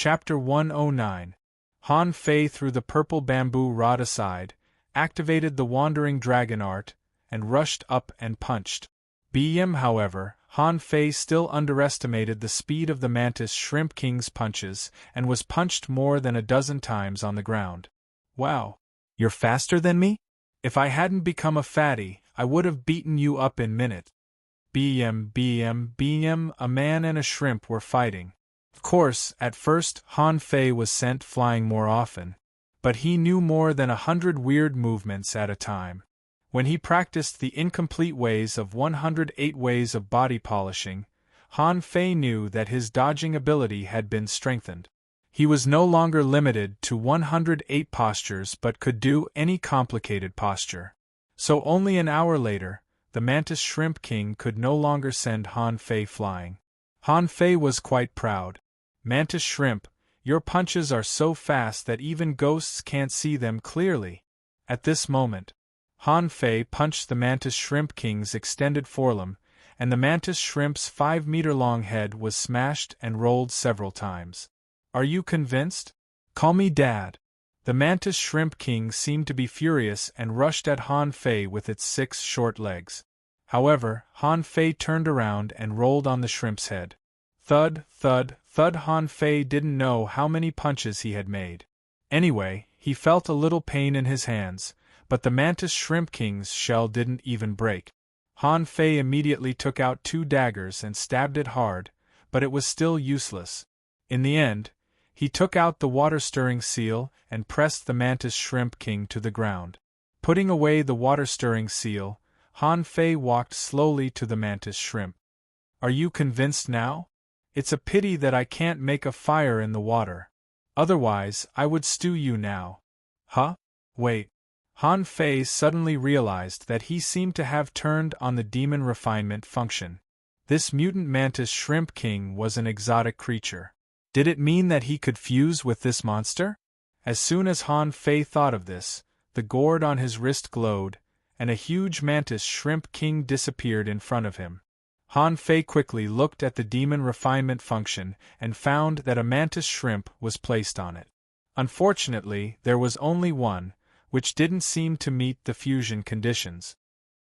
Chapter 109. Han Fei threw the purple bamboo rod aside, activated the wandering dragon art, and rushed up and punched. However, Han Fei still underestimated the speed of the Mantis Shrimp King's punches and was punched more than a dozen times on the ground. Wow! You're faster than me? If I hadn't become a fatty, I would have beaten you up in minutes. A man and a shrimp were fighting. Of course, at first, Han Fei was sent flying more often. But he knew more than 100 weird movements at a time. When he practiced the incomplete ways of 108 ways of body polishing, Han Fei knew that his dodging ability had been strengthened. He was no longer limited to 108 postures but could do any complicated posture. So only an hour later, the Mantis Shrimp King could no longer send Han Fei flying. Han Fei was quite proud. Mantis Shrimp, your punches are so fast that even ghosts can't see them clearly. At this moment, Han Fei punched the Mantis Shrimp King's extended forelimb, and the Mantis Shrimp's 5-meter-long head was smashed and rolled several times. Are you convinced? Call me Dad. The Mantis Shrimp King seemed to be furious and rushed at Han Fei with its 6 short legs. However, Han Fei turned around and rolled on the shrimp's head. Thud, thud, thud. Han Fei didn't know how many punches he had made. Anyway, he felt a little pain in his hands, but the Mantis Shrimp King's shell didn't even break. Han Fei immediately took out 2 daggers and stabbed it hard, but it was still useless. In the end, he took out the water-stirring seal and pressed the Mantis Shrimp King to the ground. Putting away the water-stirring seal, Han Fei walked slowly to the Mantis Shrimp. Are you convinced now? It's a pity that I can't make a fire in the water. Otherwise, I would stew you now. Huh? Wait. Han Fei suddenly realized that he seemed to have turned on the demon refinement function. This mutant Mantis Shrimp King was an exotic creature. Did it mean that he could fuse with this monster? As soon as Han Fei thought of this, the gourd on his wrist glowed, and a huge Mantis Shrimp King disappeared in front of him. Han Fei quickly looked at the demon refinement function and found that a Mantis Shrimp was placed on it. Unfortunately, there was only one, which didn't seem to meet the fusion conditions.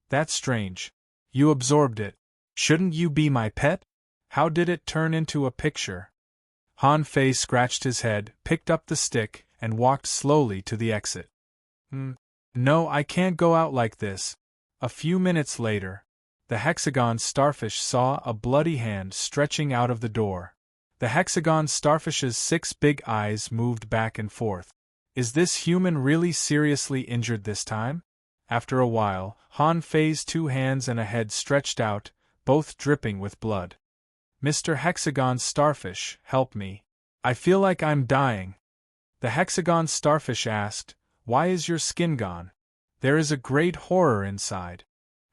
That's strange. You absorbed it. Shouldn't you be my pet? How did it turn into a picture? Han Fei scratched his head, picked up the stick, and walked slowly to the exit. No, I can't go out like this. A few minutes later, the hexagon starfish saw a bloody hand stretching out of the door. The hexagon starfish's 6 big eyes moved back and forth. Is this human really seriously injured this time? After a while, Han Fei's 2 hands and a head stretched out, both dripping with blood. Mr. Hexagon Starfish, help me. I feel like I'm dying. The hexagon starfish asked, why is your skin gone? There is a great horror inside.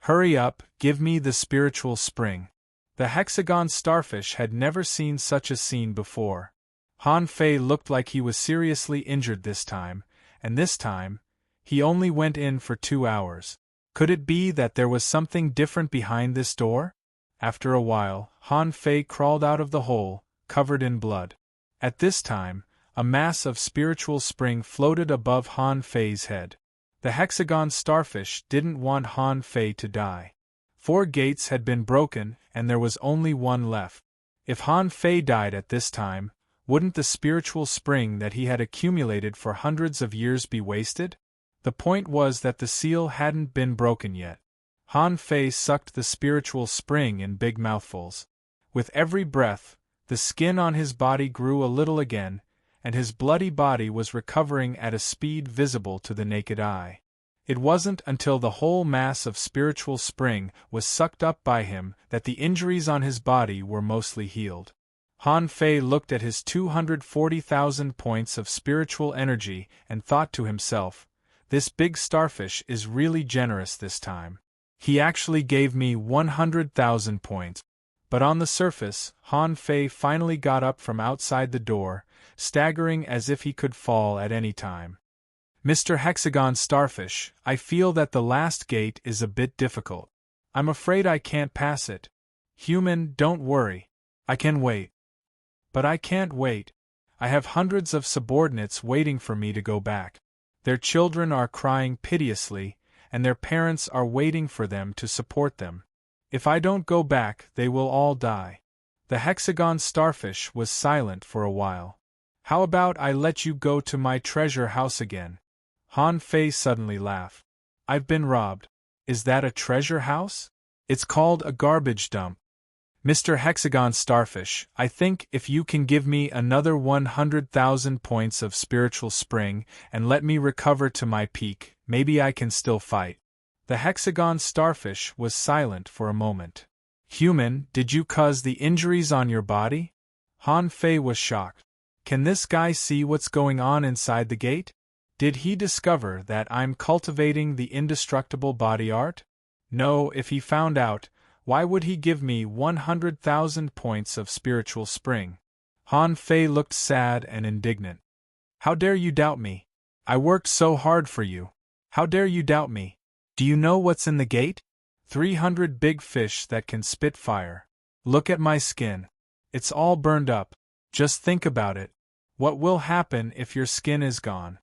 Hurry up, give me the spiritual spring. The hexagon starfish had never seen such a scene before. Han Fei looked like he was seriously injured this time, and this time, he only went in for 2 hours. Could it be that there was something different behind this door? After a while, Han Fei crawled out of the hole, covered in blood. At this time, a mass of spiritual spring floated above Han Fei's head. The hexagon starfish didn't want Han Fei to die. 4 gates had been broken, and there was only 1 left. If Han Fei died at this time, wouldn't the spiritual spring that he had accumulated for hundreds of years be wasted? The point was that the seal hadn't been broken yet. Han Fei sucked the spiritual spring in big mouthfuls. With every breath, the skin on his body grew a little again, and his bloody body was recovering at a speed visible to the naked eye. It wasn't until the whole mass of spiritual spring was sucked up by him that the injuries on his body were mostly healed. Han Fei looked at his 240,000 points of spiritual energy and thought to himself, this big starfish is really generous this time. He actually gave me 100,000 points. But on the surface, Han Fei finally got up from outside the door, staggering as if he could fall at any time. Mr. Hexagon Starfish, I feel that the last gate is a bit difficult. I'm afraid I can't pass it. Human, don't worry. I can wait. But I can't wait. I have hundreds of subordinates waiting for me to go back. Their children are crying piteously, and their parents are waiting for them to support them. If I don't go back, they will all die. The hexagon starfish was silent for a while. How about I let you go to my treasure house again? Han Fei suddenly laughed. I've been robbed. Is that a treasure house? It's called a garbage dump. Mr. Hexagon Starfish, I think if you can give me another 100,000 points of spiritual spring and let me recover to my peak, maybe I can still fight. The Hexagon Starfish was silent for a moment. Human, did you cause the injuries on your body? Han Fei was shocked. Can this guy see what's going on inside the gate? Did he discover that I'm cultivating the indestructible body art? No, if he found out, why would he give me 100,000 points of spiritual spring? Han Fei looked sad and indignant. How dare you doubt me? I worked so hard for you. How dare you doubt me? Do you know what's in the gate? 300 big fish that can spit fire. Look at my skin. It's all burned up. Just think about it. What will happen if your skin is gone?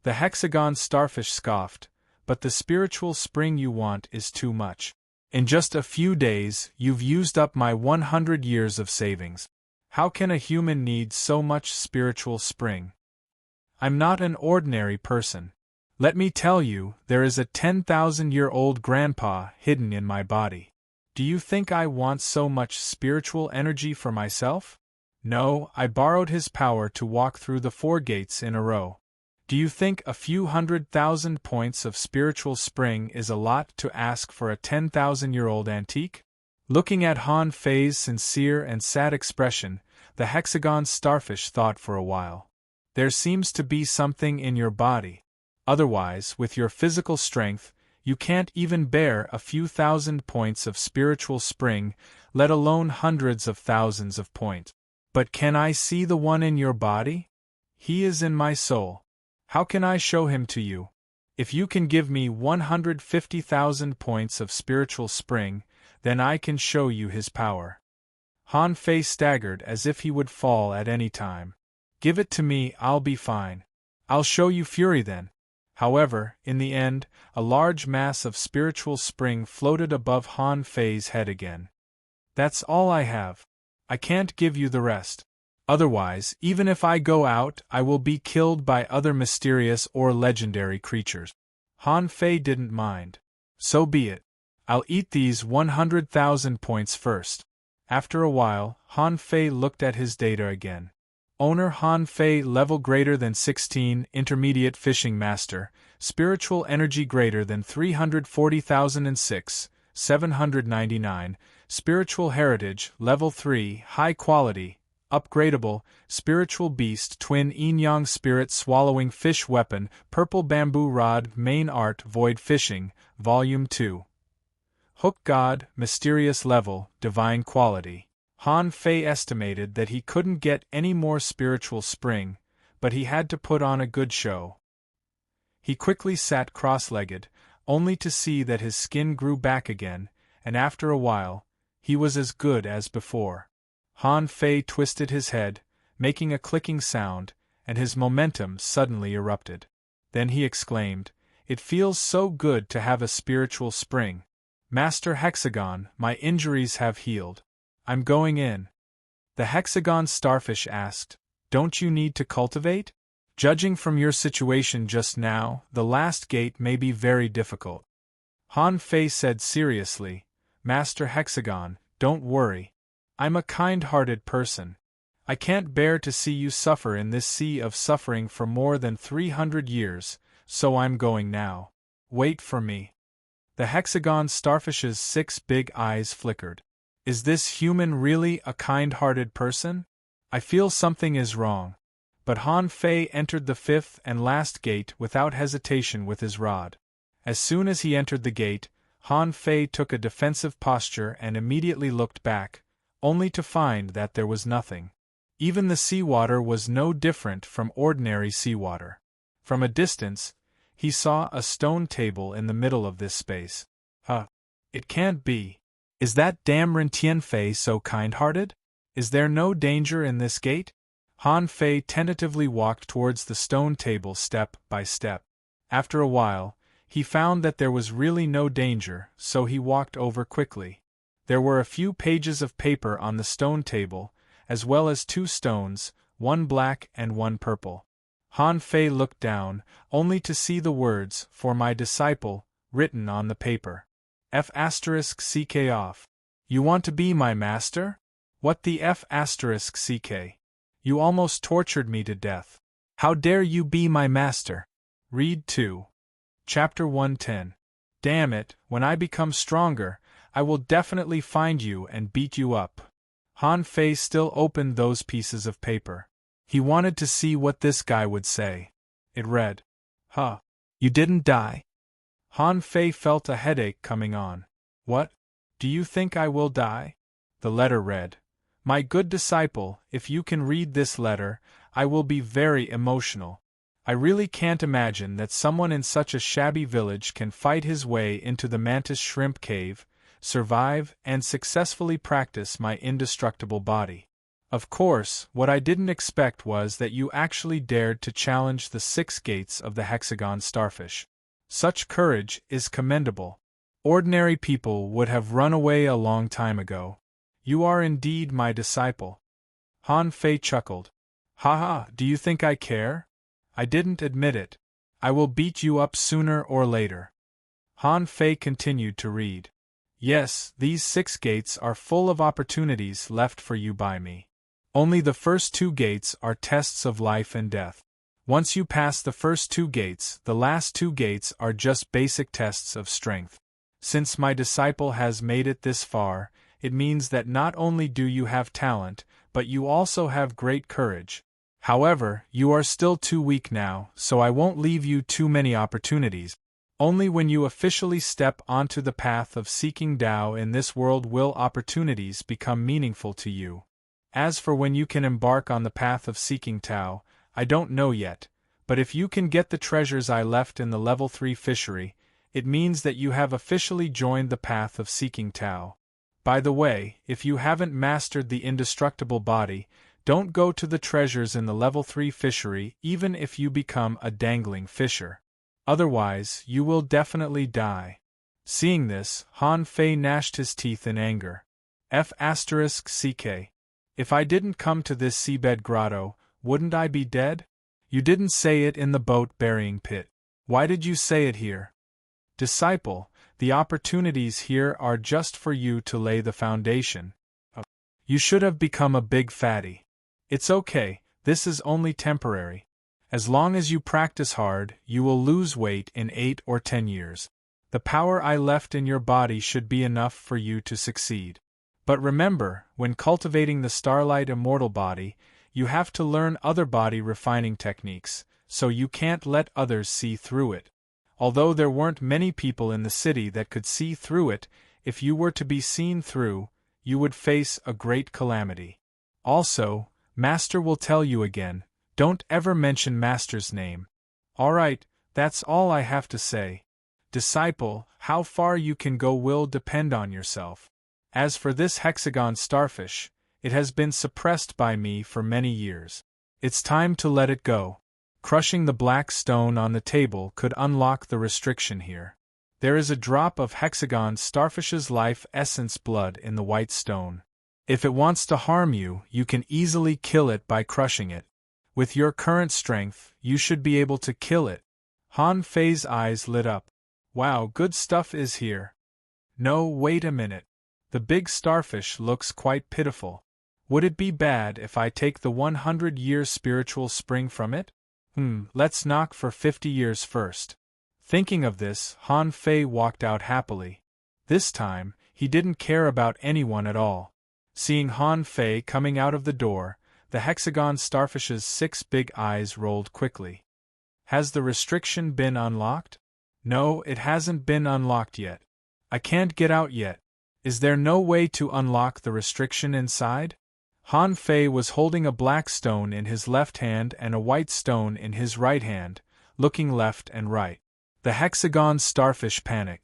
The hexagon starfish scoffed, but the spiritual spring you want is too much. In just a few days, you've used up my 100 years of savings. How can a human need so much spiritual spring? I'm not an ordinary person. Let me tell you, there is a 10,000-year-old grandpa hidden in my body. Do you think I want so much spiritual energy for myself? No, I borrowed his power to walk through the 4 gates in a row. Do you think a few 100,000 points of spiritual spring is a lot to ask for a 10,000-year-old antique? Looking at Han Fei's sincere and sad expression, the hexagon starfish thought for a while. There seems to be something in your body. Otherwise, with your physical strength, you can't even bear a few thousand points of spiritual spring, let alone hundreds of thousands of points. But can I see the one in your body? He is in my soul. How can I show him to you? If you can give me 150,000 points of spiritual spring, then I can show you his power. Han Fei staggered as if he would fall at any time. Give it to me, I'll be fine. I'll show you fury then. However, in the end, a large mass of spiritual spring floated above Han Fei's head again. That's all I have. I can't give you the rest. Otherwise, even if I go out, I will be killed by other mysterious or legendary creatures. Han Fei didn't mind. So be it. I'll eat these 100,000 points first. After a while, Han Fei looked at his data again. Owner Han Fei, level greater than 16, intermediate fishing master, spiritual energy greater than 340,006, 799, spiritual heritage, level 3, high quality, upgradable, spiritual beast, twin yin-yang spirit swallowing fish weapon, purple bamboo rod, main art, void fishing, volume 2. Hook god, mysterious level, divine quality. Han Fei estimated that he couldn't get any more spiritual spring, but he had to put on a good show. He quickly sat cross-legged, only to see that his skin grew back again, and after a while, he was as good as before. Han Fei twisted his head, making a clicking sound, and his momentum suddenly erupted. Then he exclaimed, "It feels so good to have a spiritual spring. Master Hexagon, my injuries have healed. I'm going in." The hexagon starfish asked, "Don't you need to cultivate? Judging from your situation just now, the last gate may be very difficult." Han Fei said seriously, "Master Hexagon, don't worry. I'm a kind-hearted person. I can't bear to see you suffer in this sea of suffering for more than 300 years, so I'm going now. Wait for me." The hexagon starfish's 6 big eyes flickered. Is this human really a kind-hearted person? I feel something is wrong. But Han Fei entered the 5th and last gate without hesitation with his rod. As soon as he entered the gate, Han Fei took a defensive posture and immediately looked back, only to find that there was nothing. Even the seawater was no different from ordinary seawater. From a distance, he saw a stone table in the middle of this space. It can't be. Is that damn Ren Tianfei so kind-hearted? Is there no danger in this gate? Han Fei tentatively walked towards the stone table step by step. After a while, he found that there was really no danger, so he walked over quickly. There were a few pages of paper on the stone table, as well as 2 stones, one black and one purple. Han Fei looked down, only to see the words, "For my disciple," written on the paper. F***ck off. You want to be my master? What the F***ck? You almost tortured me to death. How dare you be my master? Read 2. Chapter 110. Damn it, when I become stronger, I will definitely find you and beat you up. Han Fei still opened those pieces of paper. He wanted to see what this guy would say. It read, "Huh. You didn't die?" Han Fei felt a headache coming on. "What? Do you think I will die?" The letter read, "My good disciple, if you can read this letter, I will be very emotional. I really can't imagine that someone in such a shabby village can fight his way into the mantis shrimp cave, survive, and successfully practice my indestructible body. Of course, what I didn't expect was that you actually dared to challenge the 6 gates of the hexagon starfish. Such courage is commendable. Ordinary people would have run away a long time ago. You are indeed my disciple." Han Fei chuckled. "Haha, do you think I care? I didn't admit it. I will beat you up sooner or later." Han Fei continued to read. "Yes, these 6 gates are full of opportunities left for you by me. Only the first 2 gates are tests of life and death. Once you pass the first 2 gates, the last 2 gates are just basic tests of strength. Since my disciple has made it this far, it means that not only do you have talent, but you also have great courage. However, you are still too weak now, so I won't leave you too many opportunities. Only when you officially step onto the path of seeking Tao in this world will opportunities become meaningful to you. As for when you can embark on the path of seeking Tao, I don't know yet, but if you can get the treasures I left in the level 3 fishery, it means that you have officially joined the path of seeking Tao. By the way, if you haven't mastered the indestructible body, don't go to the treasures in the level 3 fishery even if you become a dangling fisher. Otherwise, you will definitely die." Seeing this, Han Fei gnashed his teeth in anger. F***ck. If I didn't come to this seabed grotto, wouldn't I be dead? You didn't say it in the boat-burying pit. Why did you say it here? Disciple, the opportunities here are just for you to lay the foundation. You should have become a big fatty. It's okay, this is only temporary. As long as you practice hard, you will lose weight in 8 or 10 years. The power I left in your body should be enough for you to succeed. But remember, when cultivating the Starlight Immortal body, you have to learn other body refining techniques, so you can't let others see through it. Although there weren't many people in the city that could see through it, if you were to be seen through, you would face a great calamity. Also, Master will tell you again, don't ever mention Master's name. Alright, that's all I have to say. Disciple, how far you can go will depend on yourself. As for this hexagon starfish, it has been suppressed by me for many years. It's time to let it go. Crushing the black stone on the table could unlock the restriction here. There is a drop of hexagon starfish's life essence blood in the white stone. If it wants to harm you, you can easily kill it by crushing it. With your current strength, you should be able to kill it. Han Fei's eyes lit up. Wow, good stuff is here. No, wait a minute. The big starfish looks quite pitiful. Would it be bad if I take the 100-year spiritual spring from it? Let's knock for 50 years first. Thinking of this, Han Fei walked out happily. This time, he didn't care about anyone at all. Seeing Han Fei coming out of the door, the hexagon starfish's 6 big eyes rolled quickly. Has the restriction been unlocked? No, it hasn't been unlocked yet. I can't get out yet. Is there no way to unlock the restriction inside? Han Fei was holding a black stone in his left hand and a white stone in his right hand, looking left and right. The hexagon starfish panicked.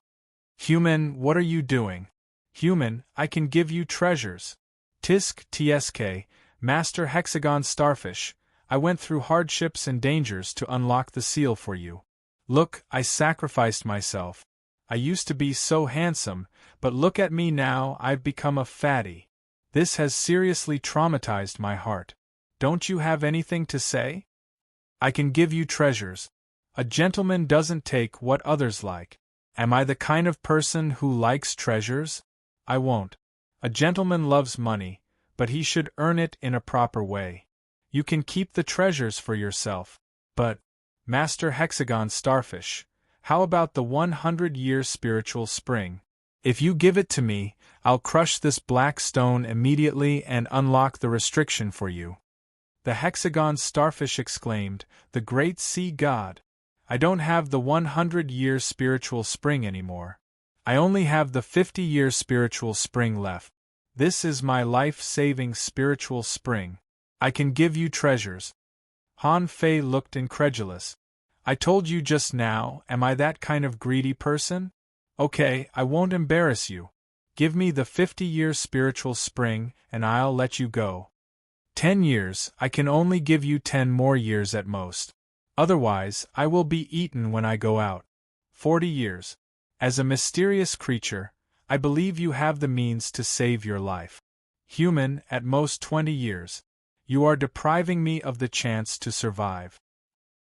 Human, what are you doing? Human, I can give you treasures. Tisk tsk, Master Hexagon Starfish, I went through hardships and dangers to unlock the seal for you. Look, I sacrificed myself. I used to be so handsome, but look at me now, I've become a fatty. This has seriously traumatized my heart. Don't you have anything to say? I can give you treasures. A gentleman doesn't take what others like. Am I the kind of person who likes treasures? I won't. A gentleman loves money, but he should earn it in a proper way. You can keep the treasures for yourself. But, Master Hexagon Starfish, how about the 100-year spiritual spring? If you give it to me, I'll crush this black stone immediately and unlock the restriction for you. The Hexagon Starfish exclaimed, the great sea god. I don't have the 100-year spiritual spring anymore. I only have the 50-year spiritual spring left. This is my life-saving spiritual spring. I can give you treasures. Han Fei looked incredulous. I told you just now, am I that kind of greedy person? Okay, I won't embarrass you. Give me the 50-year spiritual spring, and I'll let you go. 10 years, I can only give you 10 more years at most. Otherwise, I will be eaten when I go out. 40 years. As a mysterious creature, I believe you have the means to save your life. Human, at most 20 years. You are depriving me of the chance to survive.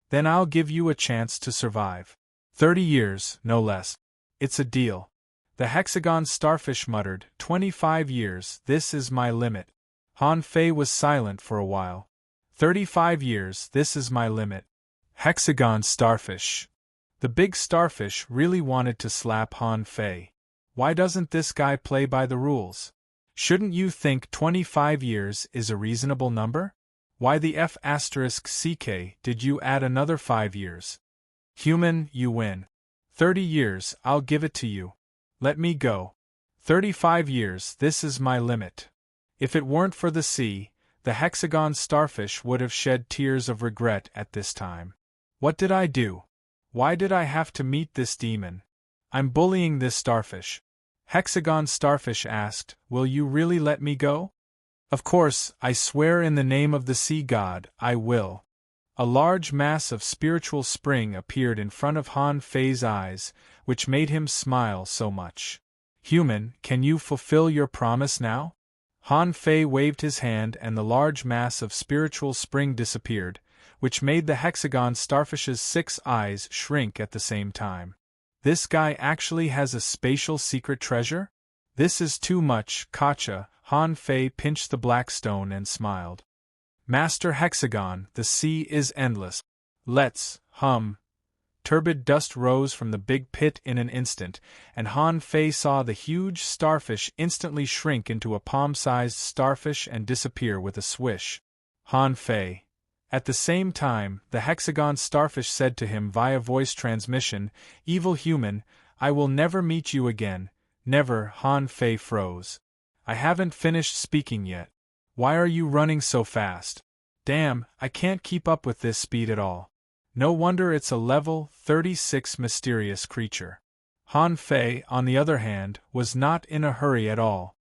Then I'll give you a chance to survive. 30 years, no less. It's a deal. The Hexagon Starfish muttered, 25 years, this is my limit. Han Fei was silent for a while. 35 years, this is my limit. Hexagon Starfish. The big starfish really wanted to slap Han Fei. Why doesn't this guy play by the rules? Shouldn't you think 25 years is a reasonable number? Why the F***ck did you add another 5 years? Human, you win. 30 years, I'll give it to you. Let me go. 35 years, this is my limit. If it weren't for the sea, the Hexagon Starfish would have shed tears of regret at this time. What did I do? Why did I have to meet this demon? I'm bullying this starfish. Hexagon Starfish asked, will you really let me go? Of course, I swear in the name of the sea god, I will. A large mass of spiritual spring appeared in front of Han Fei's eyes, which made him smile so much. Human, can you fulfill your promise now? Han Fei waved his hand and the large mass of spiritual spring disappeared, which made the Hexagon Starfish's 6 eyes shrink at the same time. This guy actually has a spatial secret treasure? This is too much, Kacha. Han Fei pinched the black stone and smiled. Master Hexagon, the sea is endless. Let's, Turbid dust rose from the big pit in an instant, and Han Fei saw the huge starfish instantly shrink into a palm-sized starfish and disappear with a swish. Han Fei. At the same time, the Hexagon Starfish said to him via voice transmission, evil human, I will never meet you again, never. Han Fei froze. I haven't finished speaking yet. Why are you running so fast? Damn, I can't keep up with this speed at all. No wonder it's a level 36 mysterious creature. Han Fei, on the other hand, was not in a hurry at all.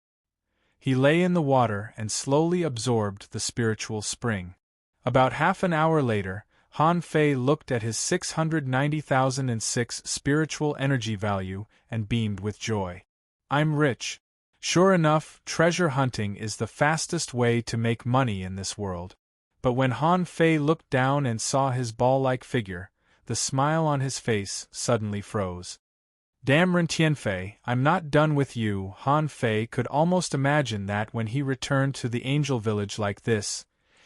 He lay in the water and slowly absorbed the spiritual spring. About half an hour later, Han Fei looked at his 690,006 spiritual energy value and beamed with joy. I'm rich. Sure enough, treasure hunting is the fastest way to make money in this world. But when Han Fei looked down and saw his ball-like figure, the smile on his face suddenly froze. Damn Ren Tianfei, I'm not done with you. Han Fei could almost imagine that when he returned to the angel village like this,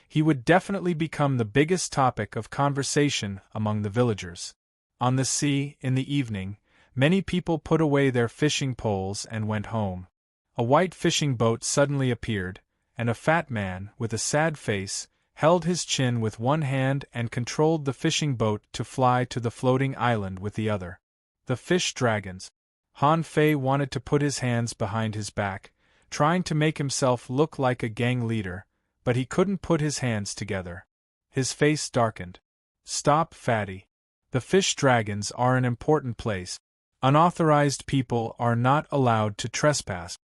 he would definitely become the biggest topic of conversation among the villagers. On the sea, in the evening, many people put away their fishing poles and went home. A white fishing boat suddenly appeared, and a fat man, with a sad face, held his chin with one hand and controlled the fishing boat to fly to the floating island with the other. The fish dragons. Han Fei wanted to put his hands behind his back, trying to make himself look like a gang leader, but he couldn't put his hands together. His face darkened. Stop, fatty. The fish dragons are an important place. Unauthorized people are not allowed to trespass.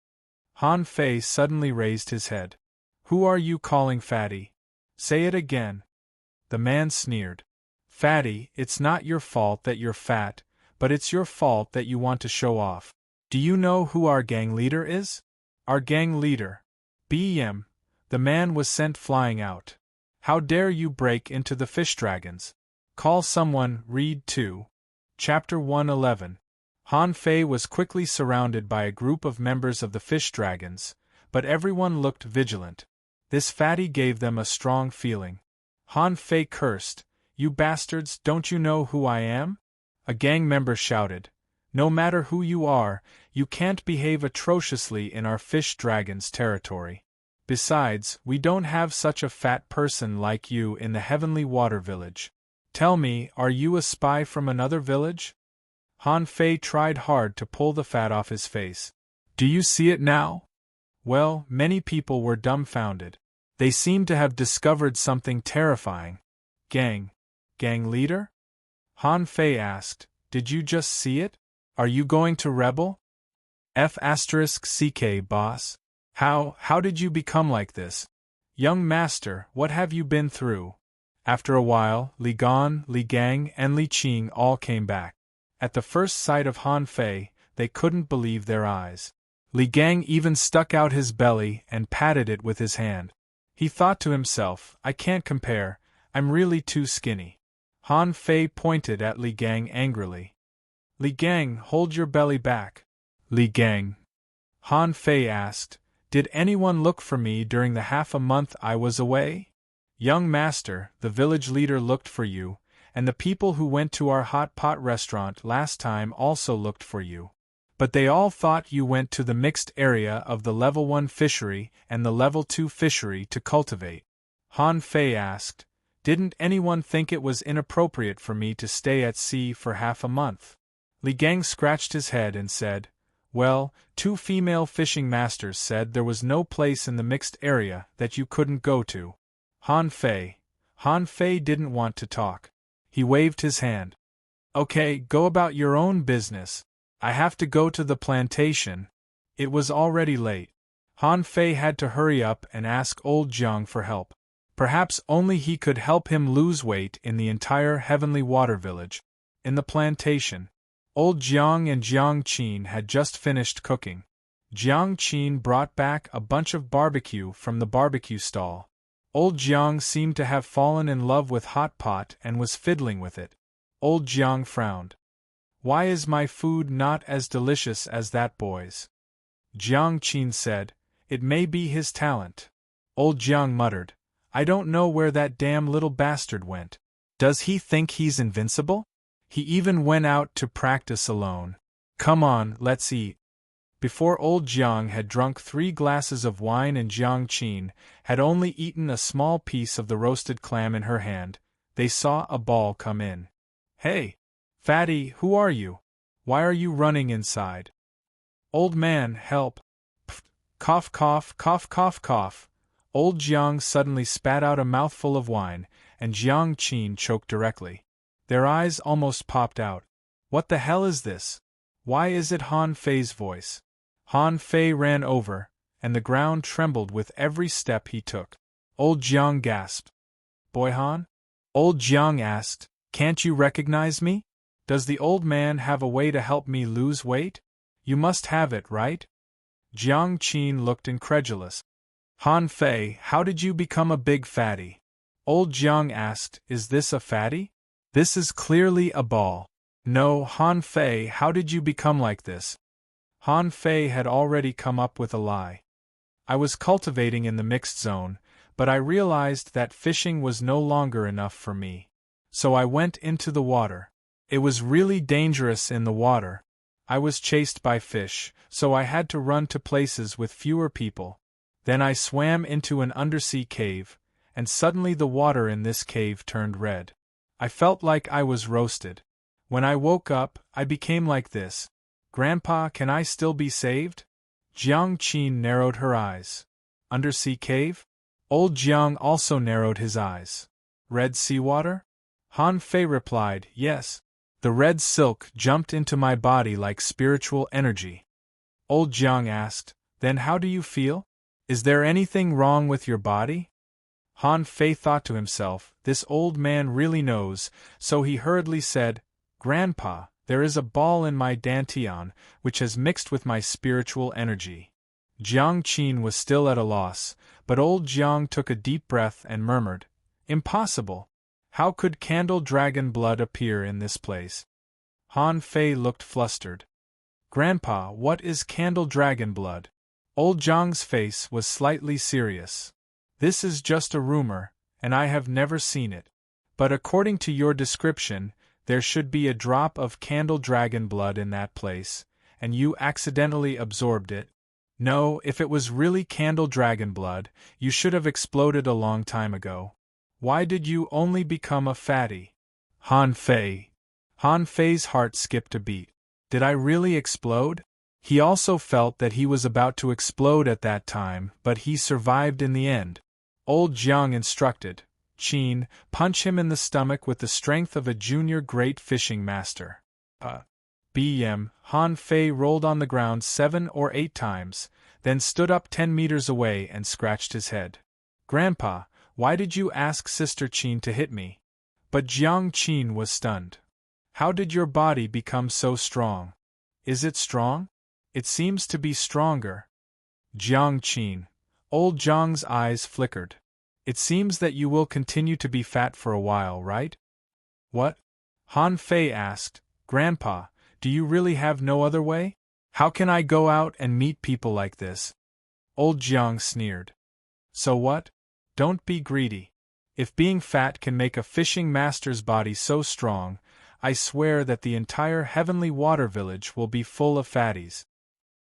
Han Fei suddenly raised his head. Who are you calling fatty? Say it again. The man sneered. Fatty, it's not your fault that you're fat, but it's your fault that you want to show off. Do you know who our gang leader is? Our gang leader. BM. The man was sent flying out. How dare you break into the fish dragons? Call someone, read 2. Chapter 111. Han Fei was quickly surrounded by a group of members of the fish dragons, but everyone looked vigilant. This fatty gave them a strong feeling. Han Fei cursed, You bastards, don't you know who I am? A gang member shouted, No matter who you are, you can't behave atrociously in our fish dragon's territory. Besides, we don't have such a fat person like you in the Heavenly Water Village. Tell me, are you a spy from another village? Han Fei tried hard to pull the fat off his face. Do you see it now? Well, many people were dumbfounded. They seemed to have discovered something terrifying. Gang leader? Han Fei asked, Did you just see it? Are you going to rebel? F***ck boss. How did you become like this? Young master, what have you been through? After a while, Li Gan, Li Gang, and Li Qing all came back. At the first sight of Han Fei, they couldn't believe their eyes. Li Gang even stuck out his belly and patted it with his hand. He thought to himself, I can't compare, I'm really too skinny. Han Fei pointed at Li Gang angrily. Li Gang, hold your belly back. Li Gang. Han Fei asked, Did anyone look for me during the half a month I was away? Young master, the village leader looked for you, and the people who went to our hot pot restaurant last time also looked for you. But they all thought you went to the mixed area of the level 1 fishery and the level 2 fishery to cultivate. Han Fei asked, Didn't anyone think it was inappropriate for me to stay at sea for half a month? Li Gang scratched his head and said, Well, 2 female fishing masters said there was no place in the mixed area that you couldn't go to. Han Fei didn't want to talk. He waved his hand. Okay, go about your own business. I have to go to the plantation. It was already late. Han Fei had to hurry up and ask old Jiang for help. Perhaps only he could help him lose weight in the entire Heavenly Water Village. In the plantation, old Jiang and Jiang Qin had just finished cooking. Jiang Qin brought back a bunch of barbecue from the barbecue stall. Old Jiang seemed to have fallen in love with hot pot and was fiddling with it. Old Jiang frowned. Why is my food not as delicious as that boy's? Jiang Qin said, It may be his talent. Old Jiang muttered, I don't know where that damn little bastard went. Does he think he's invincible? He even went out to practice alone. Come on, let's eat. Before old Jiang had drunk 3 glasses of wine and Jiang Qin had only eaten a small piece of the roasted clam in her hand, they saw a ball come in. Hey! Fatty, who are you? Why are you running inside? Old man, help. Pfft, cough cough cough cough cough. Old Jiang suddenly spat out a mouthful of wine, and Jiang Qin choked directly. Their eyes almost popped out. What the hell is this? Why is it Han Fei's voice? Han Fei ran over, and the ground trembled with every step he took. Old Jiang gasped. Boy Han? Old Jiang asked, Can't you recognize me? Does the old man have a way to help me lose weight? You must have it, right? Jiang Qin looked incredulous. Han Fei, how did you become a big fatty? Old Jiang asked, Is this a fatty? This is clearly a ball. No, Han Fei, how did you become like this? Han Fei had already come up with a lie. I was cultivating in the mixed zone, but I realized that fishing was no longer enough for me. So I went into the water. It was really dangerous in the water. I was chased by fish, so I had to run to places with fewer people. Then I swam into an undersea cave, and suddenly the water in this cave turned red. I felt like I was roasted. When I woke up, I became like this. Grandpa, can I still be saved? Jiang Qin narrowed her eyes. Undersea cave? Old Jiang also narrowed his eyes. Red seawater? Han Fei replied, Yes. The red silk jumped into my body like spiritual energy. Old Jiang asked, Then how do you feel? Is there anything wrong with your body? Han Fei thought to himself, this old man really knows, so he hurriedly said, Grandpa, there is a ball in my dantian, which has mixed with my spiritual energy. Jiang Qin was still at a loss, but old Jiang took a deep breath and murmured, Impossible! How could candle dragon blood appear in this place? Han Fei looked flustered. Grandpa, what is candle dragon blood? Old Jiang's face was slightly serious. This is just a rumor, and I have never seen it. But according to your description, there should be a drop of candle dragon blood in that place, and you accidentally absorbed it. No, if it was really candle dragon blood, you should have exploded a long time ago. Why did you only become a fatty? Han Fei. Han Fei's heart skipped a beat. Did I really explode? He also felt that he was about to explode at that time, but he survived in the end. Old Jiang instructed, Qin, punch him in the stomach with the strength of a junior great fishing master. BM, Han Fei rolled on the ground 7 or 8 times, then stood up 10 meters away and scratched his head. Grandpa, why did you ask Sister Qin to hit me? But Jiang Qin was stunned. How did your body become so strong? Is it strong? It seems to be stronger. Jiang Qin. Old Jiang's eyes flickered. It seems that you will continue to be fat for a while, right? What? Han Fei asked, Grandpa, do you really have no other way? How can I go out and meet people like this? Old Jiang sneered. So what? Don't be greedy. If being fat can make a fishing master's body so strong, I swear that the entire heavenly water village will be full of fatties.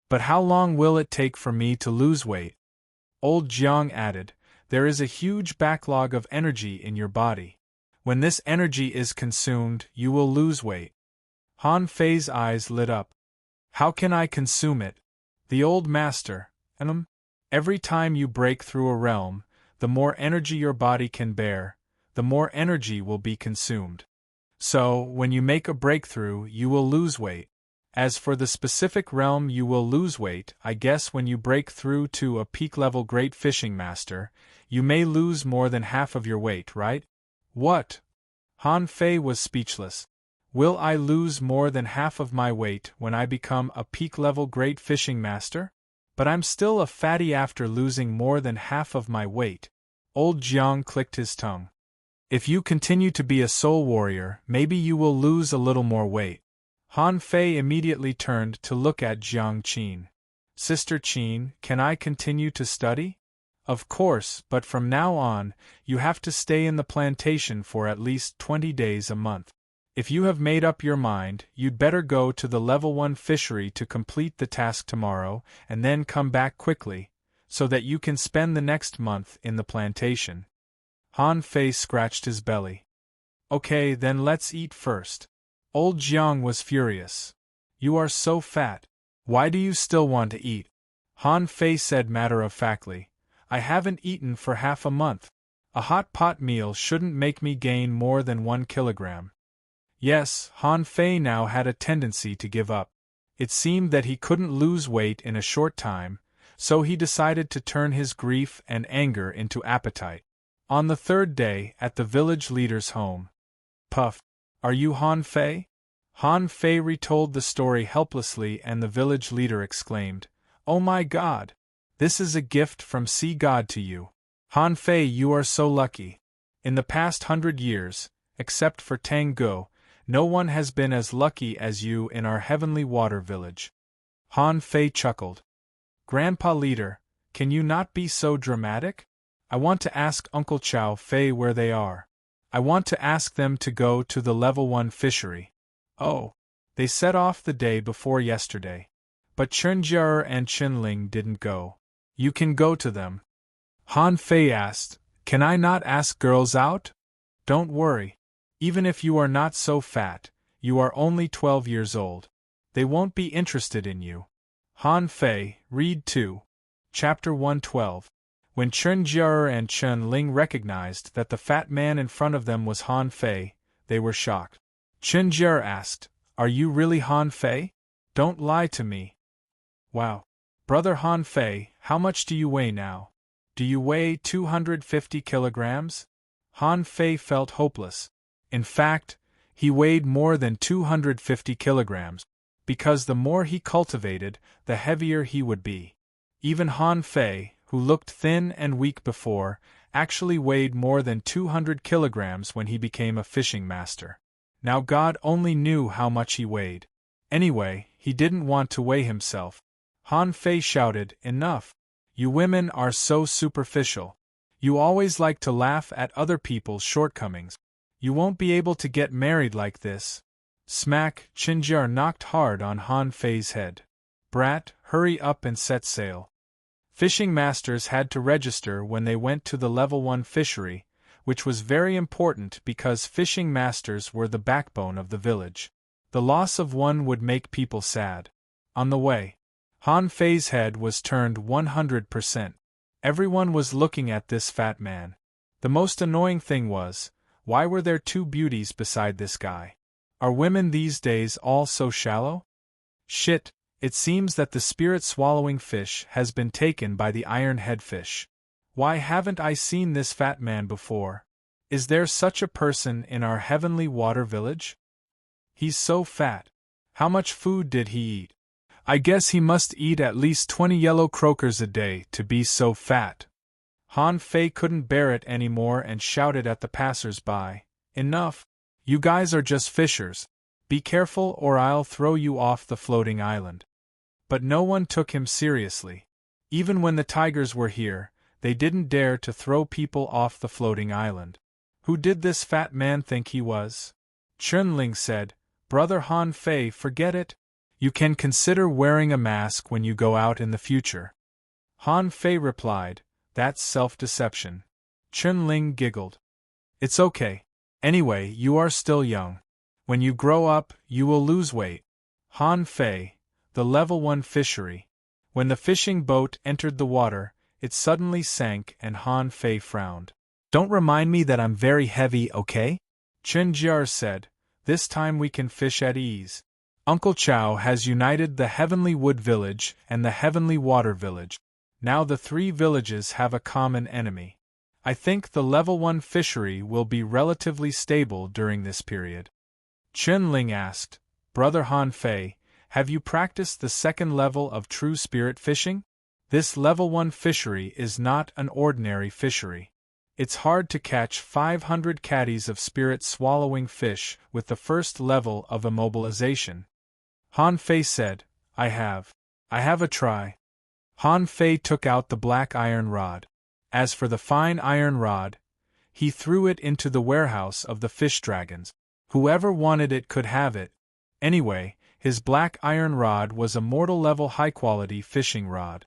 But how long will it take for me to lose weight? Old Jiang added, there is a huge backlog of energy in your body. When this energy is consumed, you will lose weight. Han Fei's eyes lit up. How can I consume it? The old master, every time you break through a realm, the more energy your body can bear, the more energy will be consumed. So, when you make a breakthrough, you will lose weight. As for the specific realm you will lose weight, I guess when you break through to a peak-level great fishing master, you may lose more than half of your weight, right? What? Han Fei was speechless. Will I lose more than half of my weight when I become a peak-level great fishing master? But I'm still a fatty after losing more than half of my weight. Old Jiang clicked his tongue. If you continue to be a soul warrior, maybe you will lose a little more weight. Han Fei immediately turned to look at Jiang Qin. Sister Qin, can I continue to study? Of course, but from now on, you have to stay in the plantation for at least 20 days a month. If you have made up your mind, you'd better go to the level 1 fishery to complete the task tomorrow, and then come back quickly, so that you can spend the next month in the plantation. Han Fei scratched his belly. Okay, then let's eat first. Old Jiang was furious. You are so fat. Why do you still want to eat? Han Fei said matter-of-factly. I haven't eaten for half a month. A hot pot meal shouldn't make me gain more than 1 kilogram. Yes, Han Fei now had a tendency to give up. It seemed that he couldn't lose weight in a short time, so he decided to turn his grief and anger into appetite. On the 3rd day, at the village leader's home. Puff. Are you Han Fei? Han Fei retold the story helplessly and the village leader exclaimed, Oh my God! This is a gift from Sea God to you. Han Fei, you are so lucky. In the past 100 years, except for Tang Go, no one has been as lucky as you in our heavenly water village. Han Fei chuckled. Grandpa Leader, can you not be so dramatic? I want to ask Uncle Chow Fei where they are. I want to ask them to go to the level 1 fishery. Oh, they set off the day before yesterday. But Chenjier and Chenling didn't go. You can go to them. Han Fei asked, Can I not ask girls out? Don't worry. Even if you are not so fat, you are only 12 years old. They won't be interested in you. Han Fei, read 2. Chapter 112. When Chenjier and Chen Ling recognized that the fat man in front of them was Han Fei, they were shocked. Chenjier asked, Are you really Han Fei? Don't lie to me. Wow. Brother Han Fei, how much do you weigh now? Do you weigh 250 kilograms? Han Fei felt hopeless. In fact, he weighed more than 250 kilograms, because the more he cultivated, the heavier he would be. Even Han Fei, who looked thin and weak before, actually weighed more than 200 kilograms when he became a fishing master. Now God only knew how much he weighed. Anyway, he didn't want to weigh himself. Han Fei shouted, "Enough! You women are so superficial. You always like to laugh at other people's shortcomings. You won't be able to get married like this." Smack! Chinjar knocked hard on Han Fei's head. "Brat, hurry up and set sail." Fishing masters had to register when they went to the level 1 fishery, which was very important because fishing masters were the backbone of the village. The loss of one would make people sad. On the way, Han Fei's head was turned 100%. Everyone was looking at this fat man. The most annoying thing was, why were there two beauties beside this guy? Are women these days all so shallow? Shit, it seems that the spirit-swallowing fish has been taken by the iron-head fish. Why haven't I seen this fat man before? Is there such a person in our heavenly water village? He's so fat. How much food did he eat? I guess he must eat at least 20 yellow croakers a day to be so fat. Han Fei couldn't bear it anymore and shouted at the passers-by, "Enough! You guys are just fishers. Be careful or I'll throw you off the floating island." But no one took him seriously. Even when the tigers were here, they didn't dare to throw people off the floating island. Who did this fat man think he was? Chunling said, "Brother Han Fei, forget it. You can consider wearing a mask when you go out in the future." Han Fei replied, "That's self-deception." Chunling giggled. "It's okay. Anyway, you are still young. When you grow up, you will lose weight." Han Fei, the level 1 fishery. When the fishing boat entered the water, it suddenly sank and Han Fei frowned. "Don't remind me that I'm very heavy, okay?" Chen Jiar said, "This time we can fish at ease. Uncle Chow has united the Heavenly Wood Village and the Heavenly Water Village. Now the 3 villages have a common enemy. I think the level 1 fishery will be relatively stable during this period." Chen Ling asked, "Brother Han Fei, have you practiced the 2nd level of true spirit fishing? This level 1 fishery is not an ordinary fishery. It's hard to catch 500 caddies of spirit-swallowing fish with the 1st level of immobilization." Han Fei said, I have a try." Han Fei took out the black iron rod. As for the fine iron rod, he threw it into the warehouse of the fish dragons. Whoever wanted it could have it. Anyway, his black iron rod was a mortal-level high-quality fishing rod.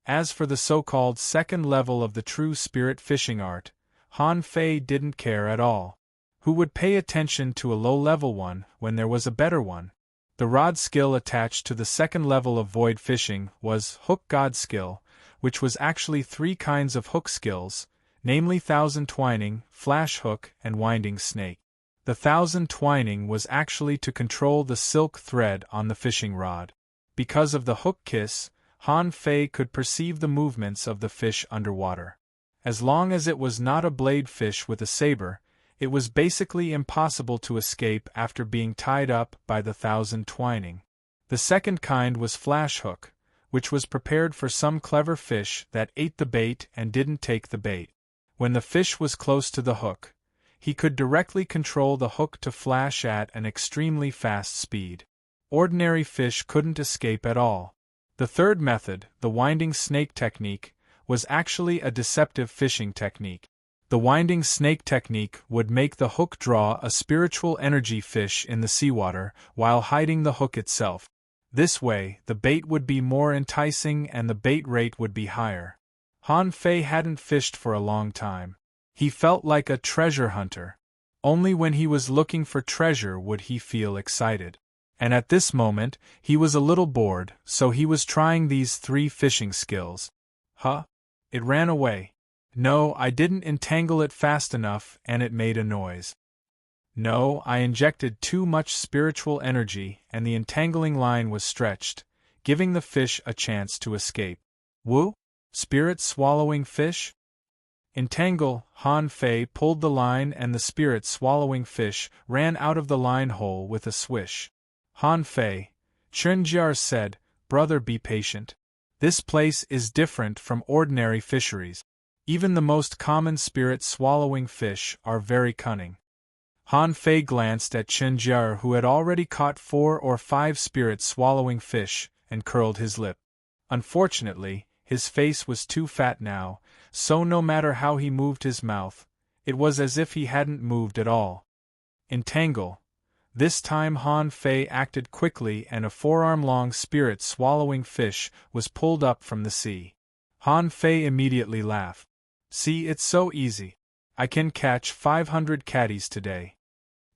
As for the so-called 2nd level of the true spirit fishing art, Han Fei didn't care at all. Who would pay attention to a low-level one when there was a better one? The rod skill attached to the 2nd level of void fishing was Hook God skill, which was actually 3 kinds of hook skills, namely Thousand Twining, Flash Hook, and Winding Snake. The Thousand Twining was actually to control the silk thread on the fishing rod. Because of the hook kiss, Han Fei could perceive the movements of the fish underwater. As long as it was not a blade fish with a saber, it was basically impossible to escape after being tied up by the Thousand Twining. The 2nd kind was Flash Hook, which was prepared for some clever fish that ate the bait and didn't take the bait. When the fish was close to the hook, he could directly control the hook to flash at an extremely fast speed. Ordinary fish couldn't escape at all. The 3rd method, the Winding Snake technique, was actually a deceptive fishing technique. The Winding Snake technique would make the hook draw a spiritual energy fish in the seawater while hiding the hook itself. This way, the bait would be more enticing and the bait rate would be higher. Han Fei hadn't fished for a long time. He felt like a treasure hunter. Only when he was looking for treasure would he feel excited. And at this moment, he was a little bored, so he was trying these 3 fishing skills. It ran away. No, I didn't entangle it fast enough and it made a noise. No, I injected too much spiritual energy and the entangling line was stretched, giving the fish a chance to escape. Wu? Spirit-swallowing fish? Entangle, Han Fei pulled the line and the spirit-swallowing fish ran out of the line hole with a swish. Han Fei, Chunjiar said, "Brother, be patient. This place is different from ordinary fisheries. Even the most common spirit-swallowing fish are very cunning." Han Fei glanced at Chunjiar, who had already caught 4 or 5 spirit-swallowing fish, and curled his lip. Unfortunately, his face was too fat now, so no matter how he moved his mouth, it was as if he hadn't moved at all. Entangle. This time Han Fei acted quickly and a 4-arm-long spirit-swallowing fish was pulled up from the sea. Han Fei immediately laughed. "See, it's so easy. I can catch 500 catties today."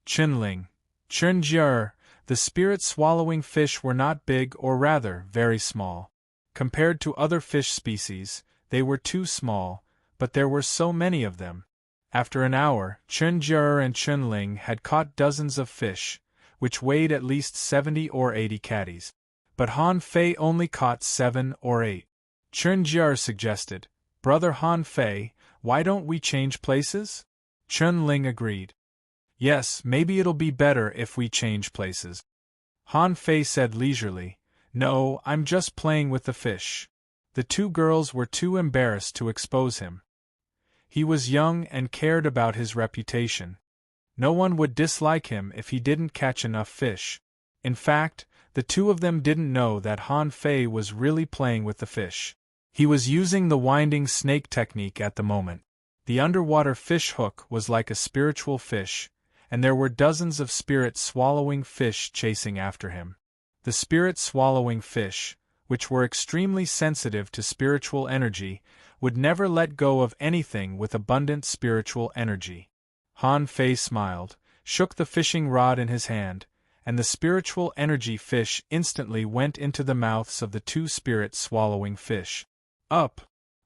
Chinling, Chunjiar, the spirit-swallowing fish were not big, or rather, very small. Compared to other fish species, they were too small, but there were so many of them. After an hour, Chunjiar and Chunling had caught dozens of fish, which weighed at least 70 or 80 catties. But Han Fei only caught 7 or 8. Chunjiar suggested, "Brother Han Fei, why don't we change places?" Chunling agreed. "Yes, maybe it'll be better if we change places." Han Fei said leisurely, "No, I'm just playing with the fish." The 2 girls were too embarrassed to expose him. He was young and cared about his reputation. No one would dislike him if he didn't catch enough fish. In fact, the 2 of them didn't know that Han Fei was really playing with the fish. He was using the winding snake technique at the moment. The underwater fish hook was like a spiritual fish, and there were dozens of spirit-swallowing fish chasing after him. The spirit-swallowing fish, which were extremely sensitive to spiritual energy, would never let go of anything with abundant spiritual energy. Han Fei smiled, shook the fishing rod in his hand, and the spiritual energy fish instantly went into the mouths of the 2 spirit-swallowing fish. Up!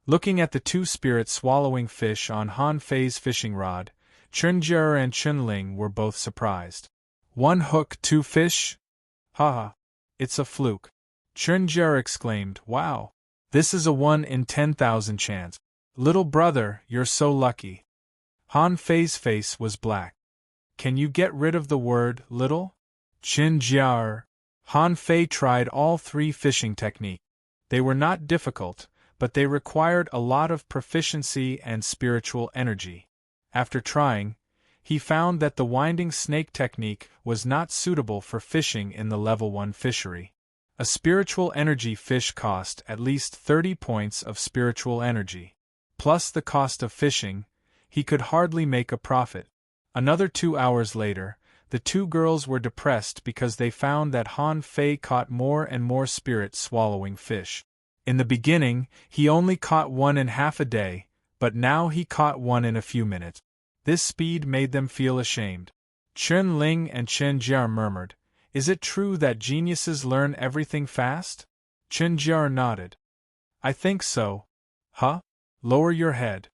Looking at the 2 spirit-swallowing fish on Han Fei's fishing rod, Chunjiar and Chunling were both surprised. "1 hook, 2 fish? Ha! It's a fluke." Chunjiar exclaimed, "Wow! This is a 1 in 10,000 chance. Little brother, you're so lucky." Han Fei's face was black. "Can you get rid of the word little?" Chunjiar. Han Fei tried all 3 fishing techniques. They were not difficult, but they required a lot of proficiency and spiritual energy. After trying, he found that the winding snake technique was not suitable for fishing in the level 1 fishery. A spiritual energy fish cost at least 30 points of spiritual energy. Plus the cost of fishing, he could hardly make a profit. Another 2 hours later, the 2 girls were depressed because they found that Han Fei caught more and more spirit-swallowing fish. In the beginning, he only caught 1 in half a day, but now he caught 1 in a few minutes. This speed made them feel ashamed. Chunling and Chunjiar murmured, "Is it true that geniuses learn everything fast?" Chunjiar nodded. "I think so." "Huh? Lower your head."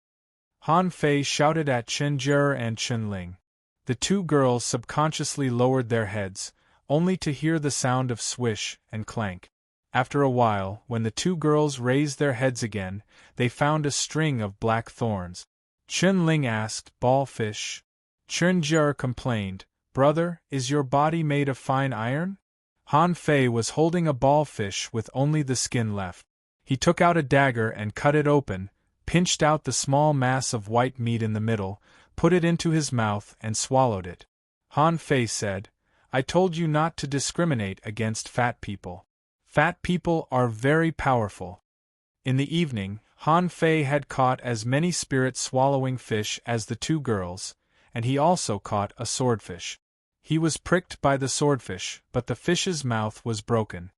Han Fei shouted at Chunjiar and Chunling. The 2 girls subconsciously lowered their heads, only to hear the sound of swish and clank. After a while, when the 2 girls raised their heads again, they found a string of black thorns. Chunling asked, "Ballfish?" Chunjiar complained, "Brother, is your body made of fine iron?" Han Fei was holding a ballfish with only the skin left. He took out a dagger and cut it open, pinched out the small mass of white meat in the middle, put it into his mouth and swallowed it. Han Fei said, "I told you not to discriminate against fat people. Fat people are very powerful." In the evening, Han Fei had caught as many spirit-swallowing fish as the 2 girls, and he also caught a swordfish. He was pricked by the swordfish, but the fish's mouth was broken.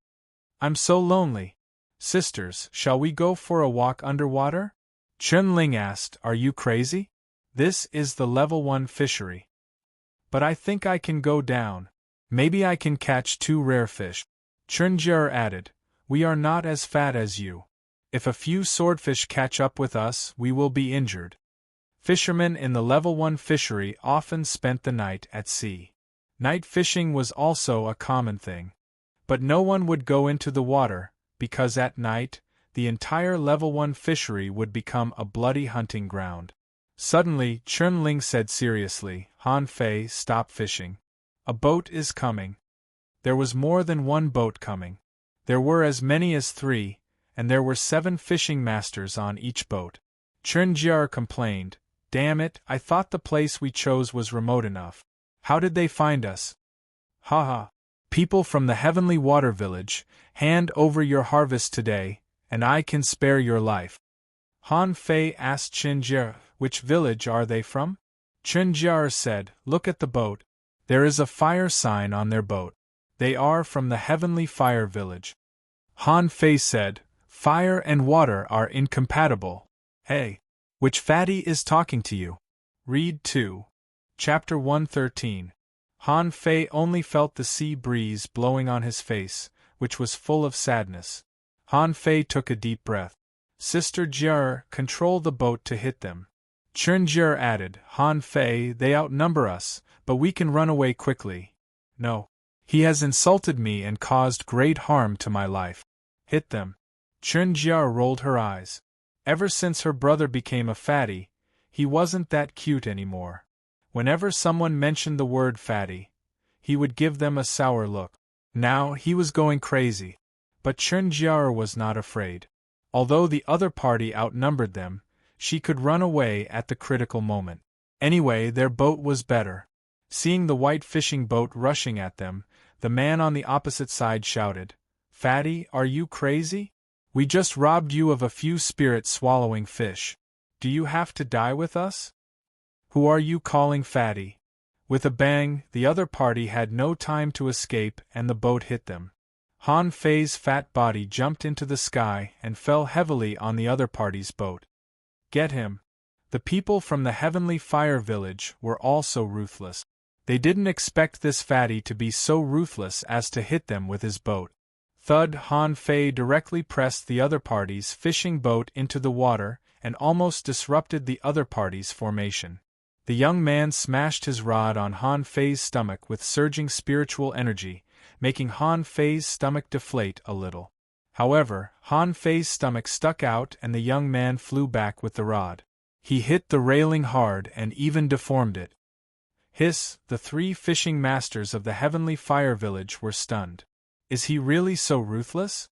"I'm so lonely. Sisters, shall we go for a walk underwater?" Chunling asked, "Are you crazy? This is the level 1 fishery." "But I think I can go down. Maybe I can catch 2 rare fish." Chunjiar added, "We are not as fat as you. If a few swordfish catch up with us, we will be injured." Fishermen in the level 1 fishery often spent the night at sea. Night fishing was also a common thing. But no one would go into the water, because at night, the entire level 1 fishery would become a bloody hunting ground. Suddenly, Chunling said seriously, Han Fei, stop fishing. A boat is coming. There was more than one boat coming. There were as many as 3, and there were 7 fishing masters on each boat. Chunjiar complained, damn it, I thought the place we chose was remote enough. How did they find us? Ha ha. People from the Heavenly Water Village, hand over your harvest today, and I can spare your life. Han Fei asked Chunjiar, which village are they from? Chunjiar said, look at the boat. There is a fire sign on their boat. They are from the Heavenly Fire Village. Han Fei said, fire and water are incompatible. Hey, which fatty is talking to you? Read 2. Chapter 113. Han Fei only felt the sea breeze blowing on his face, which was full of sadness. Han Fei took a deep breath. Sister Jiar, control the boat to hit them. Chunjiar added, Han Fei, they outnumber us, but we can run away quickly. No. He has insulted me and caused great harm to my life. Hit them. Chunjiar rolled her eyes. Ever since her brother became a fatty, he wasn't that cute anymore. Whenever someone mentioned the word fatty, he would give them a sour look. Now he was going crazy. But Chunjiar was not afraid. Although the other party outnumbered them, she could run away at the critical moment. Anyway, their boat was better. Seeing the white fishing boat rushing at them, the man on the opposite side shouted, Fatty, are you crazy? We just robbed you of a few spirit-swallowing fish. Do you have to die with us? Who are you calling fatty? With a bang, the other party had no time to escape and the boat hit them. Han Fei's fat body jumped into the sky and fell heavily on the other party's boat. Get him. The people from the Heavenly Fire Village were also ruthless. They didn't expect this fatty to be so ruthless as to hit them with his boat. Thud. Han Fei directly pressed the other party's fishing boat into the water and almost disrupted the other party's formation. The young man smashed his rod on Han Fei's stomach with surging spiritual energy, making Han Fei's stomach deflate a little. However, Han Fei's stomach stuck out and the young man flew back with the rod. He hit the railing hard and even deformed it. Hiss, the 3 fishing masters of the Heavenly Fire Village were stunned. Is he really so ruthless?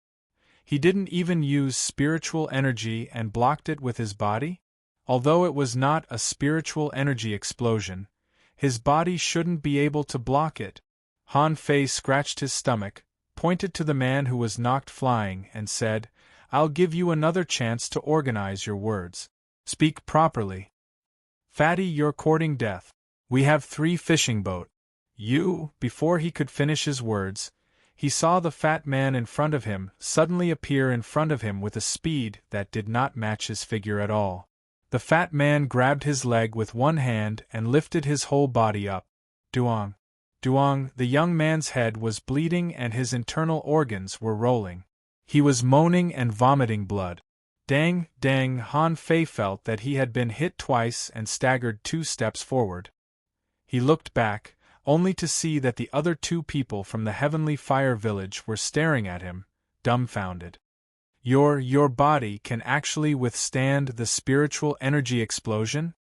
He didn't even use spiritual energy and blocked it with his body? Although it was not a spiritual energy explosion, his body shouldn't be able to block it. Han Fei scratched his stomach, pointed to the man who was knocked flying, and said, I'll give you another chance to organize your words. Speak properly. Fatty, you're courting death. We have 3 fishing boat. You, before he could finish his words, he saw the fat man in front of him suddenly appear in front of him with a speed that did not match his figure at all. The fat man grabbed his leg with one hand and lifted his whole body up. Duong. Duong, the young man's head was bleeding and his internal organs were rolling. He was moaning and vomiting blood. Dang, dang, Han Fei felt that he had been hit twice and staggered 2 steps forward. He looked back, only to see that the other 2 people from the Heavenly Fire Village were staring at him, dumbfounded. Your body can actually withstand the spiritual energy explosion?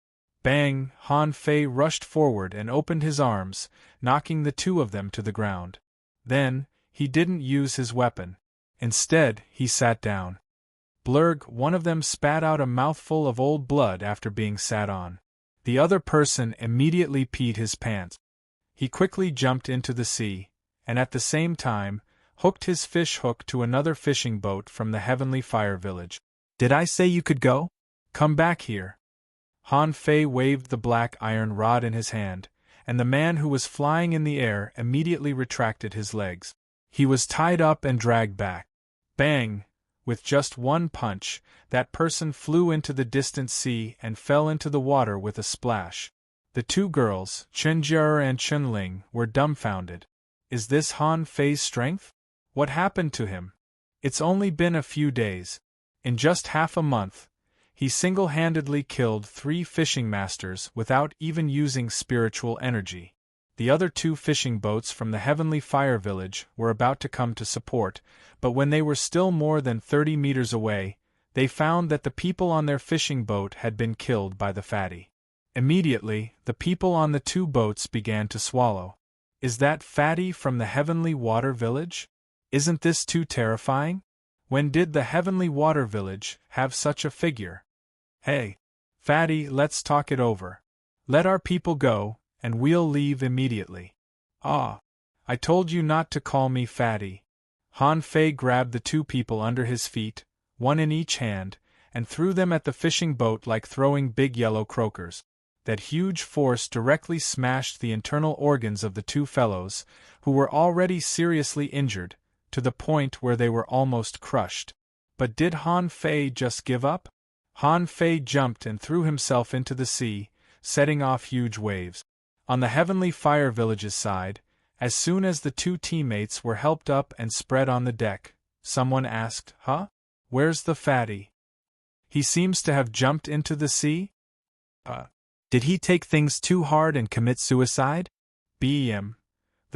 Bang! Han Fei rushed forward and opened his arms, knocking the 2 of them to the ground. Then, he didn't use his weapon. Instead, he sat down. Blurg, one of them spat out a mouthful of old blood after being sat on. The other person immediately peed his pants. He quickly jumped into the sea, and at the same time, hooked his fish hook to another fishing boat from the Heavenly Fire Village. Did I say you could go? Come back here. Han Fei waved the black iron rod in his hand, and the man who was flying in the air immediately retracted his legs. He was tied up and dragged back. Bang! With just one punch, that person flew into the distant sea and fell into the water with a splash. The 2 girls, Chunjiar and Chunling, were dumbfounded. Is this Han Fei's strength? What happened to him? It's only been a few days. In just half a month, he single-handedly killed 3 fishing masters without even using spiritual energy. The other 2 fishing boats from the Heavenly Fire Village were about to come to support, but when they were still more than 30 meters away, they found that the people on their fishing boat had been killed by the fatty. Immediately, the people on the 2 boats began to swallow. Is that Fatty from the Heavenly Water Village? Isn't this too terrifying? When did the Heavenly Water Village have such a figure? Hey, Fatty, let's talk it over. Let our people go, and we'll leave immediately. Ah, I told you not to call me Fatty. Han Fei grabbed the 2 people under his feet, one in each hand, and threw them at the fishing boat like throwing big yellow croakers. That huge force directly smashed the internal organs of the 2 fellows, who were already seriously injured, to the point where they were almost crushed. But did Han Fei just give up? Han Fei jumped and threw himself into the sea, setting off huge waves. On the Heavenly Fire Village's side, as soon as the 2 teammates were helped up and spread on the deck, someone asked, Where's the fatty? He seems to have jumped into the sea? Did he take things too hard and commit suicide? The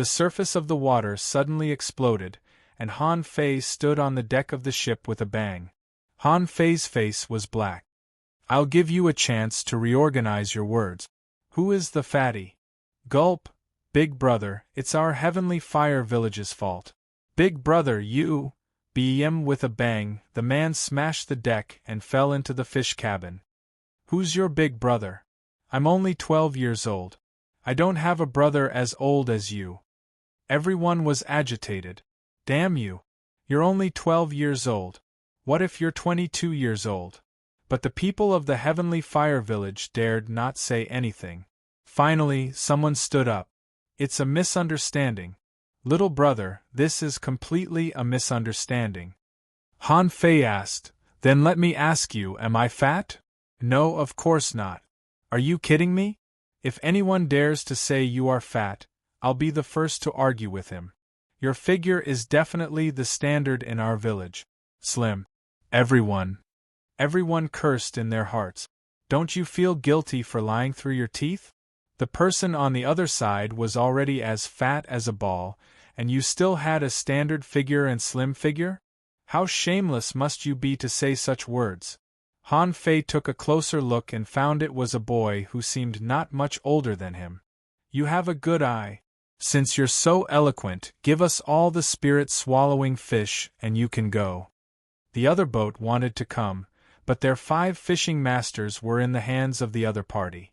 surface of the water suddenly exploded, and Han Fei stood on the deck of the ship with a bang. Han Fei's face was black. I'll give you a chance to reorganize your words. Who is the fatty? Gulp, Big Brother, it's our Heavenly Fire Village's fault. Big Brother, you! With a bang, the man smashed the deck and fell into the fish cabin. Who's your big brother? I'm only 12 years old. I don't have a brother as old as you. Everyone was agitated. Damn you! You're only 12 years old. What if you're 22 years old? But the people of the Heavenly Fire Village dared not say anything. Finally, someone stood up. It's a misunderstanding. Little brother, this is completely a misunderstanding. Han Fei asked, Then let me ask you, am I fat? No, of course not. Are you kidding me? If anyone dares to say you are fat, I'll be the first to argue with him. Your figure is definitely the standard in our village. Slim. Everyone cursed in their hearts. Don't you feel guilty for lying through your teeth? The person on the other side was already as fat as a ball, and you still had a standard figure and slim figure? How shameless must you be to say such words? Han Fei took a closer look and found it was a boy who seemed not much older than him. You have a good eye. Since you're so eloquent, give us all the spirit-swallowing fish and you can go. The other boat wanted to come, but their 5 fishing masters were in the hands of the other party.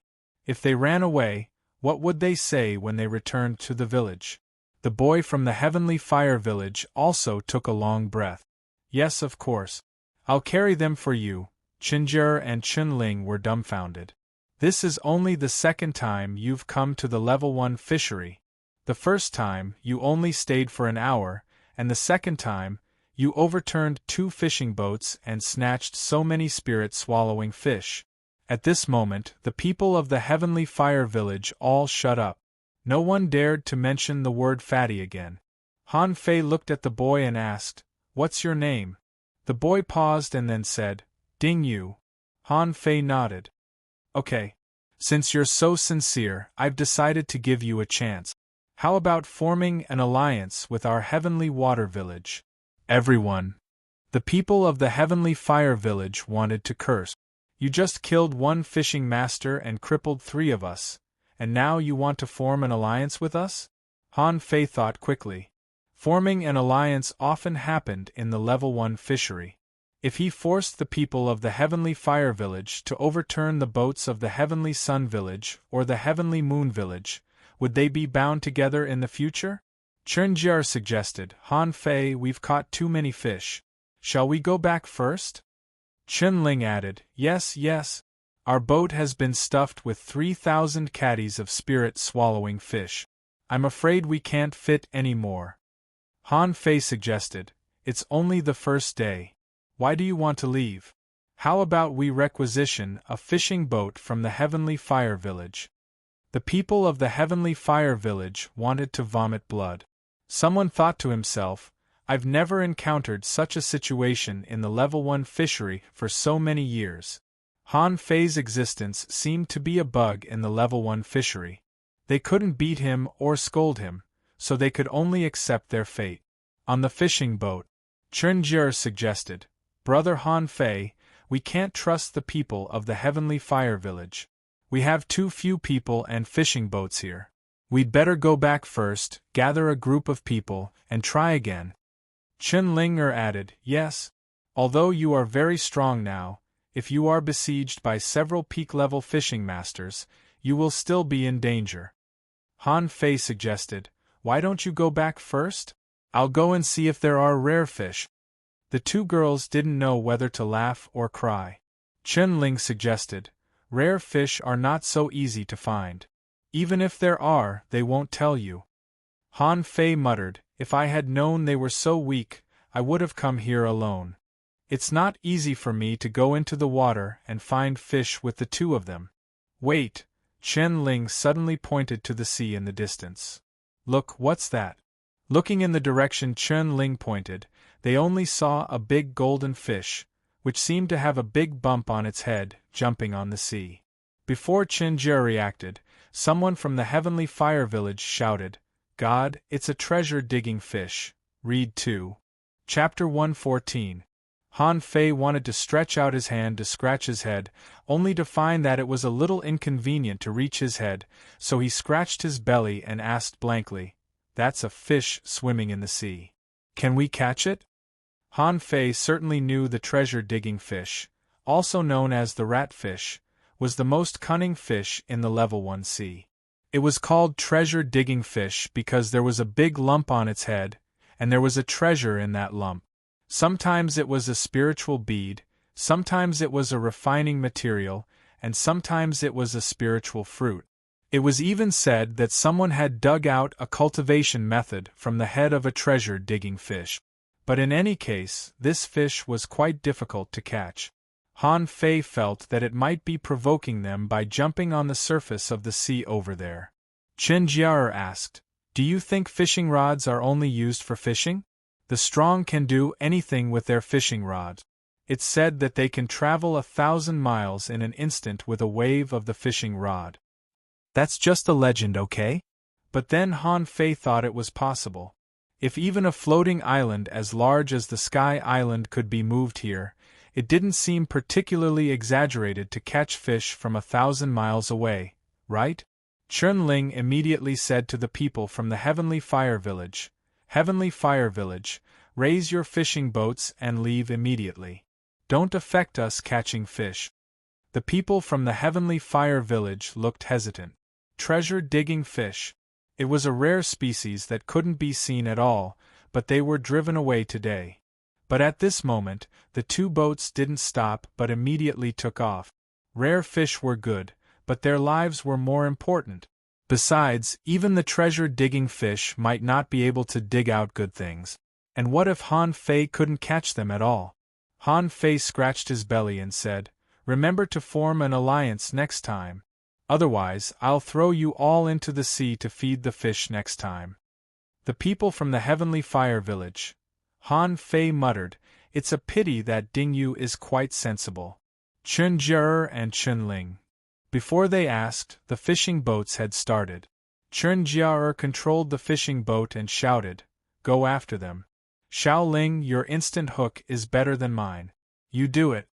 If they ran away, what would they say when they returned to the village? The boy from the Heavenly Fire Village also took a long breath. Yes, of course. I'll carry them for you. Qinjie and Chunling were dumbfounded. This is only the second time you've come to the level 1 fishery. The first time, you only stayed for an hour, and the second time, you overturned 2 fishing boats and snatched so many spirit-swallowing fish. At this moment, the people of the Heavenly Fire Village all shut up. No one dared to mention the word fatty again. Han Fei looked at the boy and asked, What's your name? The boy paused and then said, Ding Yu. Han Fei nodded. Okay. Since you're so sincere, I've decided to give you a chance. How about forming an alliance with our Heavenly Water Village? Everyone. The people of the Heavenly Fire Village wanted to curse. You just killed 1 fishing master and crippled 3 of us, and now you want to form an alliance with us? Han Fei thought quickly. Forming an alliance often happened in the level 1 fishery. If he forced the people of the Heavenly Fire Village to overturn the boats of the Heavenly Sun Village or the Heavenly Moon Village, would they be bound together in the future? Chunjie suggested, Han Fei, we've caught too many fish. Shall we go back first? Chunling added, Yes. Our boat has been stuffed with 3,000 caddies of spirit-swallowing fish. I'm afraid we can't fit any more. Han Fei suggested, It's only the first day. Why do you want to leave? How about we requisition a fishing boat from the Heavenly Fire Village? The people of the Heavenly Fire Village wanted to vomit blood. Someone thought to himself, I've never encountered such a situation in the level 1 fishery for so many years. Han Fei's existence seemed to be a bug in the level 1 fishery. They couldn't beat him or scold him, so they could only accept their fate. On the fishing boat, Chunjir suggested, "Brother Han Fei, we can't trust the people of the Heavenly Fire Village. We have too few people and fishing boats here. We'd better go back first, gather a group of people, and try again." Chun Linger added, "Yes. Although you are very strong now, if you are besieged by several peak-level fishing masters, you will still be in danger." Han Fei suggested, "Why don't you go back first? I'll go and see if there are rare fish." The two girls didn't know whether to laugh or cry. Chun Ling suggested, "Rare fish are not so easy to find. Even if there are, they won't tell you." Han Fei muttered, "If I had known they were so weak, I would have come here alone. It's not easy for me to go into the water and find fish with the two of them." "Wait!" Chen Ling suddenly pointed to the sea in the distance. "Look, what's that?" Looking in the direction Chen Ling pointed, they only saw a big golden fish, which seemed to have a big bump on its head, jumping on the sea. Before Chen Jie reacted, someone from the Heavenly Fire Village shouted, "God, it's a treasure-digging fish." Read 2. Chapter 114. Han Fei wanted to stretch out his hand to scratch his head, only to find that it was a little inconvenient to reach his head, so he scratched his belly and asked blankly, "That's a fish swimming in the sea. Can we catch it?" Han Fei certainly knew the treasure-digging fish, also known as the rat fish, was the most cunning fish in the Level 1 sea. It was called treasure-digging fish because there was a big lump on its head, and there was a treasure in that lump. Sometimes it was a spiritual bead, sometimes it was a refining material, and sometimes it was a spiritual fruit. It was even said that someone had dug out a cultivation method from the head of a treasure-digging fish. But in any case, this fish was quite difficult to catch. Han Fei felt that it might be provoking them by jumping on the surface of the sea over there. Chen Jiao asked, "Do you think fishing rods are only used for fishing? The strong can do anything with their fishing rods. It's said that they can travel 1,000 miles in an instant with a wave of the fishing rod." "That's just a legend, okay?" But then Han Fei thought it was possible. If even a floating island as large as the Sky Island could be moved here, it didn't seem particularly exaggerated to catch fish from 1,000 miles away, right? Chun Ling immediately said to the people from the Heavenly Fire Village, "Heavenly Fire Village, raise your fishing boats and leave immediately. Don't affect us catching fish." The people from the Heavenly Fire Village looked hesitant. Treasure-digging fish. It was a rare species that couldn't be seen at all, but they were driven away today. But at this moment, the two boats didn't stop but immediately took off. Rare fish were good, but their lives were more important. Besides, even the treasure-digging fish might not be able to dig out good things. And what if Han Fei couldn't catch them at all? Han Fei scratched his belly and said, "Remember to form an alliance next time. Otherwise, I'll throw you all into the sea to feed the fish next time." The people from the Heavenly Fire Village. Han Fei muttered, "It's a pity that Ding Yu is quite sensible." Chun Jie and Chun Ling. Before they asked, the fishing boats had started. Chun Jie controlled the fishing boat and shouted, "Go after them. Xiao Ling, your instant hook is better than mine. You do it."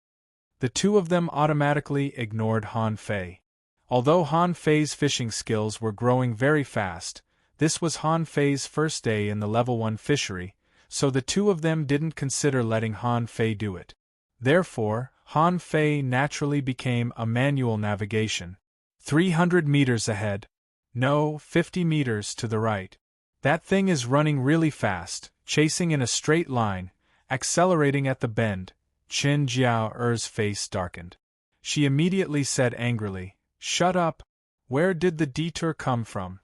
The two of them automatically ignored Han Fei. Although Han Fei's fishing skills were growing very fast, this was Han Fei's first day in the Level 1 fishery, so the two of them didn't consider letting Han Fei do it. Therefore, Han Fei naturally became a manual navigation. 300 meters ahead. No, 50 meters to the right. That thing is running really fast, chasing in a straight line, accelerating at the bend. Qin Jiao's face darkened. She immediately said angrily, "Shut up! Where did the detour come from?"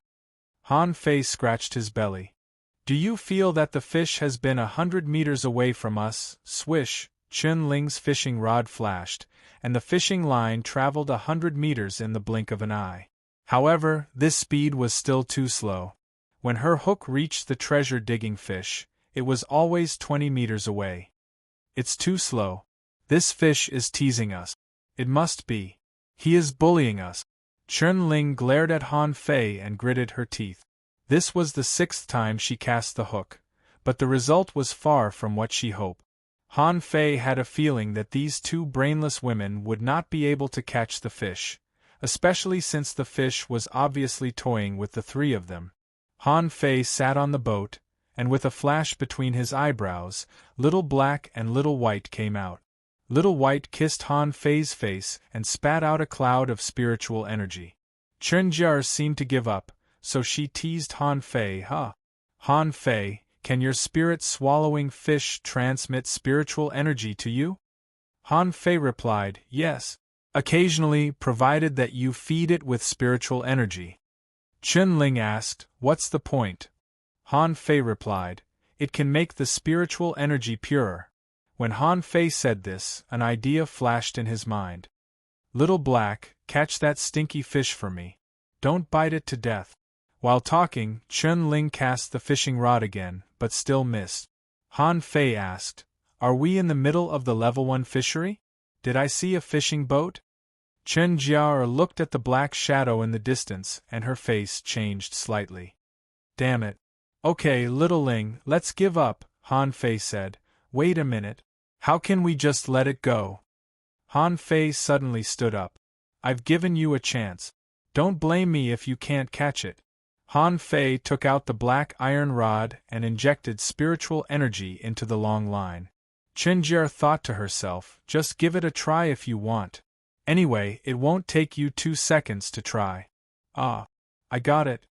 Han Fei scratched his belly. "Do you feel that the fish has been 100 meters away from us?" Swish! Chun Ling's fishing rod flashed, and the fishing line traveled 100 meters in the blink of an eye. However, this speed was still too slow. When her hook reached the treasure-digging fish, it was always 20 meters away. "It's too slow. This fish is teasing us. It must be. He is bullying us." Chen Ling glared at Han Fei and gritted her teeth. This was the 6th time she cast the hook, but the result was far from what she hoped. Han Fei had a feeling that these two brainless women would not be able to catch the fish, especially since the fish was obviously toying with the three of them. Han Fei sat on the boat, and with a flash between his eyebrows, Little Black and Little White came out. Little White kissed Han Fei's face and spat out a cloud of spiritual energy. Chen Jier seemed to give up, so she teased Han Fei. Han Fei, can your spirit-swallowing fish transmit spiritual energy to you? Han Fei replied, yes. Occasionally, provided that you feed it with spiritual energy. Chen Ling asked, what's the point? Han Fei replied, it can make the spiritual energy purer. When Han Fei said this, an idea flashed in his mind. Little Black, catch that stinky fish for me. Don't bite it to death. While talking, Chen Ling cast the fishing rod again, but still missed. Han Fei asked, are we in the middle of the level 1 fishery? Did I see a fishing boat? Chen Jier looked at the black shadow in the distance, and her face changed slightly. Damn it. Okay, Little Ling, let's give up, Han Fei said. Wait a minute. How can we just let it go? Han Fei suddenly stood up. I've given you a chance. Don't blame me if you can't catch it. Han Fei took out the black iron rod and injected spiritual energy into the long line. Chen Jier thought to herself, just give it a try if you want. Anyway, it won't take you 2 seconds to try. Ah, I got it.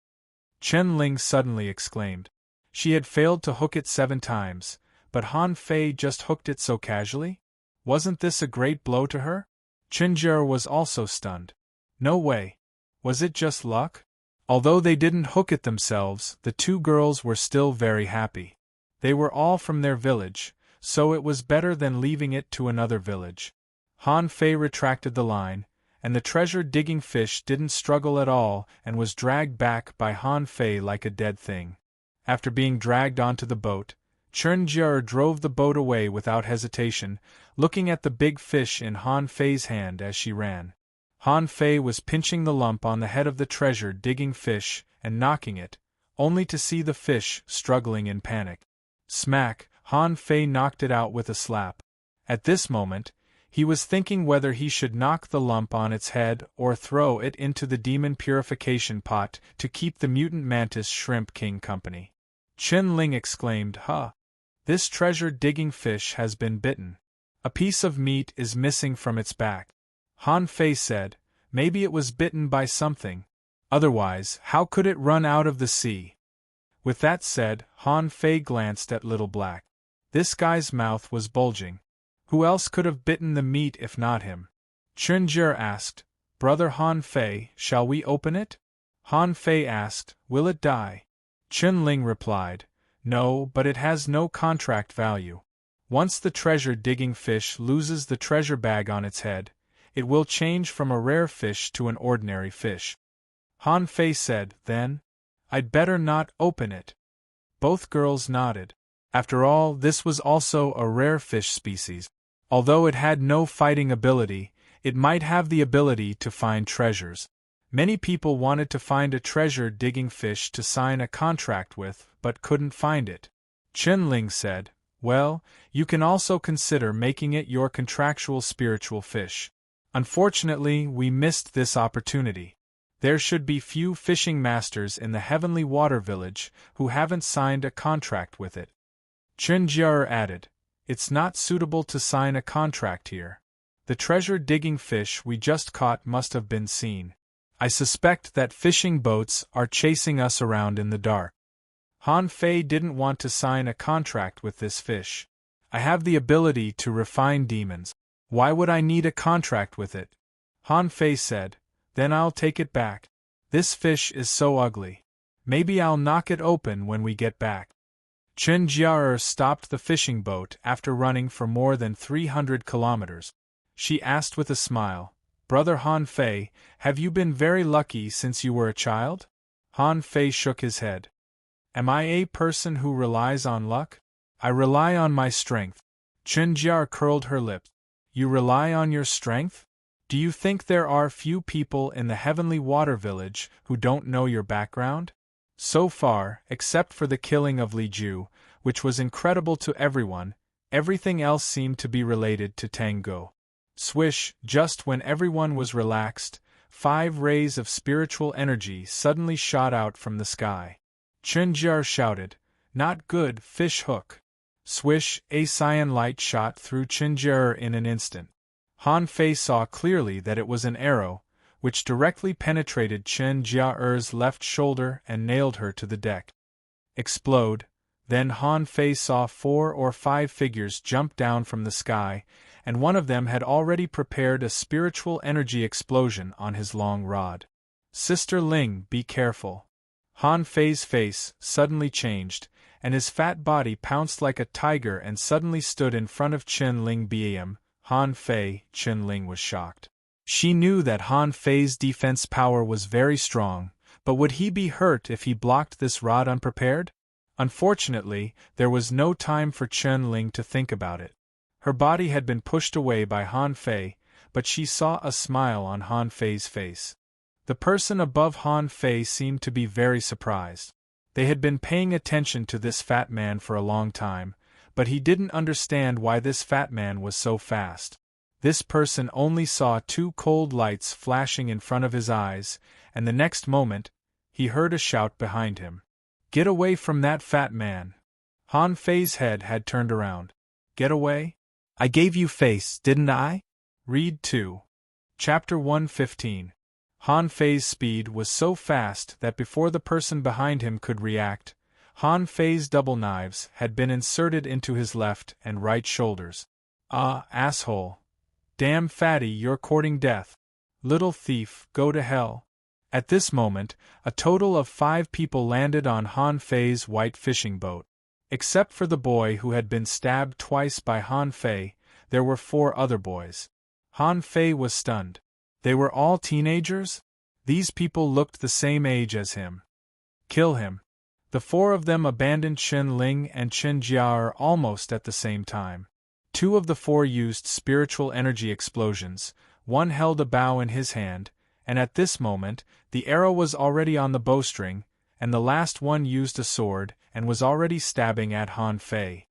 Chen Ling suddenly exclaimed. She had failed to hook it 7 times, but Han Fei just hooked it so casually? Wasn't this a great blow to her? Chen Jier was also stunned. No way. Was it just luck? Although they didn't hook it themselves, the 2 girls were still very happy. They were all from their village, so it was better than leaving it to another village. Han Fei retracted the line, and the treasure-digging fish didn't struggle at all and was dragged back by Han Fei like a dead thing. After being dragged onto the boat, Chen Jier drove the boat away without hesitation, looking at the big fish in Han Fei's hand as she ran. Han Fei was pinching the lump on the head of the treasure-digging fish and knocking it, only to see the fish struggling in panic. Smack! Han Fei knocked it out with a slap. At this moment, he was thinking whether he should knock the lump on its head or throw it into the demon purification pot to keep the mutant mantis shrimp king company. Chen Ling exclaimed, This treasure-digging fish has been bitten. A piece of meat is missing from its back. Han Fei said, maybe it was bitten by something. Otherwise, how could it run out of the sea? With that said, Han Fei glanced at Little Black. This guy's mouth was bulging. Who else could have bitten the meat if not him? Chen Jier asked, Brother Han Fei, shall we open it? Han Fei asked, will it die? Chen Ling replied, no, but it has no contract value. Once the treasure-digging fish loses the treasure bag on its head, it will change from a rare fish to an ordinary fish. Han Fei said, then, I'd better not open it. Both girls nodded. After all, this was also a rare fish species. Although it had no fighting ability, it might have the ability to find treasures. Many people wanted to find a treasure-digging fish to sign a contract with, but couldn't find it. Chen Ling said, well, you can also consider making it your contractual spiritual fish. Unfortunately, we missed this opportunity. There should be few fishing masters in the Heavenly Water Village who haven't signed a contract with it. Chen Jier added, it's not suitable to sign a contract here. The treasure-digging fish we just caught must have been seen. I suspect that fishing boats are chasing us around in the dark. Han Fei didn't want to sign a contract with this fish. I have the ability to refine demons. Why would I need a contract with it? Han Fei said, then I'll take it back. This fish is so ugly. Maybe I'll knock it open when we get back. Chen Jier stopped the fishing boat after running for more than 300 kilometers. She asked with a smile, Brother Han Fei, have you been very lucky since you were a child? Han Fei shook his head. Am I a person who relies on luck? I rely on my strength. Chen Jier curled her lips. You rely on your strength? Do you think there are few people in the Heavenly Water Village who don't know your background? So far, except for the killing of Li Ju, which was incredible to everyone, everything else seemed to be related to Tango. Swish, just when everyone was relaxed, 5 rays of spiritual energy suddenly shot out from the sky. Chunjiar shouted, "Not good, fish hook!" Swish, a cyan light shot through Chunjiar in an instant. Han Fei saw clearly that it was an arrow, which directly penetrated Chen Jiaer's left shoulder and nailed her to the deck. Explode. Then Han Fei saw 4 or 5 figures jump down from the sky, and one of them had already prepared a spiritual energy explosion on his long rod. "Sister Ling, be careful." Han Fei's face suddenly changed, and his fat body pounced like a tiger and suddenly stood in front of Chen Ling. Bam! Han Fei, Chen Ling was shocked. She knew that Han Fei's defense power was very strong, but would he be hurt if he blocked this rod unprepared? Unfortunately, there was no time for Chen Ling to think about it. Her body had been pushed away by Han Fei, but she saw a smile on Han Fei's face. The person above Han Fei seemed to be very surprised. They had been paying attention to this fat man for a long time, but he didn't understand why this fat man was so fast. This person only saw 2 cold lights flashing in front of his eyes, and the next moment, he heard a shout behind him. "Get away from that fat man!" Han Fei's head had turned around. "Get away? I gave you face, didn't I?" Read 2. Chapter 115. Han Fei's speed was so fast that before the person behind him could react, Han Fei's double knives had been inserted into his left and right shoulders. "Ah, asshole! Damn fatty, you're courting death! Little thief, go to hell!" At this moment, a total of 5 people landed on Han Fei's white fishing boat. Except for the boy who had been stabbed twice by Han Fei, there were 4 other boys. Han Fei was stunned. They were all teenagers? These people looked the same age as him. Kill him. The 4 of them abandoned Chen Ling and Chen Jiaer almost at the same time. 2 of the 4 used spiritual energy explosions, one held a bow in his hand, and at this moment, the arrow was already on the bowstring, and the last one used a sword and was already stabbing at Han Fei.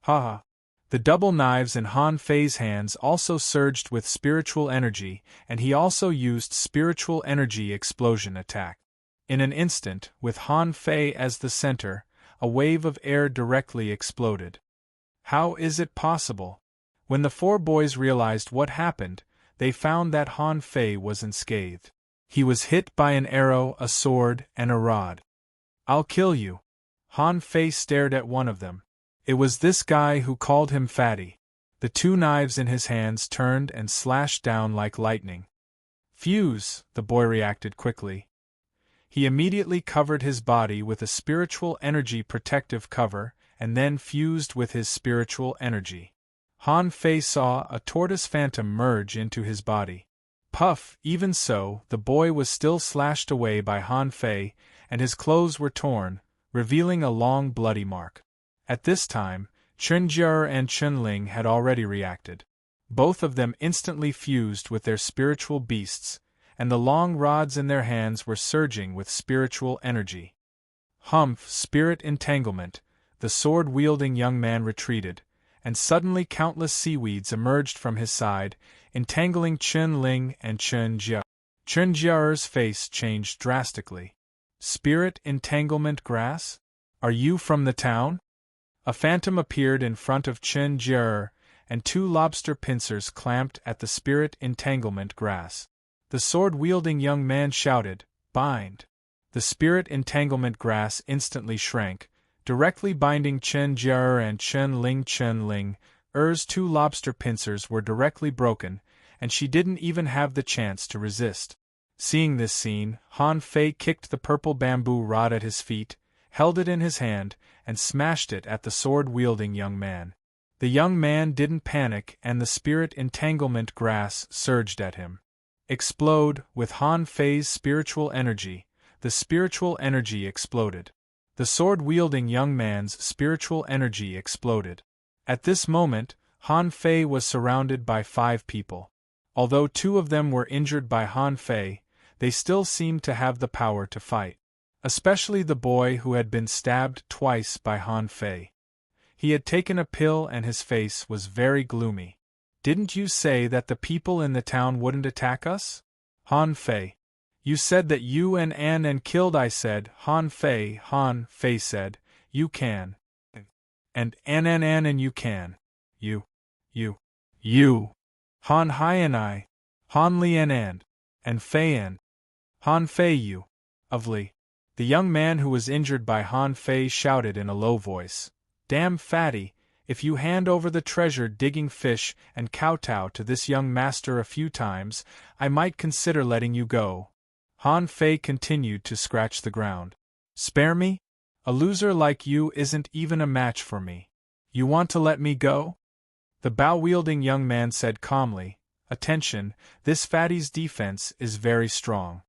Ha ha! The double knives in Han Fei's hands also surged with spiritual energy, and he also used spiritual energy explosion attack. In an instant, with Han Fei as the center, a wave of air directly exploded. How is it possible? When the 4 boys realized what happened, they found that Han Fei was unscathed. He was hit by an arrow, a sword, and a rod. "I'll kill you." Han Fei stared at one of them. It was this guy who called him fatty. The 2 knives in his hands turned and slashed down like lightning. "Fuse," the boy reacted quickly. He immediately covered his body with a spiritual energy protective cover, and then fused with his spiritual energy. Han Fei saw a tortoise phantom merge into his body. Puff, even so, the boy was still slashed away by Han Fei, and his clothes were torn, revealing a long bloody mark. At this time, Chen Jiaer and Chen Ling had already reacted. Both of them instantly fused with their spiritual beasts, and the long rods in their hands were surging with spiritual energy. Humph! Spirit entanglement! The sword-wielding young man retreated, and suddenly countless seaweeds emerged from his side, entangling Chen Ling and Chen Jia. Chen Jiaer's face changed drastically. "Spirit entanglement grass? Are you from the town?" A phantom appeared in front of Chen Jiaer, and 2 lobster pincers clamped at the spirit entanglement grass. The sword-wielding young man shouted, "Bind!" The spirit entanglement grass instantly shrank, directly binding Chen Jiaer and Chen Ling. Chen Ling's 2 lobster pincers were directly broken, and she didn't even have the chance to resist. Seeing this scene, Han Fei kicked the purple bamboo rod at his feet, held it in his hand, and smashed it at the sword-wielding young man. The young man didn't panic, and the spirit entanglement grass surged at him. Explode! With Han Fei's spiritual energy, the spiritual energy exploded. The sword-wielding young man's spiritual energy exploded. At this moment, Han Fei was surrounded by 5 people. Although two of them were injured by Han Fei, they still seemed to have the power to fight. Especially the boy who had been stabbed twice by Han Fei. He had taken a pill and his face was very gloomy. "Didn't you say that the people in the town wouldn't attack us? Han Fei. You said that you and An and killed," I said. Han Fei said, "You can. And An and you can. You. Han Hai and I. Han Li and Fei and. Han Fei you. Of Li." The young man who was injured by Han Fei shouted in a low voice, "Damn fatty, if you hand over the treasure digging fish and kowtow to this young master a few times, I might consider letting you go." Han Fei continued to scratch the ground. "Spare me? A loser like you isn't even a match for me. You want to let me go?" The bow-wielding young man said calmly, "Attention, this fatty's defense is very strong.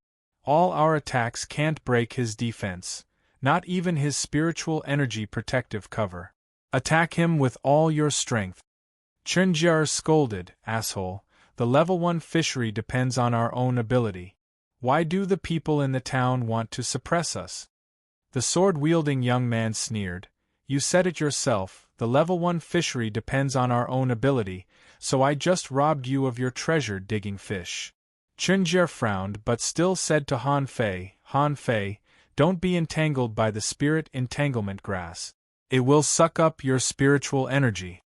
All our attacks can't break his defense, not even his spiritual energy protective cover. Attack him with all your strength." Chunjiar scolded, "Asshole, the level 1 fishery depends on our own ability. Why do the people in the town want to suppress us?" The sword-wielding young man sneered, "You said it yourself, the level 1 fishery depends on our own ability, so I just robbed you of your treasure digging fish." Chunjiar frowned but still said to Han Fei, "Don't be entangled by the spirit entanglement grass. It will suck up your spiritual energy."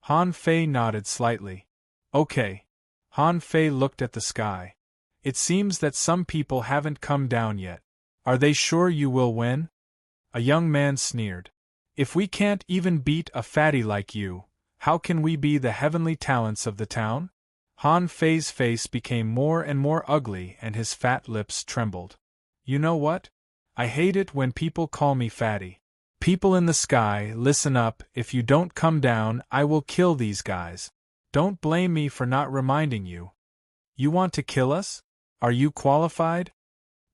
Han Fei nodded slightly. "Okay." Han Fei looked at the sky. "It seems that some people haven't come down yet. Are they sure you will win?" A young man sneered. "If we can't even beat a fatty like you, how can we be the heavenly talents of the town?" Han Fei's face became more and more ugly and his fat lips trembled. "You know what? I hate it when people call me fatty. People in the sky, listen up, if you don't come down, I will kill these guys. Don't blame me for not reminding you. You want to kill us? Are you qualified?"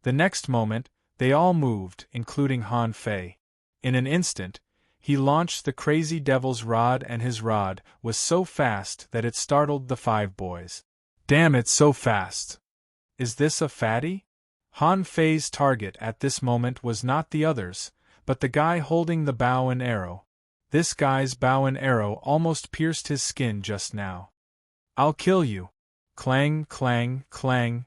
The next moment, they all moved, including Han Fei. In an instant, he launched the crazy devil's rod and his rod was so fast that it startled the 5 boys. "Damn, it's so fast! Is this a fatty?" Han Fei's target at this moment was not the others, but the guy holding the bow and arrow. This guy's bow and arrow almost pierced his skin just now. "I'll kill you." Clang, clang, clang.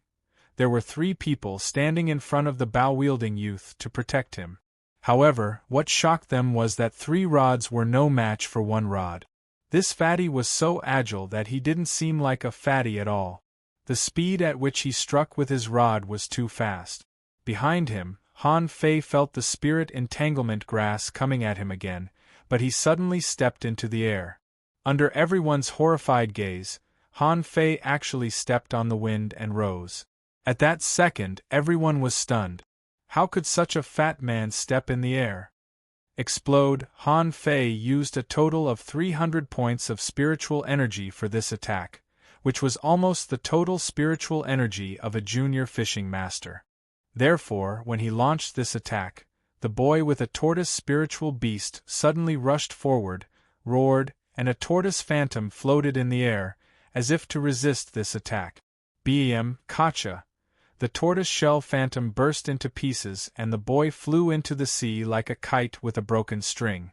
There were 3 people standing in front of the bow-wielding youth to protect him. However, what shocked them was that 3 rods were no match for 1 rod. This fatty was so agile that he didn't seem like a fatty at all. The speed at which he struck with his rod was too fast. Behind him, Han Fei felt the spirit entanglement grass coming at him again, but he suddenly stepped into the air. Under everyone's horrified gaze, Han Fei actually stepped on the wind and rose. At that second, everyone was stunned. How could such a fat man step in the air? Explode. Han Fei used a total of 300 points of spiritual energy for this attack, which was almost the total spiritual energy of a junior fishing master. Therefore, when he launched this attack, the boy with a tortoise spiritual beast suddenly rushed forward, roared, and a tortoise phantom floated in the air, as if to resist this attack. Bam, Kacha! The tortoise-shell phantom burst into pieces and the boy flew into the sea like a kite with a broken string.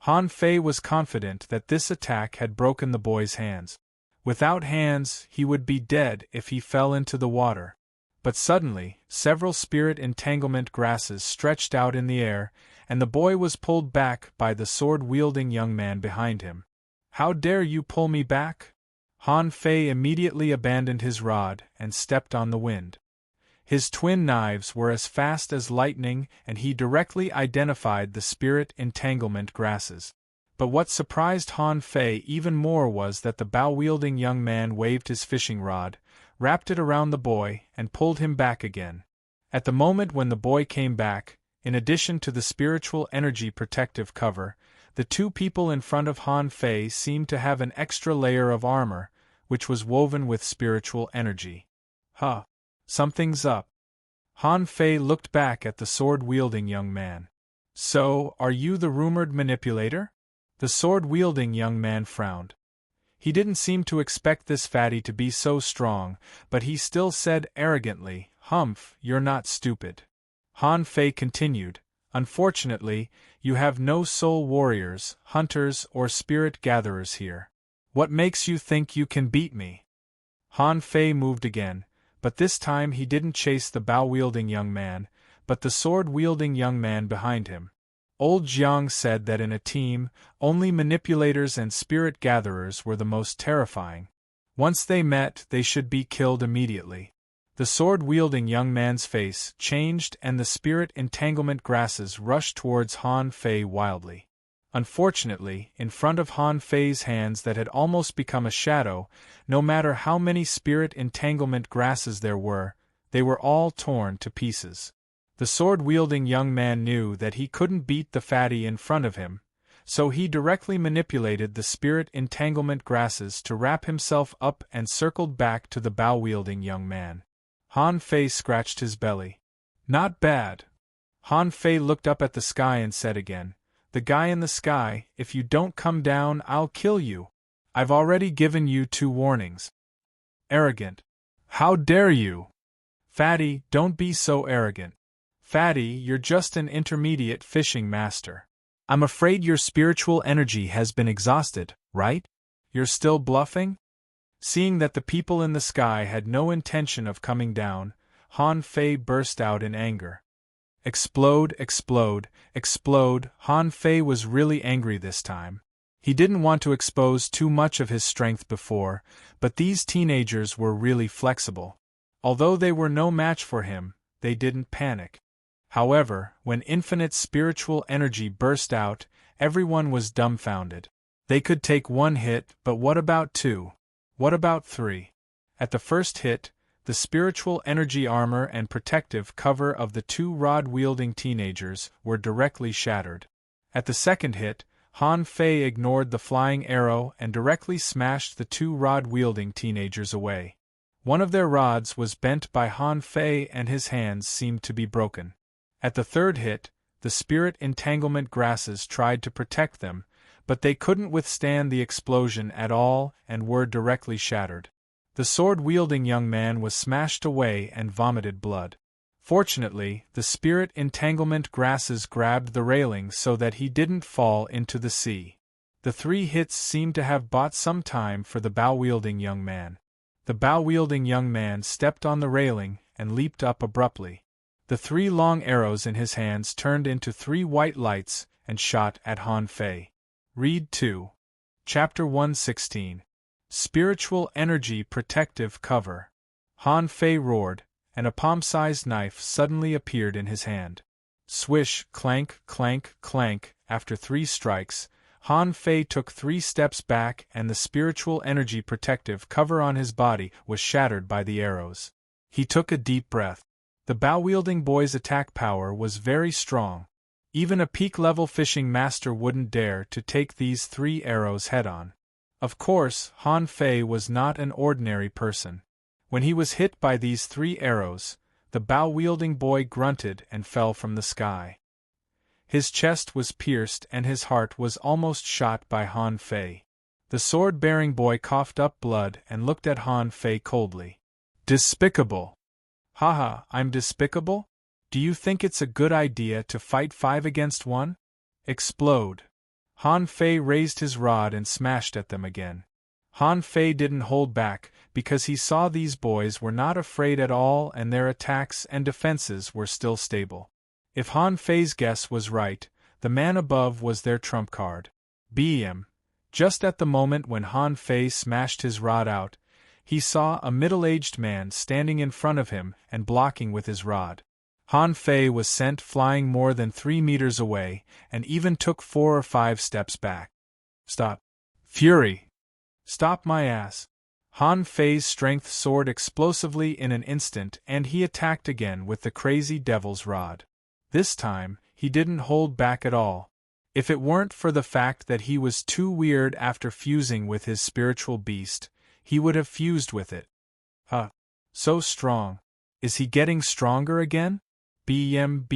Han Fei was confident that this attack had broken the boy's hands. Without hands, he would be dead if he fell into the water. But suddenly, several spirit entanglement grasses stretched out in the air, and the boy was pulled back by the sword-wielding young man behind him. "How dare you pull me back?" Han Fei immediately abandoned his rod and stepped on the wind. His twin knives were as fast as lightning and he directly identified the spirit entanglement grasses. But what surprised Han Fei even more was that the bow-wielding young man waved his fishing rod, wrapped it around the boy, and pulled him back again. At the moment when the boy came back, in addition to the spiritual energy protective cover, the 2 people in front of Han Fei seemed to have an extra layer of armor, which was woven with spiritual energy. "Huh. Something's up." Han Fei looked back at the sword-wielding young man. "So, are you the rumored manipulator?" The sword-wielding young man frowned. He didn't seem to expect this fatty to be so strong, but he still said arrogantly, "Humph, you're not stupid." Han Fei continued, "Unfortunately, you have no soul warriors, hunters, or spirit gatherers here. What makes you think you can beat me?" Han Fei moved again, but this time he didn't chase the bow-wielding young man, but the sword-wielding young man behind him. Old Jiang said that in a team, only manipulators and spirit gatherers were the most terrifying. Once they met, they should be killed immediately. The sword-wielding young man's face changed and the spirit entanglement grasses rushed towards Han Fei wildly. Unfortunately, in front of Han Fei's hands that had almost become a shadow, no matter how many spirit entanglement grasses there were, they were all torn to pieces. The sword-wielding young man knew that he couldn't beat the fatty in front of him, so he directly manipulated the spirit entanglement grasses to wrap himself up and circled back to the bow-wielding young man. Han Fei scratched his belly. "Not bad." Han Fei looked up at the sky and said again, "The guy in the sky, if you don't come down, I'll kill you. I've already given you 2 warnings." "Arrogant. How dare you?" "Fatty, don't be so arrogant. Fatty, you're just an intermediate fishing master. I'm afraid your spiritual energy has been exhausted, right? You're still bluffing?" Seeing that the people in the sky had no intention of coming down, Han Fei burst out in anger. Explode, explode, explode. Han Fei was really angry this time. He didn't want to expose too much of his strength before, but these teenagers were really flexible. Although they were no match for him, they didn't panic. However, when infinite spiritual energy burst out, everyone was dumbfounded. They could take 1 hit, but what about 2? What about 3? At the first hit, the spiritual energy armor and protective cover of the 2 rod-wielding teenagers were directly shattered. At the second hit, Han Fei ignored the flying arrow and directly smashed the 2 rod-wielding teenagers away. One of their rods was bent by Han Fei and his hands seemed to be broken. At the third hit, the spirit entanglement grasses tried to protect them, but they couldn't withstand the explosion at all and were directly shattered. The sword-wielding young man was smashed away and vomited blood. Fortunately, the spirit entanglement grasses grabbed the railing so that he didn't fall into the sea. The 3 hits seemed to have bought some time for the bow-wielding young man. The bow-wielding young man stepped on the railing and leaped up abruptly. The 3 long arrows in his hands turned into 3 white lights and shot at Han Fei. Read 2. Chapter 116. Spiritual Energy Protective Cover. Han Fei roared, and a palm-sized knife suddenly appeared in his hand. Swish, clank, clank, clank. After 3 strikes, Han Fei took 3 steps back and the spiritual energy protective cover on his body was shattered by the arrows. He took a deep breath. The bow-wielding boy's attack power was very strong. Even a peak-level fishing master wouldn't dare to take these 3 arrows head-on. Of course, Han Fei was not an ordinary person. When he was hit by these 3 arrows, the bow-wielding boy grunted and fell from the sky. His chest was pierced and his heart was almost shot by Han Fei. The sword-bearing boy coughed up blood and looked at Han Fei coldly. "Despicable! Haha, I'm despicable? Do you think it's a good idea to fight 5 against 1? Explode!" Han Fei raised his rod and smashed at them again. Han Fei didn't hold back, because he saw these boys were not afraid at all and their attacks and defenses were still stable. If Han Fei's guess was right, the man above was their trump card. BM. Just at the moment when Han Fei smashed his rod out, he saw a middle-aged man standing in front of him and blocking with his rod. Han Fei was sent flying more than 3 meters away, and even took 4 or 5 steps back. "Stop! Fury! Stop my ass!" Han Fei's strength soared explosively in an instant and he attacked again with the crazy devil's rod. This time, he didn't hold back at all. If it weren't for the fact that he was too weird after fusing with his spiritual beast, he would have fused with it. Huh. So strong. Is he getting stronger again? BM.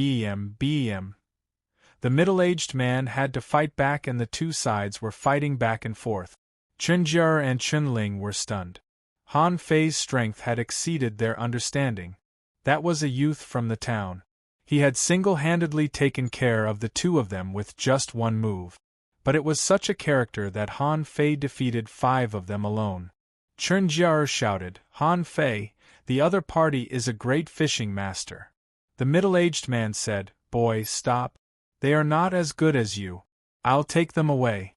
The middle-aged man had to fight back and the 2 sides were fighting back and forth. Chunjiar and Chunling were stunned. Han Fei's strength had exceeded their understanding. That was a youth from the town. He had single-handedly taken care of the two of them with just one move. But it was such a character that Han Fei defeated 5 of them alone. Chunjiar shouted, "Han Fei, the other party is a great fishing master." The middle-aged man said, "Boy, stop. They are not as good as you. I'll take them away."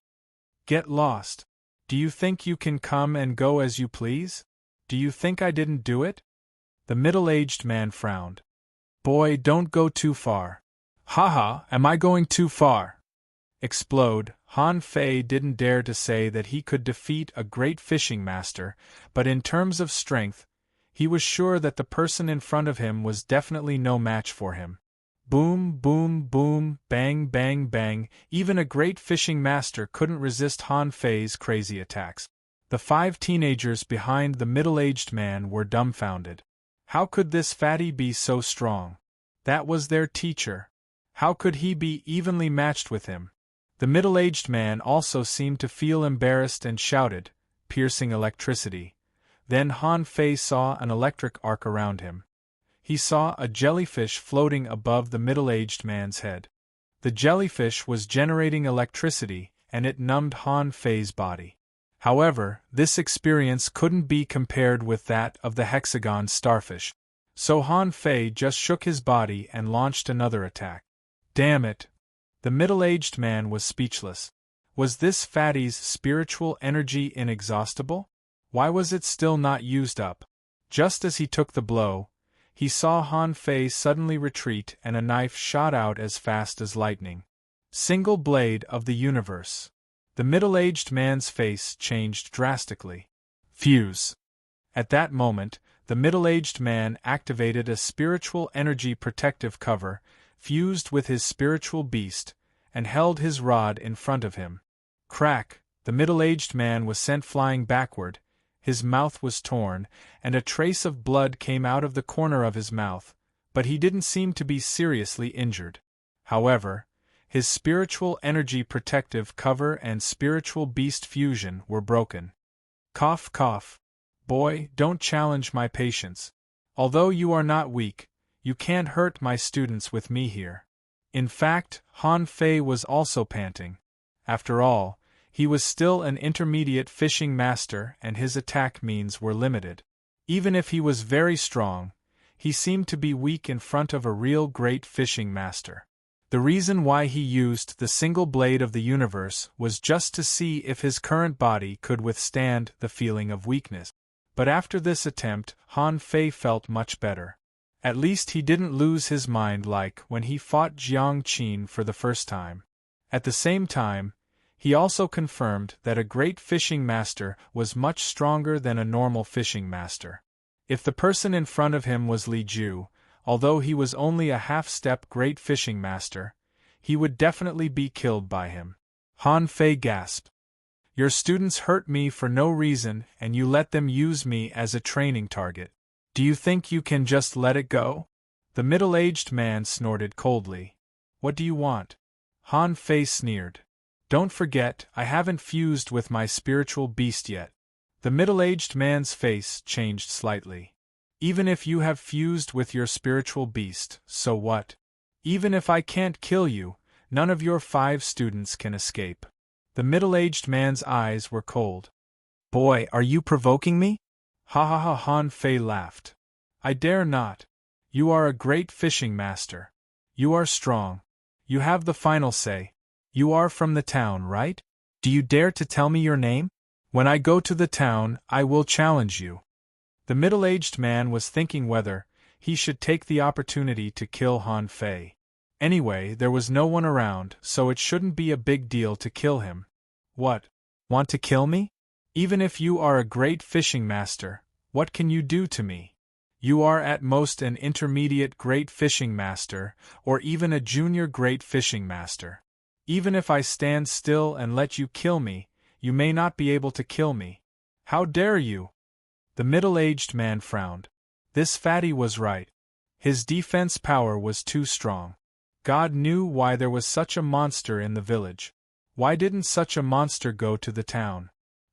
"Get lost. Do you think you can come and go as you please? Do you think I didn't do it?" The middle-aged man frowned. "Boy, don't go too far." "Haha, am I going too far?" Explode. Han Fei didn't dare to say that he could defeat a great fishing master, but in terms of strength, he was sure that the person in front of him was definitely no match for him. Boom, boom, boom, bang, bang, bang, even a great fishing master couldn't resist Han Fei's crazy attacks. The 5 teenagers behind the middle-aged man were dumbfounded. How could this fatty be so strong? That was their teacher. How could he be evenly matched with him? The middle-aged man also seemed to feel embarrassed and shouted, piercing electricity. Then Han Fei saw an electric arc around him. He saw a jellyfish floating above the middle-aged man's head. The jellyfish was generating electricity, and it numbed Han Fei's body. However, this experience couldn't be compared with that of the hexagon starfish. So Han Fei just shook his body and launched another attack. Damn it! The middle-aged man was speechless. Was this fatty's spiritual energy inexhaustible? Why was it still not used up? Just as he took the blow, he saw Han Fei suddenly retreat and a knife shot out as fast as lightning. Single blade of the universe. The middle-aged man's face changed drastically. Fuse. At that moment, the middle-aged man activated a spiritual energy protective cover, fused with his spiritual beast, and held his rod in front of him. Crack! The middle-aged man was sent flying backward, his mouth was torn, and a trace of blood came out of the corner of his mouth, but he didn't seem to be seriously injured. However, his spiritual energy protective cover and spiritual beast fusion were broken. Cough, cough. Boy, don't challenge my patience. Although you are not weak, you can't hurt my students with me here. In fact, Han Fei was also panting. After all, he was still an intermediate fishing master and his attack means were limited. Even if he was very strong, he seemed to be weak in front of a real great fishing master. The reason why he used the single blade of the universe was just to see if his current body could withstand the feeling of weakness. But after this attempt, Han Fei felt much better. At least he didn't lose his mind like when he fought Jiang Qin for the first time. At the same time, he also confirmed that a great fishing master was much stronger than a normal fishing master. If the person in front of him was Li Ju, although he was only a half-step great fishing master, he would definitely be killed by him. Han Fei gasped. Your students hurt me for no reason and you let them use me as a training target. Do you think you can just let it go? The middle-aged man snorted coldly. What do you want? Han Fei sneered. Don't forget, I haven't fused with my spiritual beast yet. The middle-aged man's face changed slightly. Even if you have fused with your spiritual beast, so what? Even if I can't kill you, none of your 5 students can escape. The middle-aged man's eyes were cold. Boy, are you provoking me? Ha ha ha! Han Fei laughed. I dare not. You are a great fishing master. You are strong. You have the final say. You are from the town, right? Do you dare to tell me your name? When I go to the town, I will challenge you. The middle-aged man was thinking whether he should take the opportunity to kill Han Fei. Anyway, there was no one around, so it shouldn't be a big deal to kill him. What? Want to kill me? Even if you are a great fishing master, what can you do to me? You are at most an intermediate great fishing master, or even a junior great fishing master. Even if I stand still and let you kill me, you may not be able to kill me. How dare you? The middle-aged man frowned. This fatty was right. His defense power was too strong. God knew why there was such a monster in the village. Why didn't such a monster go to the town?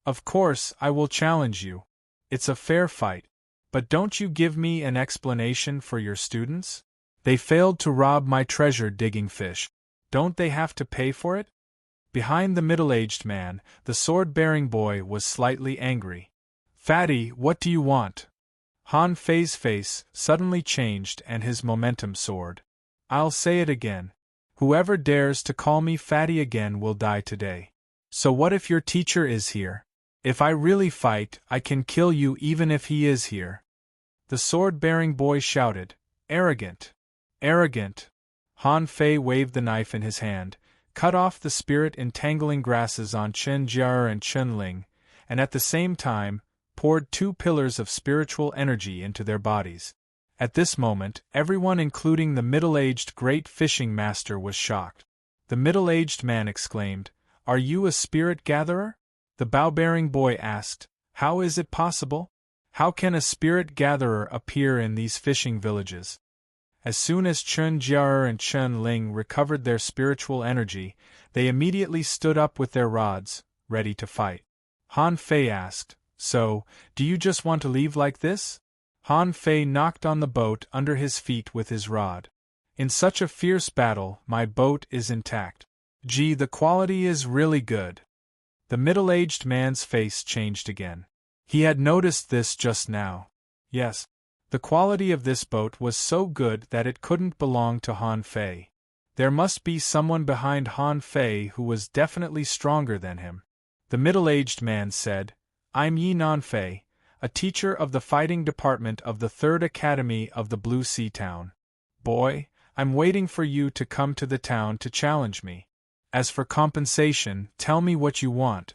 Of course, I will challenge you. It's a fair fight. But don't you give me an explanation for your students? They failed to rob my treasure digging fish. Don't they have to pay for it? Behind the middle-aged man, the sword-bearing boy was slightly angry. Fatty, what do you want? Han Fei's face suddenly changed and his momentum soared. I'll say it again. Whoever dares to call me fatty again will die today. So what if your teacher is here? If I really fight, I can kill you even if he is here. The sword-bearing boy shouted, Arrogant! Arrogant! Han Fei waved the knife in his hand, cut off the spirit-entangling grasses on Chen Jiao and Chen Ling, and at the same time, poured 2 pillars of spiritual energy into their bodies. At this moment, everyone including the middle-aged great fishing master was shocked. The middle-aged man exclaimed, Are you a spirit gatherer? The bow-bearing boy asked, How is it possible? How can a spirit gatherer appear in these fishing villages? As soon as Chen Jiao and Chen Ling recovered their spiritual energy, they immediately stood up with their rods, ready to fight. Han Fei asked, So, do you just want to leave like this? Han Fei knocked on the boat under his feet with his rod. In such a fierce battle, my boat is intact. Gee, the quality is really good. The middle-aged man's face changed again. He had noticed this just now. Yes. The quality of this boat was so good that it couldn't belong to Han Fei. There must be someone behind Han Fei who was definitely stronger than him. The middle-aged man said, I'm Yi Nanfei, a teacher of the fighting department of the 3rd Academy of the Blue Sea Town. Boy, I'm waiting for you to come to the town to challenge me. As for compensation, tell me what you want.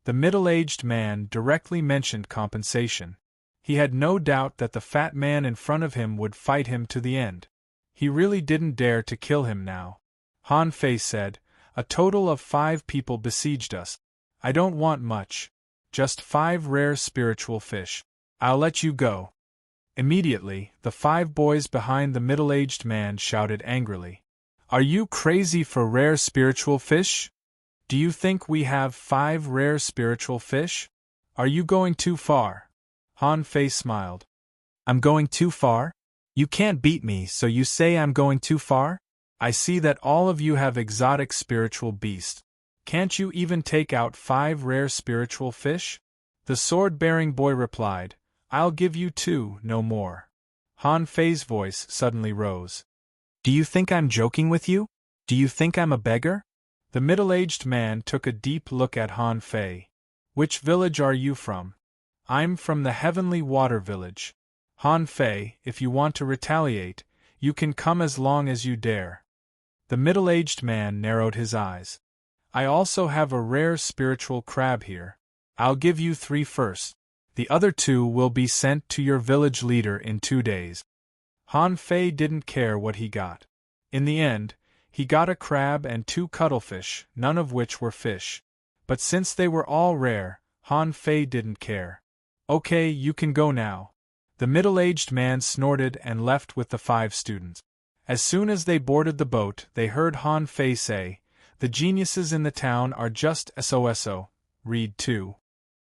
The middle-aged man directly mentioned compensation. He had no doubt that the fat man in front of him would fight him to the end. He really didn't dare to kill him now. Han Fei said, A total of 5 people besieged us. I don't want much. Just 5 rare spiritual fish. I'll let you go. Immediately, the 5 boys behind the middle-aged man shouted angrily. Are you crazy for rare spiritual fish? Do you think we have 5 rare spiritual fish? Are you going too far? Han Fei smiled. I'm going too far? You can't beat me, so you say I'm going too far? I see that all of you have exotic spiritual beasts. Can't you even take out 5 rare spiritual fish? The sword-bearing boy replied, I'll give you 2, no more. Han Fei's voice suddenly rose. Do you think I'm joking with you? Do you think I'm a beggar? The middle-aged man took a deep look at Han Fei. Which village are you from? I'm from the Heavenly Water Village. Han Fei, if you want to retaliate, you can come as long as you dare. The middle-aged man narrowed his eyes. I also have a rare spiritual crab here. I'll give you 3 first. The other 2 will be sent to your village leader in 2 days. Han Fei didn't care what he got. In the end, he got a crab and 2 cuttlefish, none of which were fish. But since they were all rare, Han Fei didn't care. Okay, you can go now. The middle-aged man snorted and left with the 5 students. As soon as they boarded the boat, they heard Han Fei say, The geniuses in the town are just SOSO. Read 2.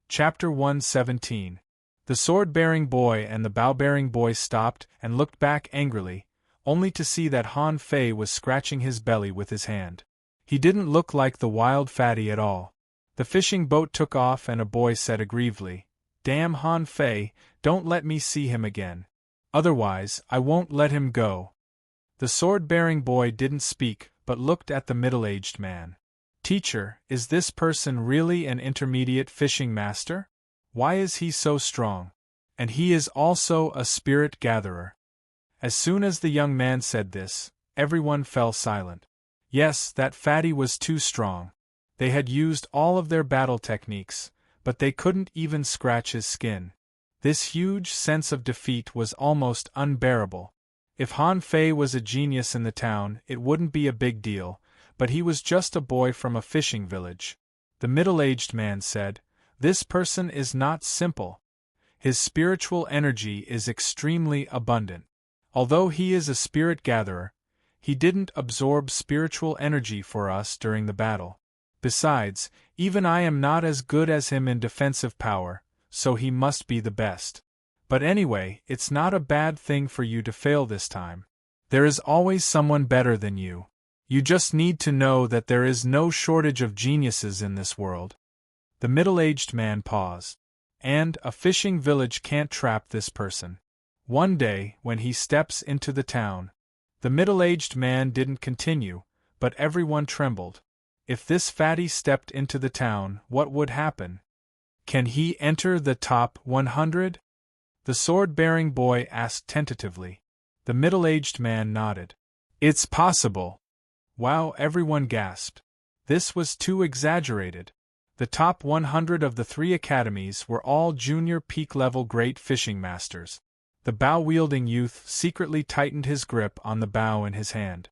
Chapter 117. The sword-bearing boy and the bow-bearing boy stopped and looked back angrily, only to see that Han Fei was scratching his belly with his hand. He didn't look like the wild fatty at all. The fishing boat took off and a boy said aggrievely, Damn Han Fei, don't let me see him again. Otherwise, I won't let him go. The sword-bearing boy didn't speak, but looked at the middle-aged man. Teacher, is this person really an intermediate fishing master? Why is he so strong? And he is also a spirit gatherer. As soon as the young man said this, everyone fell silent. Yes, that fatty was too strong. They had used all of their battle techniques, but they couldn't even scratch his skin. This huge sense of defeat was almost unbearable. If Han Fei was a genius in the town, it wouldn't be a big deal, but he was just a boy from a fishing village. The middle-aged man said, This person is not simple. His spiritual energy is extremely abundant. Although he is a spirit gatherer, he didn't absorb spiritual energy for us during the battle. Besides, even I am not as good as him in defensive power, so he must be the best. But anyway, it's not a bad thing for you to fail this time. There is always someone better than you. You just need to know that there is no shortage of geniuses in this world." The middle-aged man paused. "And a fishing village can't trap this person." One day, when he steps into the town. The middle-aged man didn't continue, but everyone trembled. If this fatty stepped into the town, what would happen? Can he enter the top 100? The sword-bearing boy asked tentatively. The middle-aged man nodded. "It's possible." Wow, everyone gasped. This was too exaggerated. The top 100 of the 3 academies were all junior peak-level great fishing masters. The bow-wielding youth secretly tightened his grip on the bow in his hand.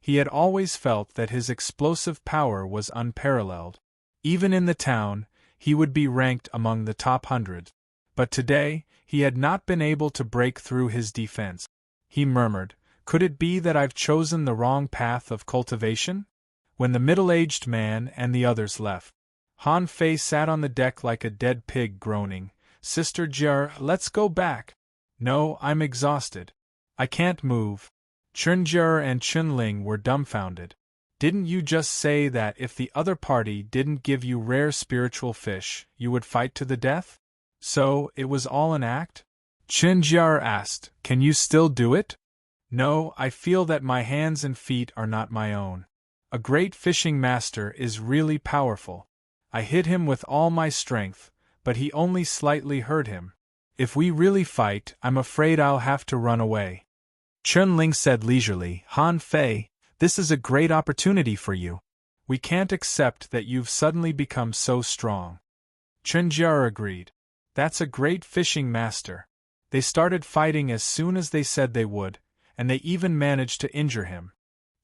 He had always felt that his explosive power was unparalleled. Even in the town, he would be ranked among the top 100. But today, he had not been able to break through his defense. He murmured, "Could it be that I've chosen the wrong path of cultivation?" When the middle-aged man and the others left, Han Fei sat on the deck like a dead pig, groaning, "Sister Jier, let's go back." "No, I'm exhausted. I can't move." Chun Jier and Chun Ling were dumbfounded. "Didn't you just say that if the other party didn't give you rare spiritual fish, you would fight to the death? So, it was all an act?" Chun Jier asked, "Can you still do it?" "No, I feel that my hands and feet are not my own. A great fishing master is really powerful. I hit him with all my strength, but he only slightly hurt him. If we really fight, I'm afraid I'll have to run away." Chun Ling said leisurely, "Han Fei, this is a great opportunity for you. We can't accept that you've suddenly become so strong." Chun Jier agreed. "That's a great fishing master." They started fighting as soon as they said they would, and they even managed to injure him.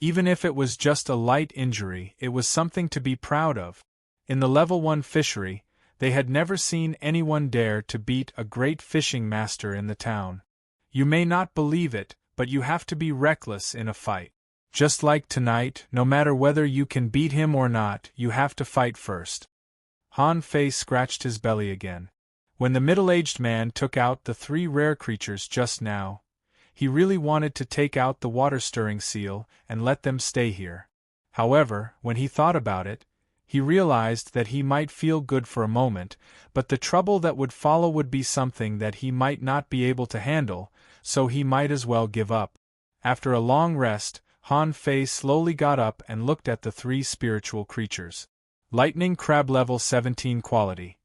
Even if it was just a light injury, it was something to be proud of. In the level 1 fishery, they had never seen anyone dare to beat a great fishing master in the town. You may not believe it, but you have to be reckless in a fight. Just like tonight, no matter whether you can beat him or not, you have to fight first. Han Fei scratched his belly again. When the middle-aged man took out the 3 rare creatures just now, he really wanted to take out the water-stirring seal and let them stay here. However, when he thought about it, he realized that he might feel good for a moment, but the trouble that would follow would be something that he might not be able to handle, so he might as well give up. After a long rest, Han Fei slowly got up and looked at the 3 spiritual creatures. Lightning Crab Level 17 Quality.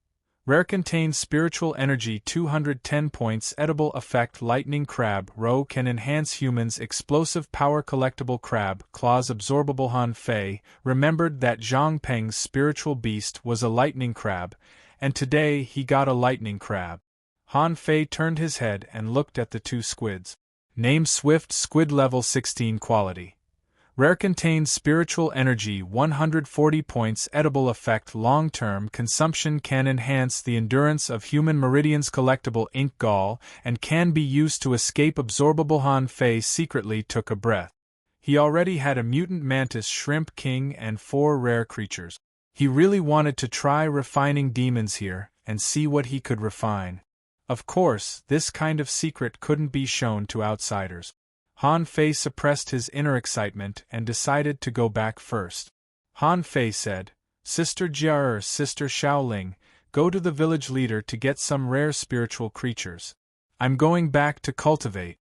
Rare, contains spiritual energy 210 points. Edible effect. Lightning Crab Roe can enhance humans' explosive power. Collectible Crab Claws absorbable. Han Fei remembered that Zhang Peng's spiritual beast was a lightning crab, and today he got a lightning crab. Han Fei turned his head and looked at the 2 squids. Name Swift Squid Level 16 Quality. Rare, contains spiritual energy 140 points. Edible effect. Long-term consumption can enhance the endurance of human meridians. Collectible Ink Gall and can be used to escape. Absorbable. Han Fei secretly took a breath. He already had a mutant mantis shrimp king and 4 rare creatures. He really wanted to try refining demons here and see what he could refine. Of course, this kind of secret couldn't be shown to outsiders. Han Fei suppressed his inner excitement and decided to go back first. Han Fei said, "Sister Jier, Sister Shaoling, go to the village leader to get some rare spiritual creatures. I'm going back to cultivate."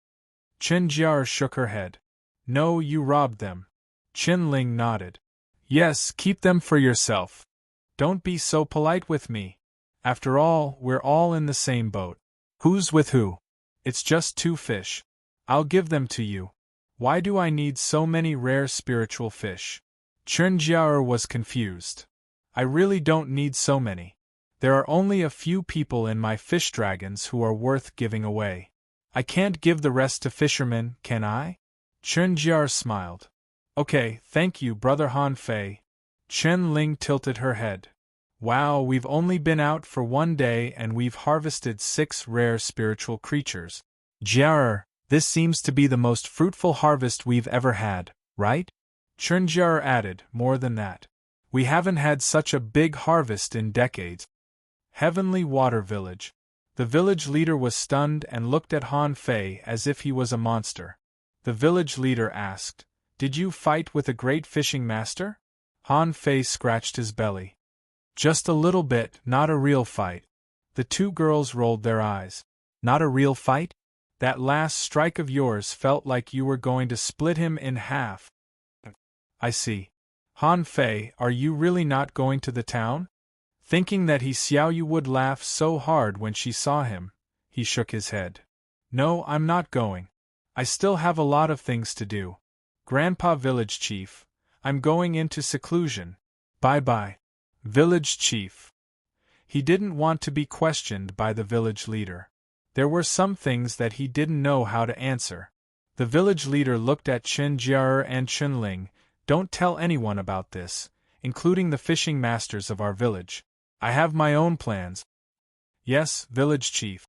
Qin Jier shook her head. "No, you robbed them." Qin Ling nodded. "Yes, keep them for yourself. Don't be so polite with me. After all, we're all in the same boat." "Who's with who?" "It's just 2 fish. I'll give them to you. Why do I need so many rare spiritual fish?" Chun Jier was confused. "I really don't need so many. There are only a few people in my fish dragons who are worth giving away. I can't give the rest to Fisherman, can I?" Chun Jier smiled. "Okay, thank you, Brother Han Fei." Chen Ling tilted her head. "Wow, we've only been out for 1 day and we've harvested 6 rare spiritual creatures. Jier, this seems to be the most fruitful harvest we've ever had, right?" Chun Jier added, "More than that. We haven't had such a big harvest in decades. Heavenly Water Village. The village leader was stunned and looked at Han Fei as if he was a monster. The village leader asked, "Did you fight with a great fishing master?" Han Fei scratched his belly. "Just a little bit, not a real fight." The two girls rolled their eyes. "Not a real fight? That last strike of yours felt like you were going to split him in half." "I see. Han Fei, are you really not going to the town?" Thinking that he Xiao Yu would laugh so hard when she saw him, he shook his head. "No, I'm not going. I still have a lot of things to do. Grandpa Village Chief, I'm going into seclusion. Bye-bye." Village Chief. He didn't want to be questioned by the village leader. There were some things that he didn't know how to answer. The village leader looked at Chen Jiaer and Chen Ling. "Don't tell anyone about this, including the fishing masters of our village. I have my own plans." "Yes, Village Chief."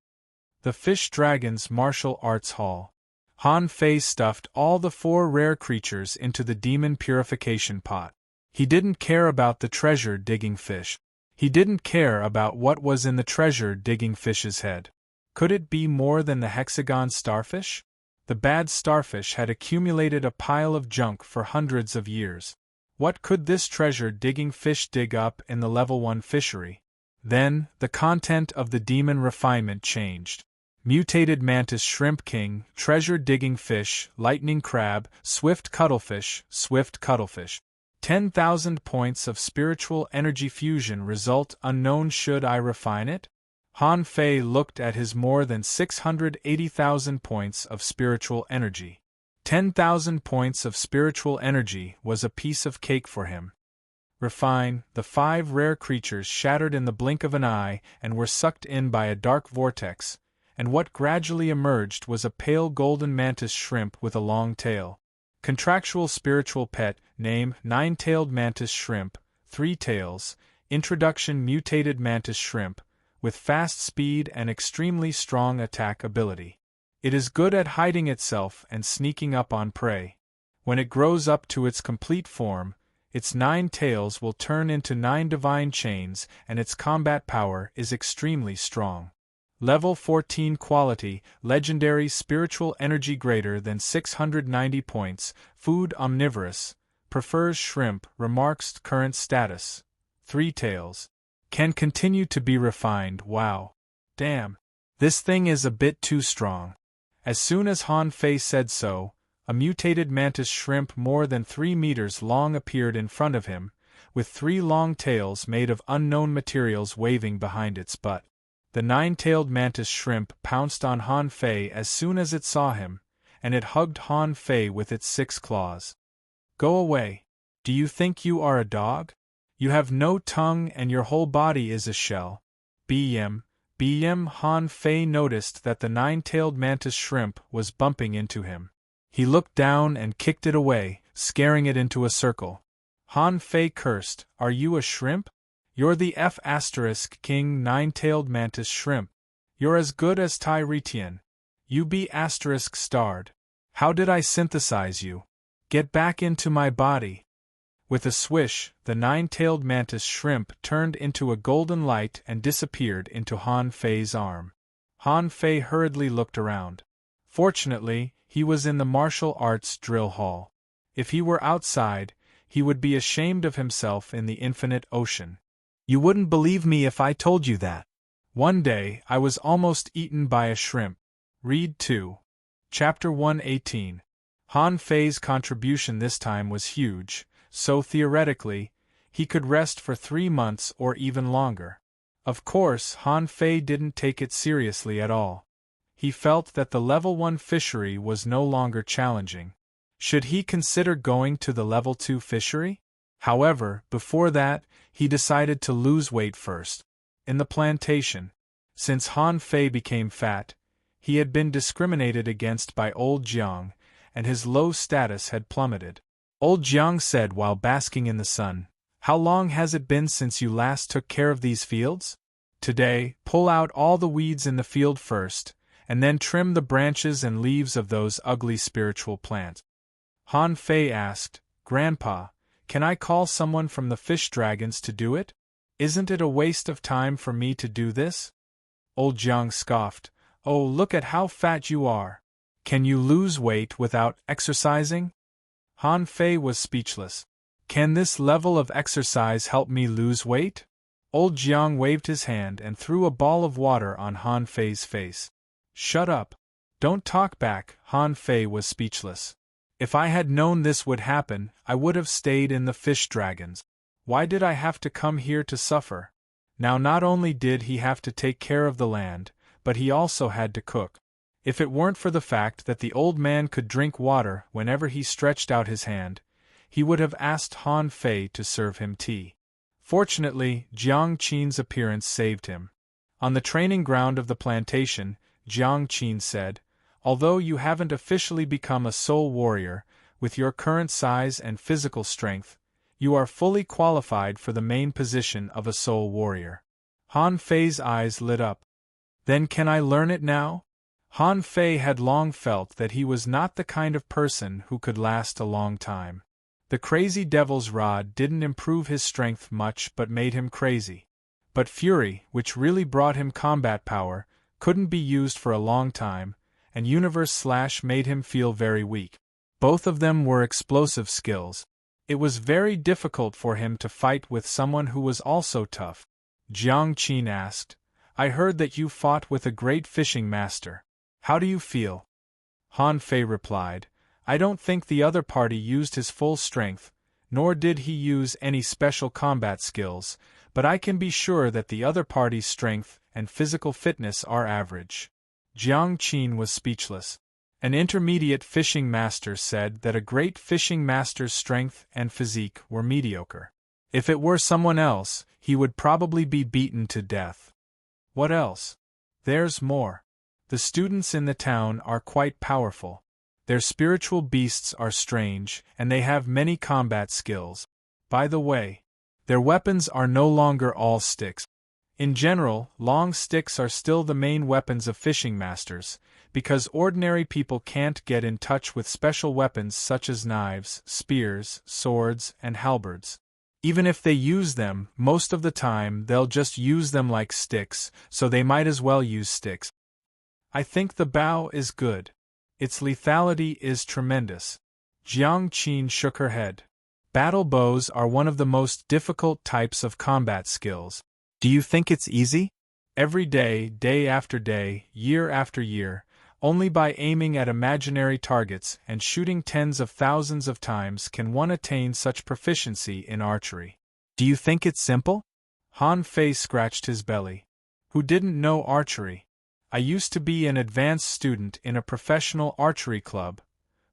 The Fish Dragon's Martial Arts Hall. Han Fei stuffed all the 4 rare creatures into the demon purification pot. He didn't care about the treasure-digging fish. He didn't care about what was in the treasure-digging fish's head. Could it be more than the hexagon starfish? The bad starfish had accumulated a pile of junk for hundreds of years. What could this treasure-digging fish dig up in the level 1 fishery? Then, the content of the demon refinement changed. Mutated mantis shrimp king, treasure-digging fish, lightning crab, swift cuttlefish. 10,000 points of spiritual energy fusion result unknown. Should I refine it? Han Fei looked at his more than 680,000 points of spiritual energy. 10,000 points of spiritual energy was a piece of cake for him. Refine. The 5 rare creatures shattered in the blink of an eye and were sucked in by a dark vortex, and what gradually emerged was a pale golden mantis shrimp with a long tail. Contractual spiritual pet, name, 9-tailed mantis shrimp, 3 tails, introduction mutated mantis shrimp, with fast speed and extremely strong attack ability. It is good at hiding itself and sneaking up on prey. When it grows up to its complete form, its 9 tails will turn into 9 divine chains and its combat power is extremely strong. Level 14 quality, legendary spiritual energy greater than 690 points, food omnivorous, prefers shrimp, remarks current status, 3 tails. Can continue to be refined. Wow. Damn. This thing is a bit too strong. As soon as Han Fei said so, a mutated mantis shrimp more than 3 meters long appeared in front of him, with 3 long tails made of unknown materials waving behind its butt. The 9-tailed mantis shrimp pounced on Han Fei as soon as it saw him, and it hugged Han Fei with its 6 claws. "Go away. Do you think you are a dog? You have no tongue and your whole body is a shell." BM. Han Fei noticed that the 9-tailed mantis shrimp was bumping into him. He looked down and kicked it away, scaring it into a circle. Han Fei cursed, "Are you a shrimp? You're the F** king 9-tailed mantis shrimp. You're as good as Tai Retian. You be * starred. How did I synthesize you? Get back into my body." With a swish, the 9-tailed mantis shrimp turned into a golden light and disappeared into Han Fei's arm. Han Fei hurriedly looked around. Fortunately, he was in the martial arts drill hall. If he were outside, he would be ashamed of himself in the infinite ocean. "You wouldn't believe me if I told you that. One day, I was almost eaten by a shrimp." Read 2. Chapter 118. Han Fei's contribution this time was huge, so theoretically, he could rest for 3 months or even longer. Of course, Han Fei didn't take it seriously at all. He felt that the level 1 fishery was no longer challenging. Should he consider going to the level 2 fishery? However, before that, he decided to lose weight first. In the plantation, since Han Fei became fat, he had been discriminated against by Old Jiang, and his low status had plummeted. Old Jiang said while basking in the sun, "How long has it been since you last took care of these fields? Today, pull out all the weeds in the field first, and then trim the branches and leaves of those ugly spiritual plants." Han Fei asked, "Grandpa, Can I call someone from the fish dragons to do it? Isn't it a waste of time for me to do this? Old Jiang scoffed. Oh, look at how fat you are. Can you lose weight without exercising? Han Fei was speechless. Can this level of exercise help me lose weight? Old Jiang waved his hand and threw a ball of water on Han Fei's face. Shut up. Don't talk back. Han Fei was speechless. If I had known this would happen, I would have stayed in the fish dragons. Why did I have to come here to suffer? Now not only did he have to take care of the land, but he also had to cook. If it weren't for the fact that the old man could drink water whenever he stretched out his hand, he would have asked Han Fei to serve him tea. Fortunately, Jiang Qin's appearance saved him. On the training ground of the plantation, Jiang Qin said, although you haven't officially become a soul warrior, with your current size and physical strength, you are fully qualified for the main position of a soul warrior. Han Fei's eyes lit up. Then can I learn it now? Han Fei had long felt that he was not the kind of person who could last a long time. The crazy devil's rod didn't improve his strength much but made him crazy. But fury, which really brought him combat power, couldn't be used for a long time, and Universe Slash made him feel very weak. Both of them were explosive skills. It was very difficult for him to fight with someone who was also tough. Jiang Qin asked, I heard that you fought with a great fishing master. How do you feel? Han Fei replied, I don't think the other party used his full strength, nor did he use any special combat skills, but I can be sure that the other party's strength and physical fitness are average. Jiang Qin was speechless. An intermediate fishing master said that a great fishing master's strength and physique were mediocre. If it were someone else, he would probably be beaten to death. What else? There's more. The students in the town are quite powerful. Their spiritual beasts are strange, and they have many combat skills. By the way, their weapons are no longer all sticks. In general, long sticks are still the main weapons of fishing masters, because ordinary people can't get in touch with special weapons such as knives, spears, swords, and halberds. Even if they use them, most of the time they'll just use them like sticks, so they might as well use sticks. I think the bow is good. Its lethality is tremendous. Jiang Qin shook her head. Battle bows are one of the most difficult types of combat skills. Do you think it's easy? Every day, day after day, year after year, only by aiming at imaginary targets and shooting tens of thousands of times can one attain such proficiency in archery. Do you think it's simple? Han Fei scratched his belly. Who didn't know archery? I used to be an advanced student in a professional archery club.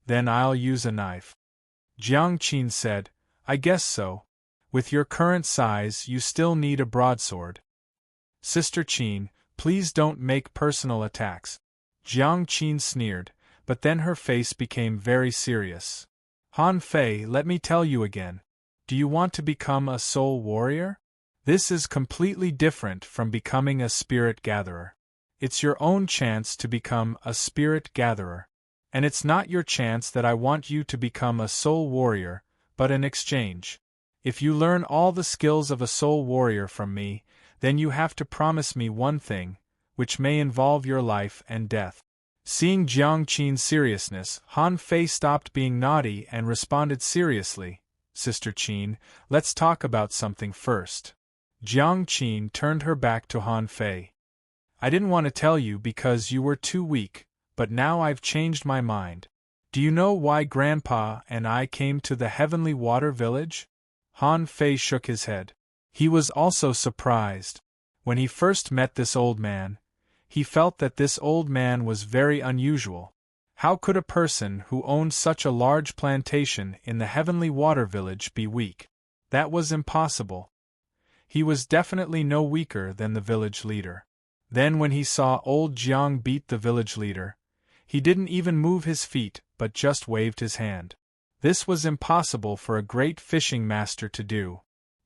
Then I'll use a knife. Jiang Qin said, I guess so. With your current size, you still need a broadsword. Sister Qin, please don't make personal attacks. Jiang Qin sneered, but then her face became very serious. Han Fei, let me tell you again. Do you want to become a soul warrior? This is completely different from becoming a spirit gatherer. It's your own chance to become a spirit gatherer. And it's not your chance that I want you to become a soul warrior, but an exchange. If you learn all the skills of a soul warrior from me, then you have to promise me one thing, which may involve your life and death. Seeing Jiang Qin's seriousness, Han Fei stopped being naughty and responded seriously, Sister Qin, let's talk about something first. Jiang Qin turned her back to Han Fei. I didn't want to tell you because you were too weak, but now I've changed my mind. Do you know why Grandpa and I came to the Heavenly Water Village? Han Fei shook his head. He was also surprised. When he first met this old man, he felt that this old man was very unusual. How could a person who owned such a large plantation in the Heavenly Water Village be weak? That was impossible. He was definitely no weaker than the village leader. Then when he saw old Jiang beat the village leader, he didn't even move his feet but just waved his hand. This was impossible for a great fishing master to do.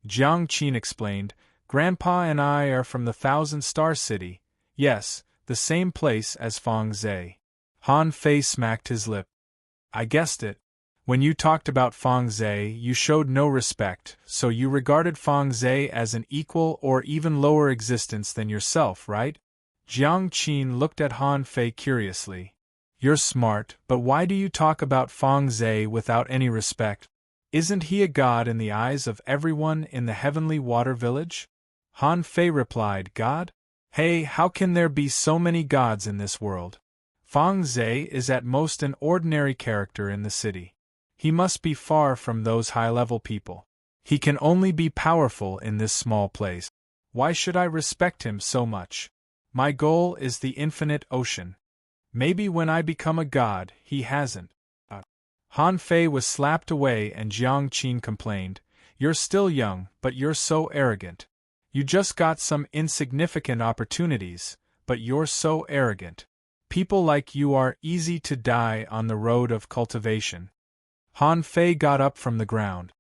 Jiang Qin explained, Grandpa and I are from the Thousand-Star City, yes, the same place as Feng Zhe. Han Fei smacked his lip. I guessed it. When you talked about Feng Zhe, you showed no respect, so you regarded Feng Zhe as an equal or even lower existence than yourself, right? Jiang Qin looked at Han Fei curiously. You're smart, but why do you talk about Feng Zhe without any respect? Isn't he a god in the eyes of everyone in the heavenly water village? Han Fei replied, God? Hey, how can there be so many gods in this world? Feng Zhe is at most an ordinary character in the city. He must be far from those high-level people. He can only be powerful in this small place. Why should I respect him so much? My goal is the infinite ocean. Maybe when I become a god, he hasn't. Han Fei was slapped away and Jiang Qin complained, You're still young, but you're so arrogant. You just got some insignificant opportunities, but you're so arrogant. People like you are easy to die on the road of cultivation. Han Fei got up from the ground.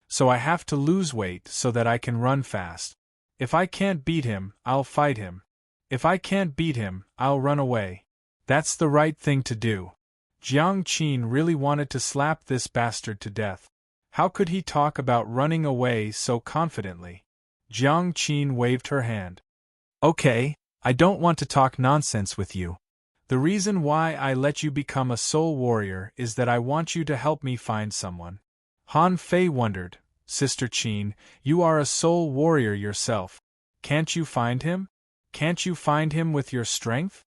So I have to lose weight so that I can run fast. If I can't beat him, I'll fight him. If I can't beat him, I'll run away. That's the right thing to do. Jiang Qin really wanted to slap this bastard to death. How could he talk about running away so confidently? Jiang Qin waved her hand. Okay, I don't want to talk nonsense with you. The reason why I let you become a soul warrior is that I want you to help me find someone. Han Fei wondered, Sister Qin, you are a soul warrior yourself. Can't you find him? Can't you find him with your strength?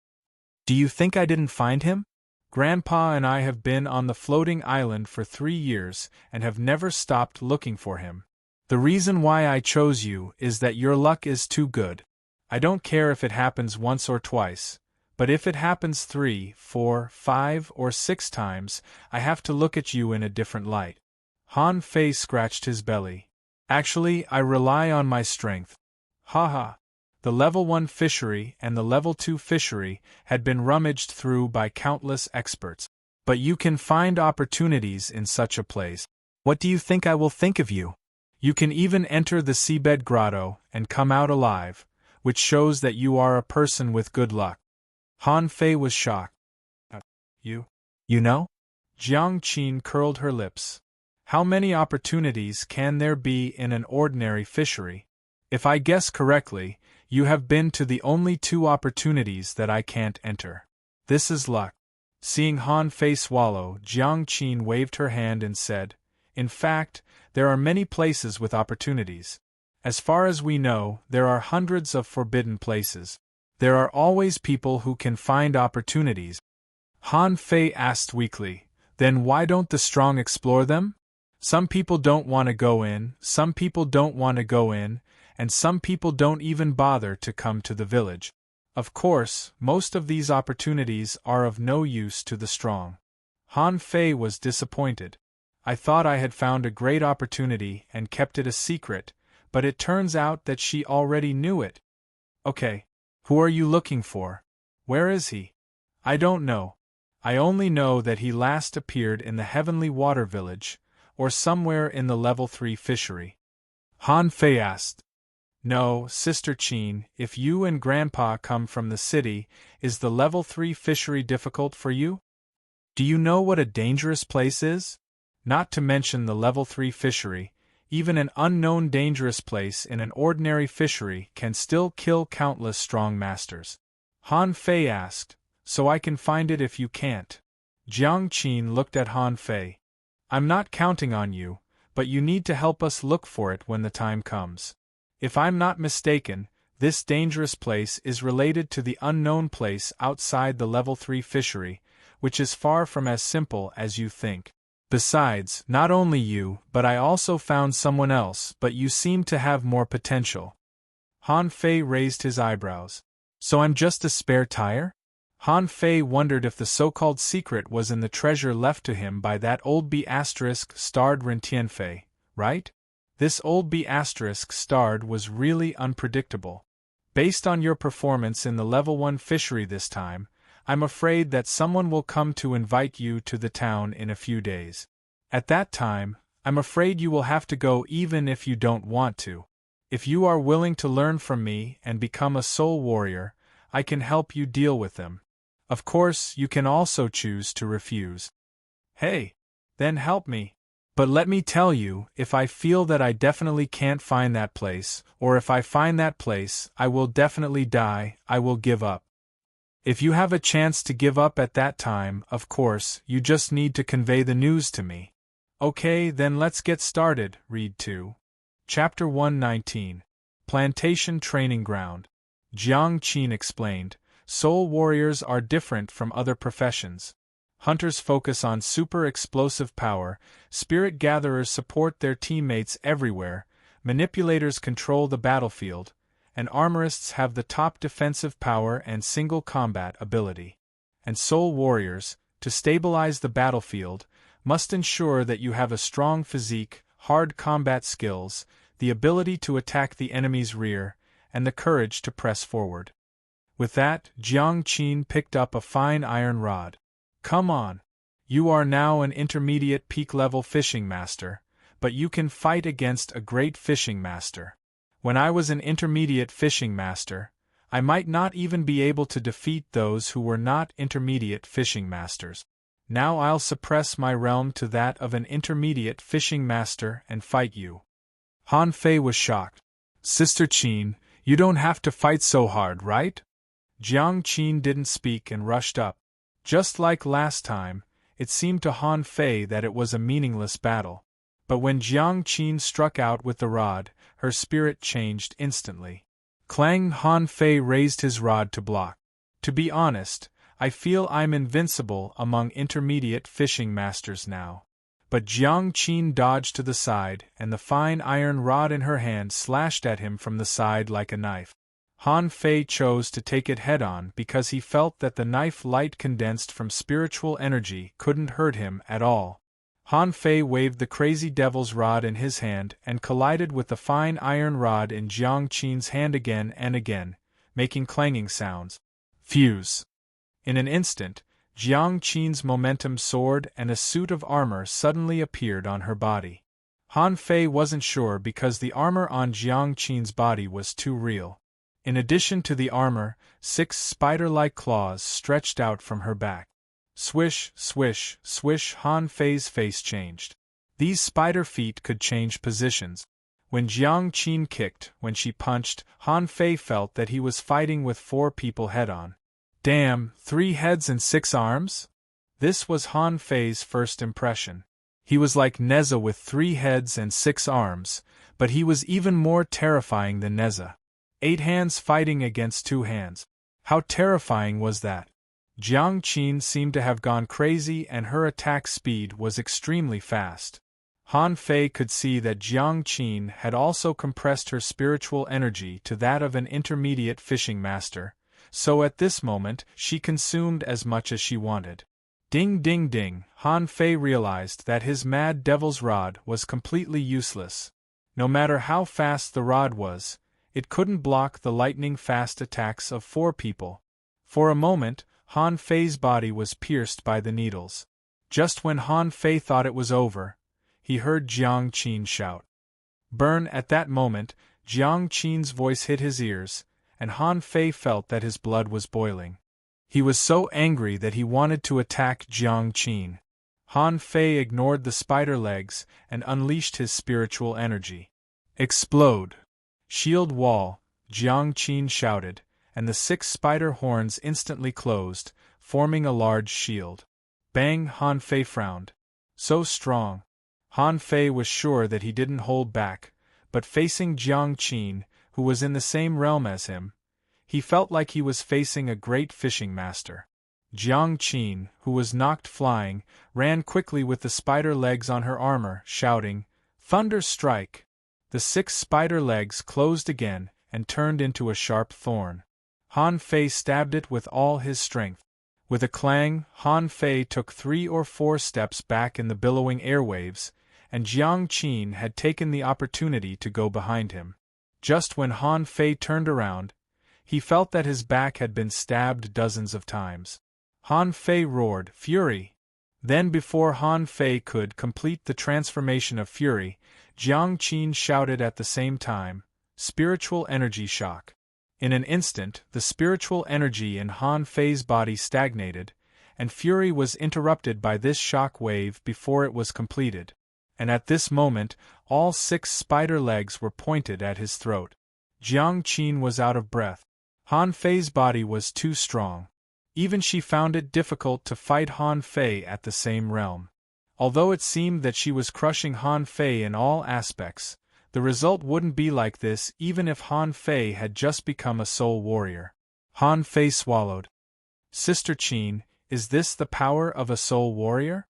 Do you think I didn't find him? Grandpa and I have been on the floating island for 3 years and have never stopped looking for him. The reason why I chose you is that your luck is too good. I don't care if it happens once or twice, but if it happens 3, 4, 5, or 6 times, I have to look at you in a different light. Han Fei scratched his belly. Actually, I rely on my strength. Haha. The level 1 fishery and the level 2 fishery had been rummaged through by countless experts. But you can find opportunities in such a place. What do you think I will think of you? You can even enter the seabed grotto and come out alive, which shows that you are a person with good luck. Han Fei was shocked. You know? Jiang Qin curled her lips. How many opportunities can there be in an ordinary fishery? If I guess correctly, you have been to the only 2 opportunities that I can't enter. This is luck. Seeing Han Fei swallow, Jiang Qin waved her hand and said, In fact, there are many places with opportunities. As far as we know, there are hundreds of forbidden places. There are always people who can find opportunities. Han Fei asked weakly, Then why don't the strong explore them? Some people don't want to go in, some people don't want to go in, and some people don't even bother to come to the village. Of course, most of these opportunities are of no use to the strong. Han Fei was disappointed. I thought I had found a great opportunity and kept it a secret, but it turns out that she already knew it. Okay. Who are you looking for? Where is he? I don't know. I only know that he last appeared in the Heavenly Water Village, or somewhere in the level 3 fishery. Han Fei asked. No, Sister Qin, if you and Grandpa come from the city, is the level 3 fishery difficult for you? Do you know what a dangerous place is? Not to mention the level 3 fishery, even an unknown dangerous place in an ordinary fishery can still kill countless strong masters. Han Fei asked, So I can find it if you can't. Jiang Qin looked at Han Fei. I'm not counting on you, but you need to help us look for it when the time comes. If I'm not mistaken, this dangerous place is related to the unknown place outside the level 3 fishery, which is far from as simple as you think. Besides, not only you, but I also found someone else, but you seem to have more potential. Han Fei raised his eyebrows. So I'm just a spare tire? Han Fei wondered if the so-called secret was in the treasure left to him by that old B***starred Ren Tianfei, right? This old B***starred was really unpredictable. Based on your performance in the level 1 fishery this time, I'm afraid that someone will come to invite you to the town in a few days. At that time, I'm afraid you will have to go even if you don't want to. If you are willing to learn from me and become a soul warrior, I can help you deal with them. Of course, you can also choose to refuse. Hey! Then help me. But let me tell you, if I feel that I definitely can't find that place, or if I find that place, I will definitely die, I will give up. If you have a chance to give up at that time, of course, you just need to convey the news to me. Okay, then let's get started. Read 2. Chapter 119. Plantation Training Ground. Jiang Qin explained, soul warriors are different from other professions. Hunters focus on super explosive power, spirit gatherers support their teammates everywhere, manipulators control the battlefield, and armorists have the top defensive power and single combat ability. And soul warriors, to stabilize the battlefield, must ensure that you have a strong physique, hard combat skills, the ability to attack the enemy's rear, and the courage to press forward. With that, Jiang Qin picked up a fine iron rod. Come on. You are now an intermediate peak-level fishing master, but you can fight against a great fishing master. When I was an intermediate fishing master, I might not even be able to defeat those who were not intermediate fishing masters. Now I'll suppress my realm to that of an intermediate fishing master and fight you. Han Fei was shocked. Sister Qin, you don't have to fight so hard, right? Jiang Qin didn't speak and rushed up. Just like last time, it seemed to Han Fei that it was a meaningless battle. But when Jiang Qin struck out with the rod, her spirit changed instantly. Clang! Han Fei raised his rod to block. To be honest, I feel I'm invincible among intermediate fishing masters now. But Jiang Qin dodged to the side, and the fine iron rod in her hand slashed at him from the side like a knife. Han Fei chose to take it head-on because he felt that the knife light condensed from spiritual energy couldn't hurt him at all. Han Fei waved the crazy devil's rod in his hand and collided with the fine iron rod in Jiang Qin's hand again and again, making clanging sounds. Fuse! In an instant, Jiang Qin's momentum soared and a suit of armor suddenly appeared on her body. Han Fei wasn't sure because the armor on Jiang Qin's body was too real. In addition to the armor, 6 spider-like claws stretched out from her back. Swish, swish, swish! Han Fei's face changed. These spider feet could change positions. When Jiang Qin kicked, when she punched, Han Fei felt that he was fighting with 4 people head-on. Damn, 3 heads and 6 arms? This was Han Fei's first impression. He was like Neza with 3 heads and 6 arms, but he was even more terrifying than Neza. 8 hands fighting against 2 hands. How terrifying was that? Jiang Qin seemed to have gone crazy and her attack speed was extremely fast. Han Fei could see that Jiang Qin had also compressed her spiritual energy to that of an intermediate fishing master, so at this moment she consumed as much as she wanted. Ding ding ding! Han Fei realized that his mad devil's rod was completely useless. No matter how fast the rod was, it couldn't block the lightning-fast attacks of 4 people. For a moment, Han Fei's body was pierced by the needles. Just when Han Fei thought it was over, he heard Jiang Qin shout. Burn! At that moment, Jiang Qin's voice hit his ears, and Han Fei felt that his blood was boiling. He was so angry that he wanted to attack Jiang Qin. Han Fei ignored the spider legs and unleashed his spiritual energy. Explode! Shield wall! Jiang Qin shouted, and the 6 spider horns instantly closed, forming a large shield. Bang! Han Fei frowned. So strong. Han Fei was sure that he didn't hold back, but facing Jiang Qin, who was in the same realm as him, he felt like he was facing a great fishing master. Jiang Qin, who was knocked flying, ran quickly with the spider legs on her armor, shouting, "Thunder strike!" The 6 spider legs closed again and turned into a sharp thorn. Han Fei stabbed it with all his strength. With a clang, Han Fei took 3 or 4 steps back in the billowing airwaves, and Jiang Qin had taken the opportunity to go behind him. Just when Han Fei turned around, he felt that his back had been stabbed dozens of times. Han Fei roared, "Fury!" Then before Han Fei could complete the transformation of fury, Jiang Qin shouted at the same time, "Spiritual energy shock." In an instant, the spiritual energy in Han Fei's body stagnated, and fury was interrupted by this shock wave before it was completed. And at this moment, all 6 spider legs were pointed at his throat. Jiang Qin was out of breath. Han Fei's body was too strong. Even she found it difficult to fight Han Fei at the same realm. Although it seemed that she was crushing Han Fei in all aspects, the result wouldn't be like this even if Han Fei had just become a soul warrior. Han Fei swallowed. Sister Qin, is this the power of a soul warrior?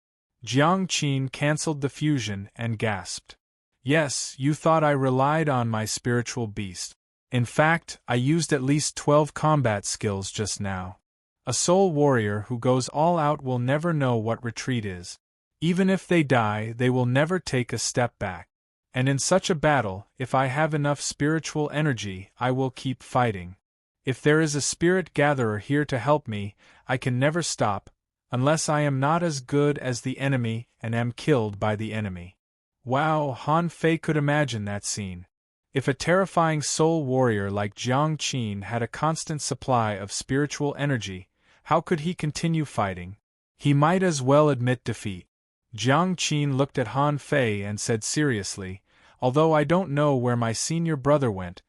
Jiang Qin cancelled the fusion and gasped. Yes, you thought I relied on my spiritual beast. In fact, I used at least 12 combat skills just now. A soul warrior who goes all out will never know what retreat is. Even if they die, they will never take a step back. And in such a battle, if I have enough spiritual energy, I will keep fighting. If there is a spirit gatherer here to help me, I can never stop, unless I am not as good as the enemy and am killed by the enemy. Wow, Han Fei could imagine that scene. If a terrifying soul warrior like Jiang Qin had a constant supply of spiritual energy, how could he continue fighting? He might as well admit defeat. Jiang Qin looked at Han Fei and said seriously, although I don't know where my senior brother went,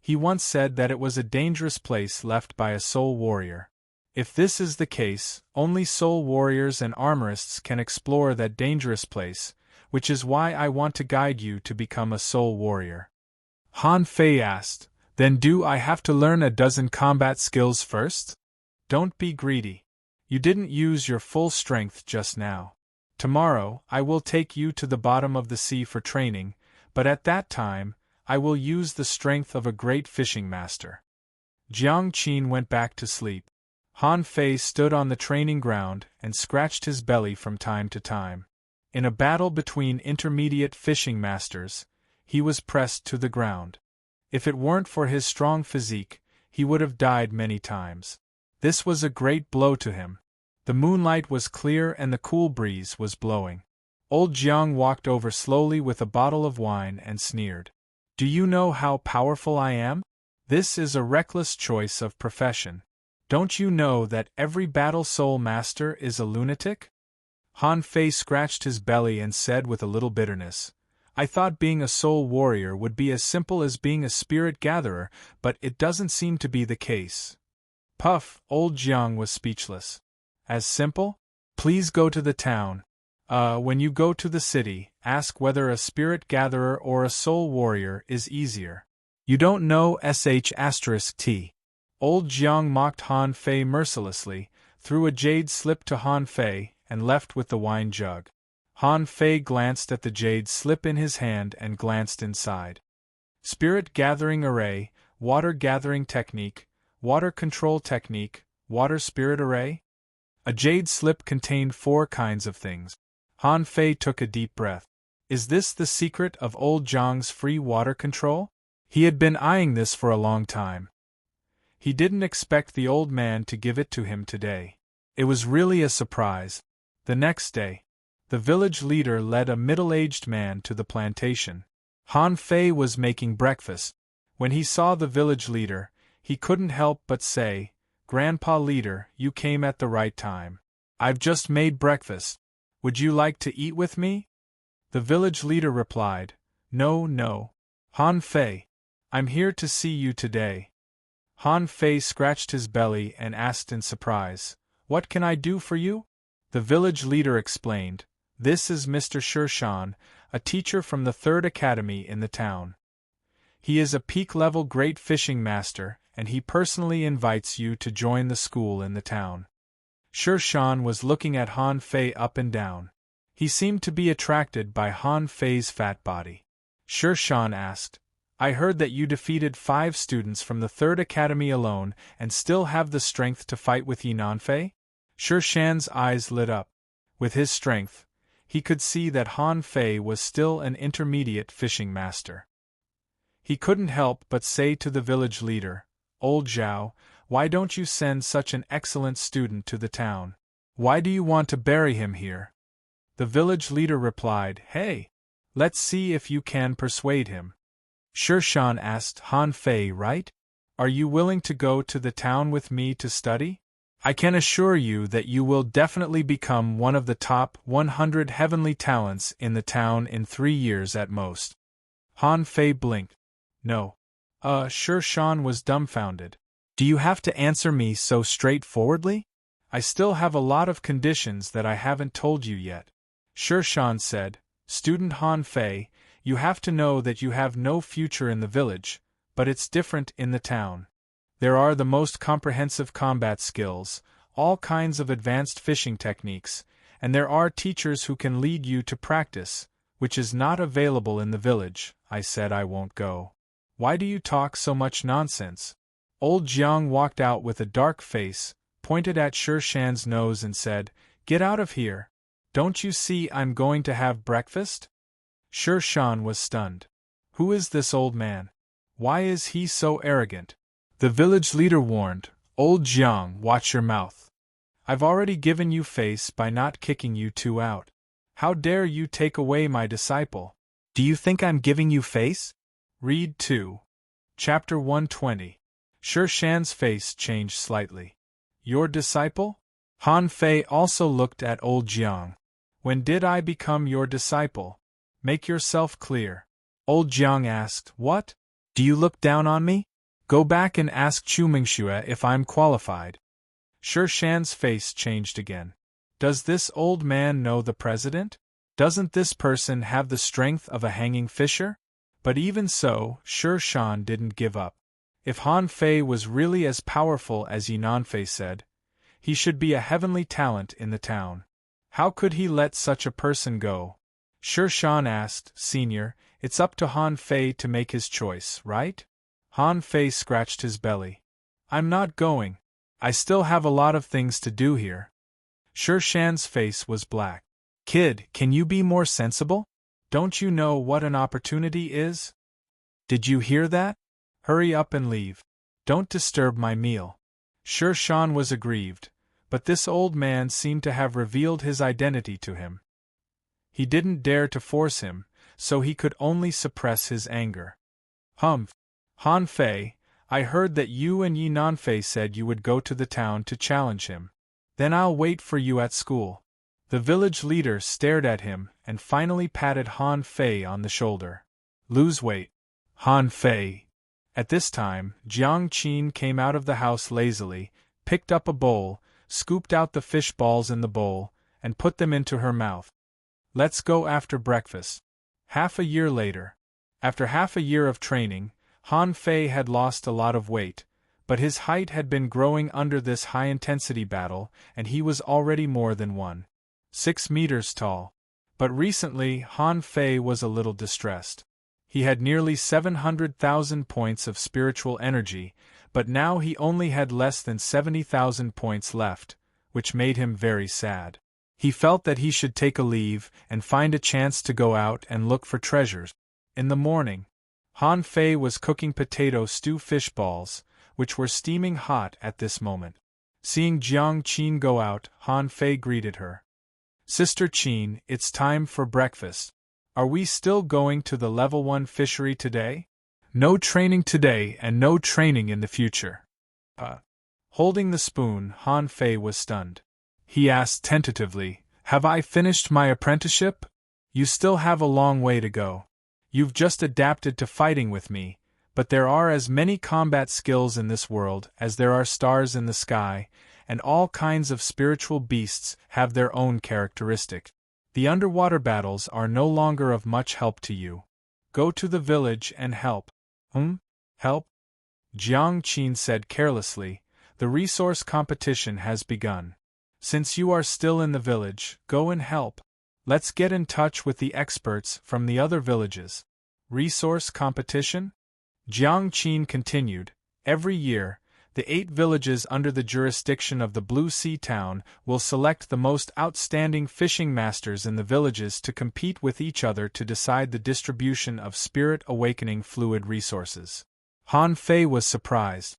he once said that it was a dangerous place left by a soul warrior. If this is the case, only soul warriors and armorists can explore that dangerous place, which is why I want to guide you to become a soul warrior. Han Fei asked, then do I have to learn a dozen combat skills first? Don't be greedy. You didn't use your full strength just now. Tomorrow, I will take you to the bottom of the sea for training, but at that time, I will use the strength of a great fishing master. Jiang Qin went back to sleep. Han Fei stood on the training ground and scratched his belly from time to time. In a battle between intermediate fishing masters, he was pressed to the ground. If it weren't for his strong physique, he would have died many times. This was a great blow to him. The moonlight was clear and the cool breeze was blowing. Old Jiang walked over slowly with a bottle of wine and sneered. Do you know how powerful I am? This is a reckless choice of profession. Don't you know that every battle soul master is a lunatic? Han Fei scratched his belly and said with a little bitterness, I thought being a soul warrior would be as simple as being a spirit gatherer, but it doesn't seem to be the case. Puff, old Jiang was speechless. As simple? Please go to the town. When you go to the city, ask whether a spirit gatherer or a soul warrior is easier. You don't know **T. Old Jiang mocked Han Fei mercilessly, threw a jade slip to Han Fei, and left with the wine jug. Han Fei glanced at the jade slip in his hand and glanced inside. Spirit gathering array, water gathering technique, water control technique, water spirit array? A jade slip contained 4 kinds of things. Han Fei took a deep breath. Is this the secret of old Jiang's free water control? He had been eyeing this for a long time. He didn't expect the old man to give it to him today. It was really a surprise. The next day, the village leader led a middle-aged man to the plantation. Han Fei was making breakfast. When he saw the village leader, he couldn't help but say, Grandpa Leader, you came at the right time. I've just made breakfast. Would you like to eat with me? The village leader replied, No. Han Fei, I'm here to see you today. Han Fei scratched his belly and asked in surprise, What can I do for you? The village leader explained, This is Mr. Shirshan, a teacher from the 3rd Academy in the town. He is a peak-level great fishing master, and he personally invites you to join the school in the town. Shirshan was looking at Han Fei up and down. He seemed to be attracted by Han Fei's fat body. Shirshan asked, I heard that you defeated 5 students from the 3rd Academy alone and still have the strength to fight with Yi Nanfei? Shirshan's eyes lit up. With his strength, he could see that Han Fei was still an intermediate fishing master. He couldn't help but say to the village leader, Old Zhao, why don't you send such an excellent student to the town? Why do you want to bury him here? The village leader replied, Hey, let's see if you can persuade him. Shirshan asked Han Fei, right? Are you willing to go to the town with me to study? I can assure you that you will definitely become one of the top 100 heavenly talents in the town in 3 years at most. Han Fei blinked. No. Sure. Shan was dumbfounded. Do you have to answer me so straightforwardly? I still have a lot of conditions that I haven't told you yet. Sure. Shan said, Student Han Fei, you have to know that you have no future in the village, but it's different in the town. There are the most comprehensive combat skills, all kinds of advanced fishing techniques, and there are teachers who can lead you to practice, which is not available in the village. I said I won't go. Why do you talk so much nonsense? Old Jiang walked out with a dark face, pointed at Sher Shan's nose and said, Get out of here. Don't you see I'm going to have breakfast? Sher Shan was stunned. Who is this old man? Why is he so arrogant? The village leader warned, Old Jiang, watch your mouth. I've already given you face by not kicking you two out. How dare you take away my disciple? Do you think I'm giving you face? Read 2. Chapter 120. Sher Shan's face changed slightly. Your disciple? Han Fei also looked at old Jiang. When did I become your disciple? Make yourself clear. Old Jiang asked, What? Do you look down on me? Go back and ask Chu Mingxue if I'm qualified. Sher Shan's face changed again. Does this old man know the president? Doesn't this person have the strength of a hanging fisher? But even so, Sher Shan didn't give up. If Han Fei was really as powerful as Yi Nanfei said, he should be a heavenly talent in the town. How could he let such a person go? Sher Shan asked, Senior, it's up to Han Fei to make his choice, right? Han Fei scratched his belly. I'm not going. I still have a lot of things to do here. Sher Shan's face was black. Kid, can you be more sensible? Don't you know what an opportunity is? Did you hear that? Hurry up and leave. Don't disturb my meal. Sher Shan was aggrieved, but this old man seemed to have revealed his identity to him. He didn't dare to force him, so he could only suppress his anger. Humph! Han Fei, I heard that you and Yi Nanfei said you would go to the town to challenge him. Then I'll wait for you at school. The village leader stared at him and finally patted Han Fei on the shoulder. Lose weight. Han Fei. At this time, Jiang Qin came out of the house lazily, picked up a bowl, scooped out the fish balls in the bowl, and put them into her mouth. Let's go after breakfast. Half a year later. After half a year of training, Han Fei had lost a lot of weight, but his height had been growing under this high-intensity battle, and he was already more than 1.6 meters tall. But recently Han Fei was a little distressed. He had nearly 700,000 points of spiritual energy, but now he only had less than 70,000 points left, which made him very sad. He felt that he should take a leave and find a chance to go out and look for treasures. In the morning, Han Fei was cooking potato stew fish balls, which were steaming hot at this moment. Seeing Jiang Qin go out, Han Fei greeted her. Sister Qin, it's time for breakfast. Are we still going to the level 1 fishery today? No training today and no training in the future. Holding the spoon, Han Fei was stunned. He asked tentatively, Have I finished my apprenticeship? You still have a long way to go. You've just adapted to fighting with me, but there are as many combat skills in this world as there are stars in the sky, and all kinds of spiritual beasts have their own characteristics. The underwater battles are no longer of much help to you. Go to the village and help. Help? Jiang Qin said carelessly, The resource competition has begun. Since you are still in the village, go and help. Let's get in touch with the experts from the other villages. Resource competition? Jiang Qin continued, Every year, the 8 villages under the jurisdiction of the Blue Sea Town will select the most outstanding fishing masters in the villages to compete with each other to decide the distribution of Spirit Awakening Fluid resources. Han Fei was surprised.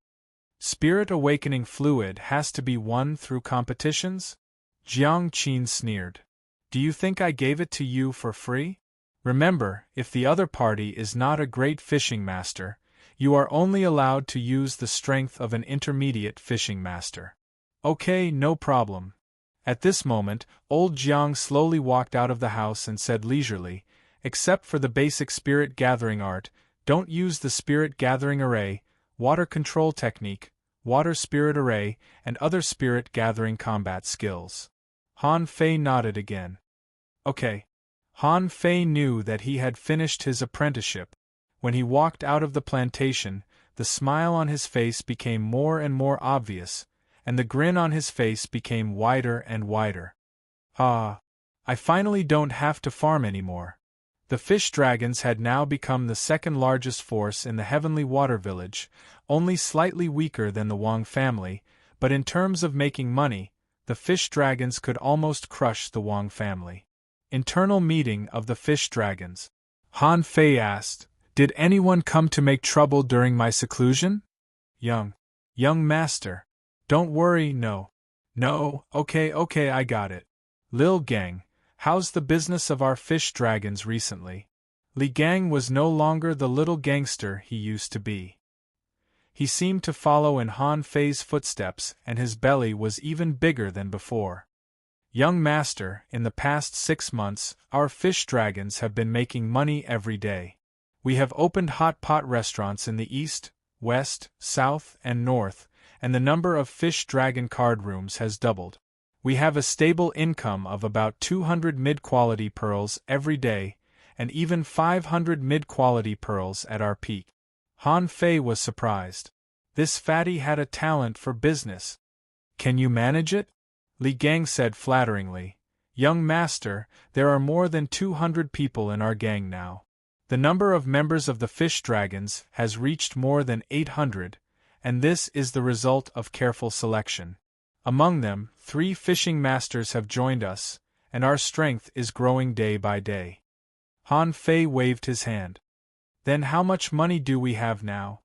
Spirit Awakening Fluid has to be won through competitions? Jiang Qin sneered. Do you think I gave it to you for free? Remember, if the other party is not a great fishing master, you are only allowed to use the strength of an intermediate fishing master. Okay, no problem. At this moment, old Jiang slowly walked out of the house and said leisurely, except for the basic spirit gathering art, don't use the spirit gathering array, water control technique, water spirit array, and other spirit gathering combat skills. Han Fei nodded again. Okay. Han Fei knew that he had finished his apprenticeship. When he walked out of the plantation, the smile on his face became more and more obvious, and the grin on his face became wider and wider. Ah! I finally don't have to farm anymore. The fish dragons had now become the second largest force in the Heavenly Water Village, only slightly weaker than the Wang family, but in terms of making money, the fish dragons could almost crush the Wang family. Internal meeting of the fish dragons. Han Fei asked, "Did anyone come to make trouble during my seclusion?" Young master. Don't worry, no. No, okay, I got it. Lil Gang, how's the business of our fish dragons recently? Li Gang was no longer the little gangster he used to be. He seemed to follow in Han Fei's footsteps, and his belly was even bigger than before. Young master, in the past 6 months, our fish dragons have been making money every day. We have opened hot pot restaurants in the east, west, south, and north, and the number of fish dragon card rooms has doubled. We have a stable income of about 200 mid-quality pearls every day, and even 500 mid-quality pearls at our peak. Han Fei was surprised. This fatty had a talent for business. Can you manage it? Li Gang said flatteringly. Young master, there are more than 200 people in our gang now. The number of members of the fish dragons has reached more than 800, and this is the result of careful selection. Among them, 3 fishing masters have joined us, and our strength is growing day by day. Han Fei waved his hand. Then how much money do we have now?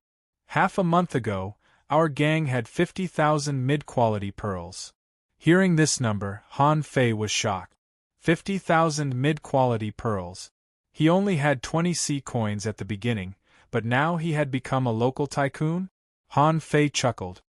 Half a month ago, our gang had 50,000 mid-quality pearls. Hearing this number, Han Fei was shocked. 50,000 mid-quality pearls. He only had 20 C coins at the beginning, but now he had become a local tycoon? Han Fei chuckled.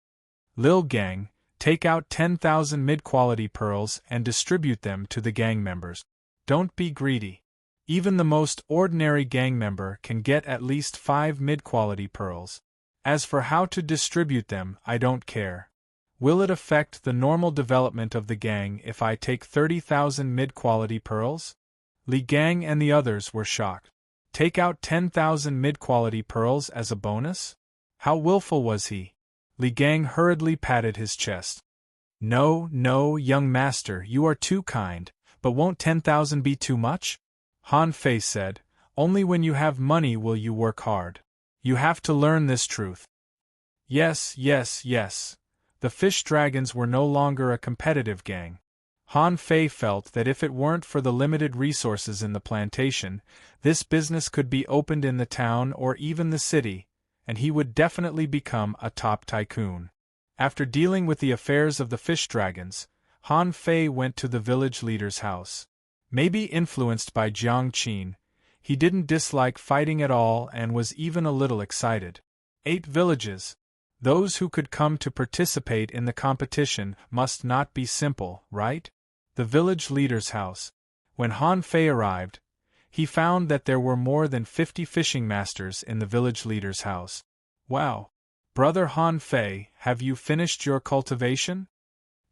Lil Gang, take out 10,000 mid-quality pearls and distribute them to the gang members. Don't be greedy. Even the most ordinary gang member can get at least 5 mid-quality pearls. As for how to distribute them, I don't care. Will it affect the normal development of the gang if I take 30,000 mid-quality pearls? Li Gang and the others were shocked. Take out 10,000 mid-quality pearls as a bonus? How willful was he? Li Gang hurriedly patted his chest. No, young master, you are too kind, but won't 10,000 be too much? Han Fei said, only when you have money will you work hard. You have to learn this truth. Yes. The fish dragons were no longer a competitive gang. Han Fei felt that if it weren't for the limited resources in the plantation, this business could be opened in the town or even the city, and he would definitely become a top tycoon. After dealing with the affairs of the fish dragons, Han Fei went to the village leader's house. Maybe influenced by Jiang Qin, he didn't dislike fighting at all and was even a little excited. 8 villages. Those who could come to participate in the competition must not be simple, right? The village leader's house. When Han Fei arrived, he found that there were more than 50 fishing masters in the village leader's house. Wow! Brother Han Fei, have you finished your cultivation?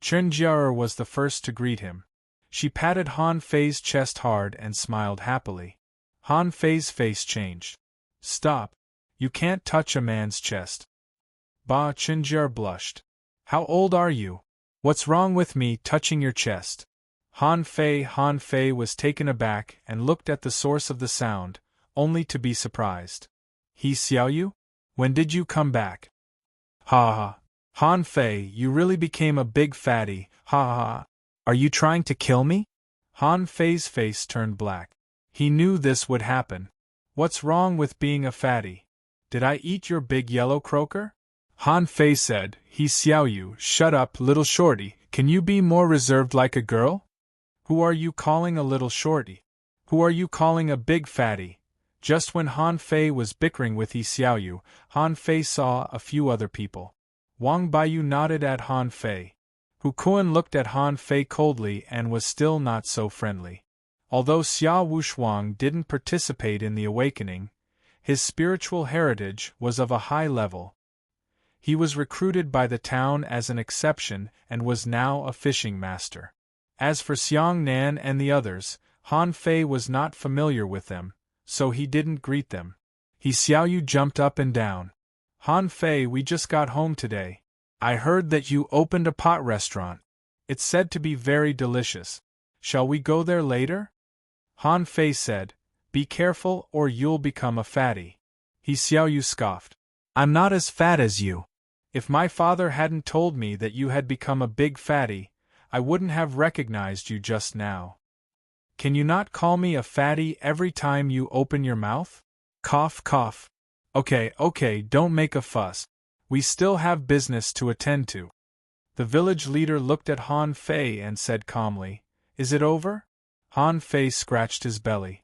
Chen Jiaer was the first to greet him. She patted Han Fei's chest hard and smiled happily. Han Fei's face changed. Stop! You can't touch a man's chest. Ba Chen Jiaer blushed. How old are you? What's wrong with me touching your chest? Han Fei was taken aback and looked at the source of the sound, only to be surprised. He Xiaoyu? When did you come back? Ha ha. Han Fei, you really became a big fatty, ha ha. Are you trying to kill me? Han Fei's face turned black. He knew this would happen. What's wrong with being a fatty? Did I eat your big yellow croaker? Han Fei said, He Xiaoyu, shut up, little shorty, can you be more reserved like a girl? Who are you calling a little shorty? Who are you calling a big fatty? Just when Han Fei was bickering with He Xiaoyu, Han Fei saw a few other people. Wang Baiyu nodded at Han Fei. Hu Kuan looked at Han Fei coldly and was still not so friendly. Although Xiao Wushuang didn't participate in the awakening, his spiritual heritage was of a high level. He was recruited by the town as an exception and was now a fishing master. As for Xiang Nan and the others, Han Fei was not familiar with them, so he didn't greet them. Xiaoyu jumped up and down. Han Fei, we just got home today. I heard that you opened a pot restaurant. It's said to be very delicious. Shall we go there later? Han Fei said, Be careful or you'll become a fatty. Xiaoyu scoffed. I'm not as fat as you. If my father hadn't told me that you had become a big fatty, I wouldn't have recognized you just now. Can you not call me a fatty every time you open your mouth? Cough, cough. Okay, don't make a fuss. We still have business to attend to. The village leader looked at Han Fei and said calmly, Is it over? Han Fei scratched his belly.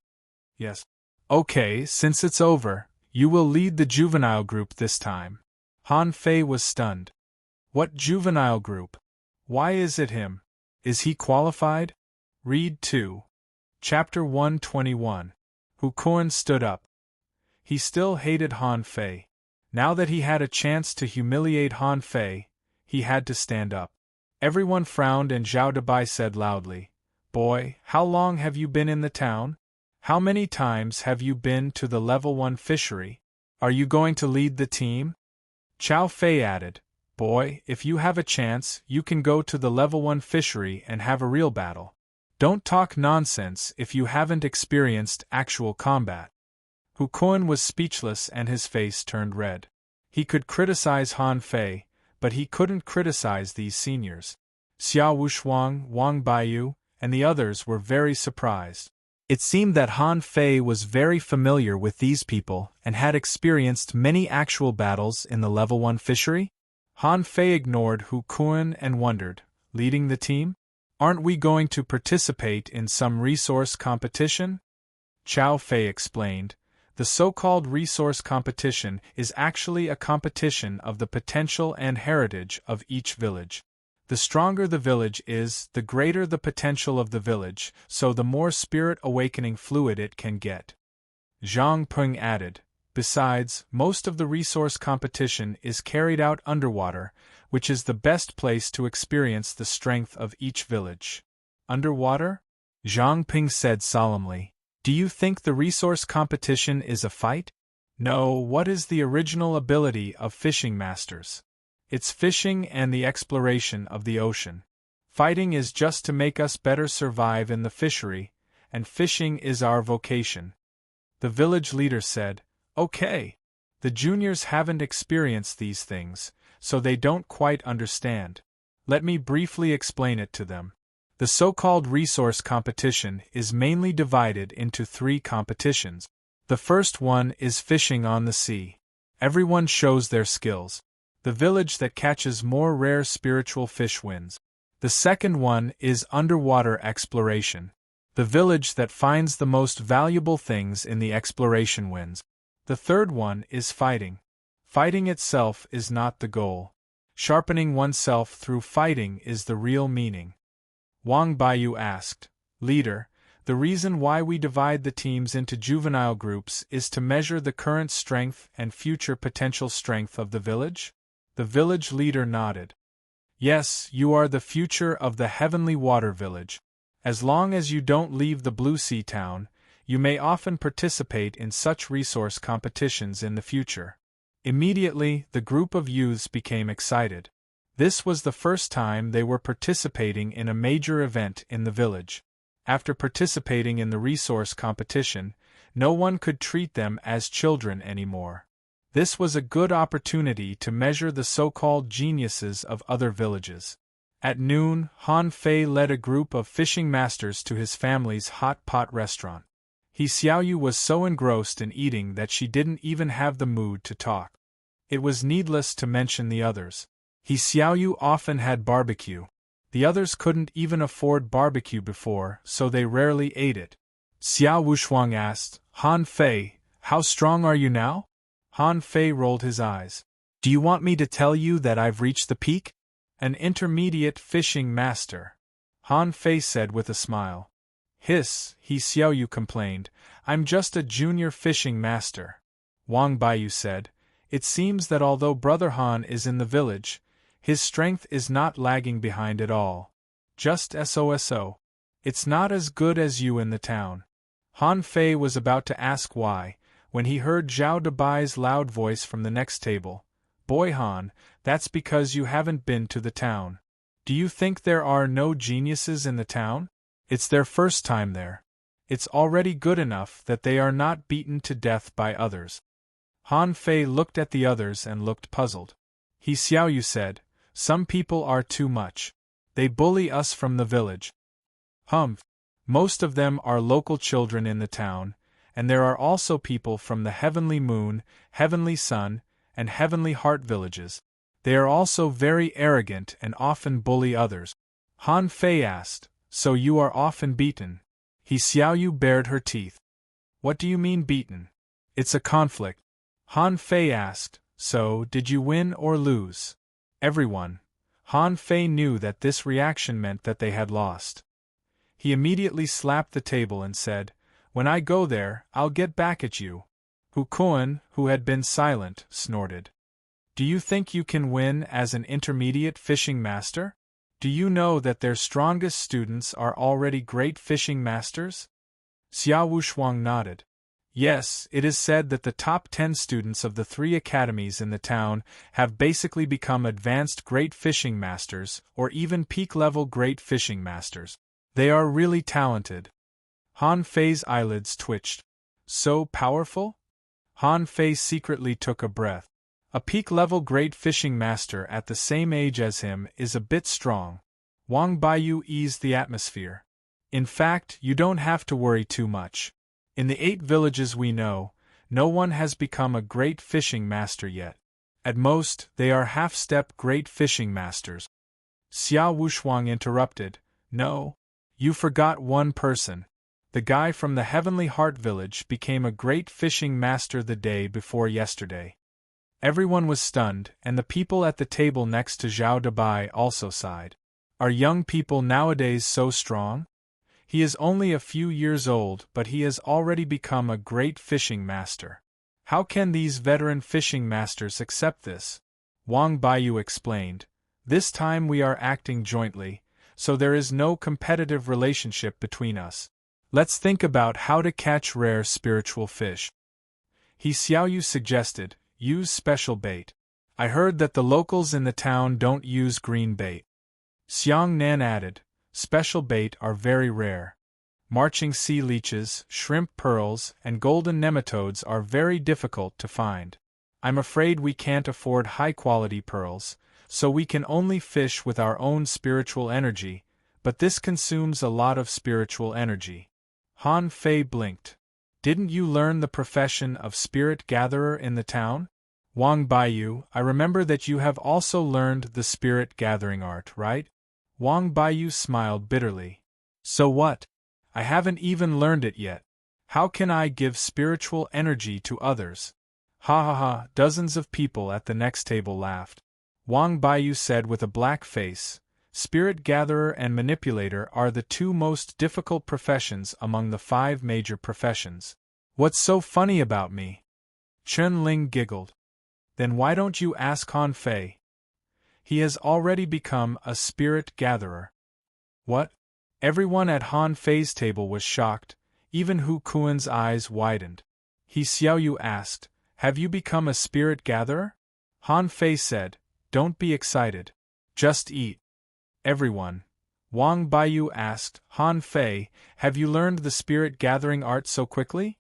Yes. Okay, since it's over, you will lead the juvenile group this time. Han Fei was stunned. What juvenile group? Why is it him? Is he qualified? Read 2. Chapter 121. Hu Kuan stood up. He still hated Han Fei. Now that he had a chance to humiliate Han Fei, he had to stand up. Everyone frowned and Zhao Debai said loudly, Boy, how long have you been in the town? How many times have you been to the level 1 fishery? Are you going to lead the team? Chao Fei added, Boy, if you have a chance, you can go to the level 1 fishery and have a real battle. Don't talk nonsense if you haven't experienced actual combat. Hu Kuan was speechless and his face turned red. He could criticize Han Fei, but he couldn't criticize these seniors. Xiao Wushuang, Wang Baiyu, and the others were very surprised. It seemed that Han Fei was very familiar with these people and had experienced many actual battles in the level 1 fishery. Han Fei ignored Hu Kuan and wondered, leading the team? Aren't we going to participate in some resource competition? Chao Fei explained. The so-called resource competition is actually a competition of the potential and heritage of each village. The stronger the village is, the greater the potential of the village, so the more spirit awakening fluid it can get. Zhang Peng added, Besides, most of the resource competition is carried out underwater, which is the best place to experience the strength of each village. Underwater? Zhang Peng said solemnly. Do you think the resource competition is a fight? No, what is the original ability of fishing masters? It's fishing and the exploration of the ocean. Fighting is just to make us better survive in the fishery, and fishing is our vocation. The village leader said, Okay. The juniors haven't experienced these things, so they don't quite understand. Let me briefly explain it to them. The so-called resource competition is mainly divided into 3 competitions. The first one is fishing on the sea. Everyone shows their skills. The village that catches more rare spiritual fish wins. The second one is underwater exploration. The village that finds the most valuable things in the exploration wins. The third one is fighting. Fighting itself is not the goal. Sharpening oneself through fighting is the real meaning. Wang Baiyu asked, Leader, the reason why we divide the teams into juvenile groups is to measure the current strength and future potential strength of the village? The village leader nodded. Yes, you are the future of the Heavenly Water Village. As long as you don't leave the Blue Sea Town, you may often participate in such resource competitions in the future. Immediately, the group of youths became excited. This was the first time they were participating in a major event in the village. After participating in the resource competition, no one could treat them as children anymore. This was a good opportunity to measure the so-called geniuses of other villages. At noon, Han Fei led a group of fishing masters to his family's hot pot restaurant. Xiaoyu was so engrossed in eating that she didn't even have the mood to talk. It was needless to mention the others. Xiaoyu often had barbecue. The others couldn't even afford barbecue before, so they rarely ate it. Xiao Wushuang asked, Han Fei, how strong are you now? Han Fei rolled his eyes. Do you want me to tell you that I've reached the peak? An intermediate fishing master, Han Fei said with a smile. Hiss, He Xiaoyu complained, I'm just a junior fishing master. Wang Baiyu said, it seems that although Brother Han is in the village, his strength is not lagging behind at all. Just so. It's not as good as you in the town. Han Fei was about to ask why, when he heard Zhao Dabai's loud voice from the next table. Boy Han, that's because you haven't been to the town. Do you think there are no geniuses in the town? It's their first time there. It's already good enough that they are not beaten to death by others. Han Fei looked at the others and looked puzzled. He Xiaoyu said, some people are too much. They bully us from the village. Humph. Most of them are local children in the town, and there are also people from the Heavenly Moon, Heavenly Sun, and Heavenly Heart villages. They are also very arrogant and often bully others. Han Fei asked, so you are often beaten? He Xiaoyu bared her teeth. What do you mean beaten? It's a conflict. Han Fei asked, so did you win or lose? Everyone. Han Fei knew that this reaction meant that they had lost. He immediately slapped the table and said, when I go there, I'll get back at you. Hu Kuan, who had been silent, snorted. Do you think you can win as an intermediate fishing master? Do you know that their strongest students are already great fishing masters? Xiao Wushuang nodded. Yes, it is said that the top 10 students of the 3 academies in the town have basically become advanced great fishing masters or even peak-level great fishing masters. They are really talented. Han Fei's eyelids twitched. So powerful? Han Fei secretly took a breath. A peak-level great fishing master at the same age as him is a bit strong. Wang Baiyu eased the atmosphere. In fact, you don't have to worry too much. In the 8 villages we know, no one has become a great fishing master yet. At most, they are half-step great fishing masters. Xiao Wushuang interrupted, no. You forgot one person. The guy from the Heavenly Heart village became a great fishing master the day before yesterday. Everyone was stunned, and the people at the table next to Zhao Dabai also sighed. Are young people nowadays so strong? He is only a few years old, but he has already become a great fishing master. How can these veteran fishing masters accept this? Wang Baiyu explained. This time we are acting jointly, so there is no competitive relationship between us. Let's think about how to catch rare spiritual fish. He Xiaoyu suggested, use special bait. I heard that the locals in the town don't use green bait. Xiang Nan added, special bait are very rare. Marching sea leeches, shrimp pearls, and golden nematodes are very difficult to find. I'm afraid we can't afford high-quality pearls, so we can only fish with our own spiritual energy, but this consumes a lot of spiritual energy. Han Fei blinked. Didn't you learn the profession of spirit gatherer in the town? Wang Baiyu, I remember that you have also learned the spirit gathering art, right? Wang Baiyu smiled bitterly. So what? I haven't even learned it yet. How can I give spiritual energy to others? Ha ha ha, dozens of people at the next table laughed. Wang Baiyu said with a black face, spirit gatherer and manipulator are the 2 most difficult professions among the 5 major professions. What's so funny about me? Chen Ling giggled. Then why don't you ask Han Fei? He has already become a spirit gatherer. What? Everyone at Han Fei's table was shocked, even Hu Kuan's eyes widened. He Xiaoyu asked, have you become a spirit gatherer? Han Fei said, don't be excited. Just eat. Everyone. Wang Baiyu asked, Han Fei, have you learned the spirit gathering art so quickly?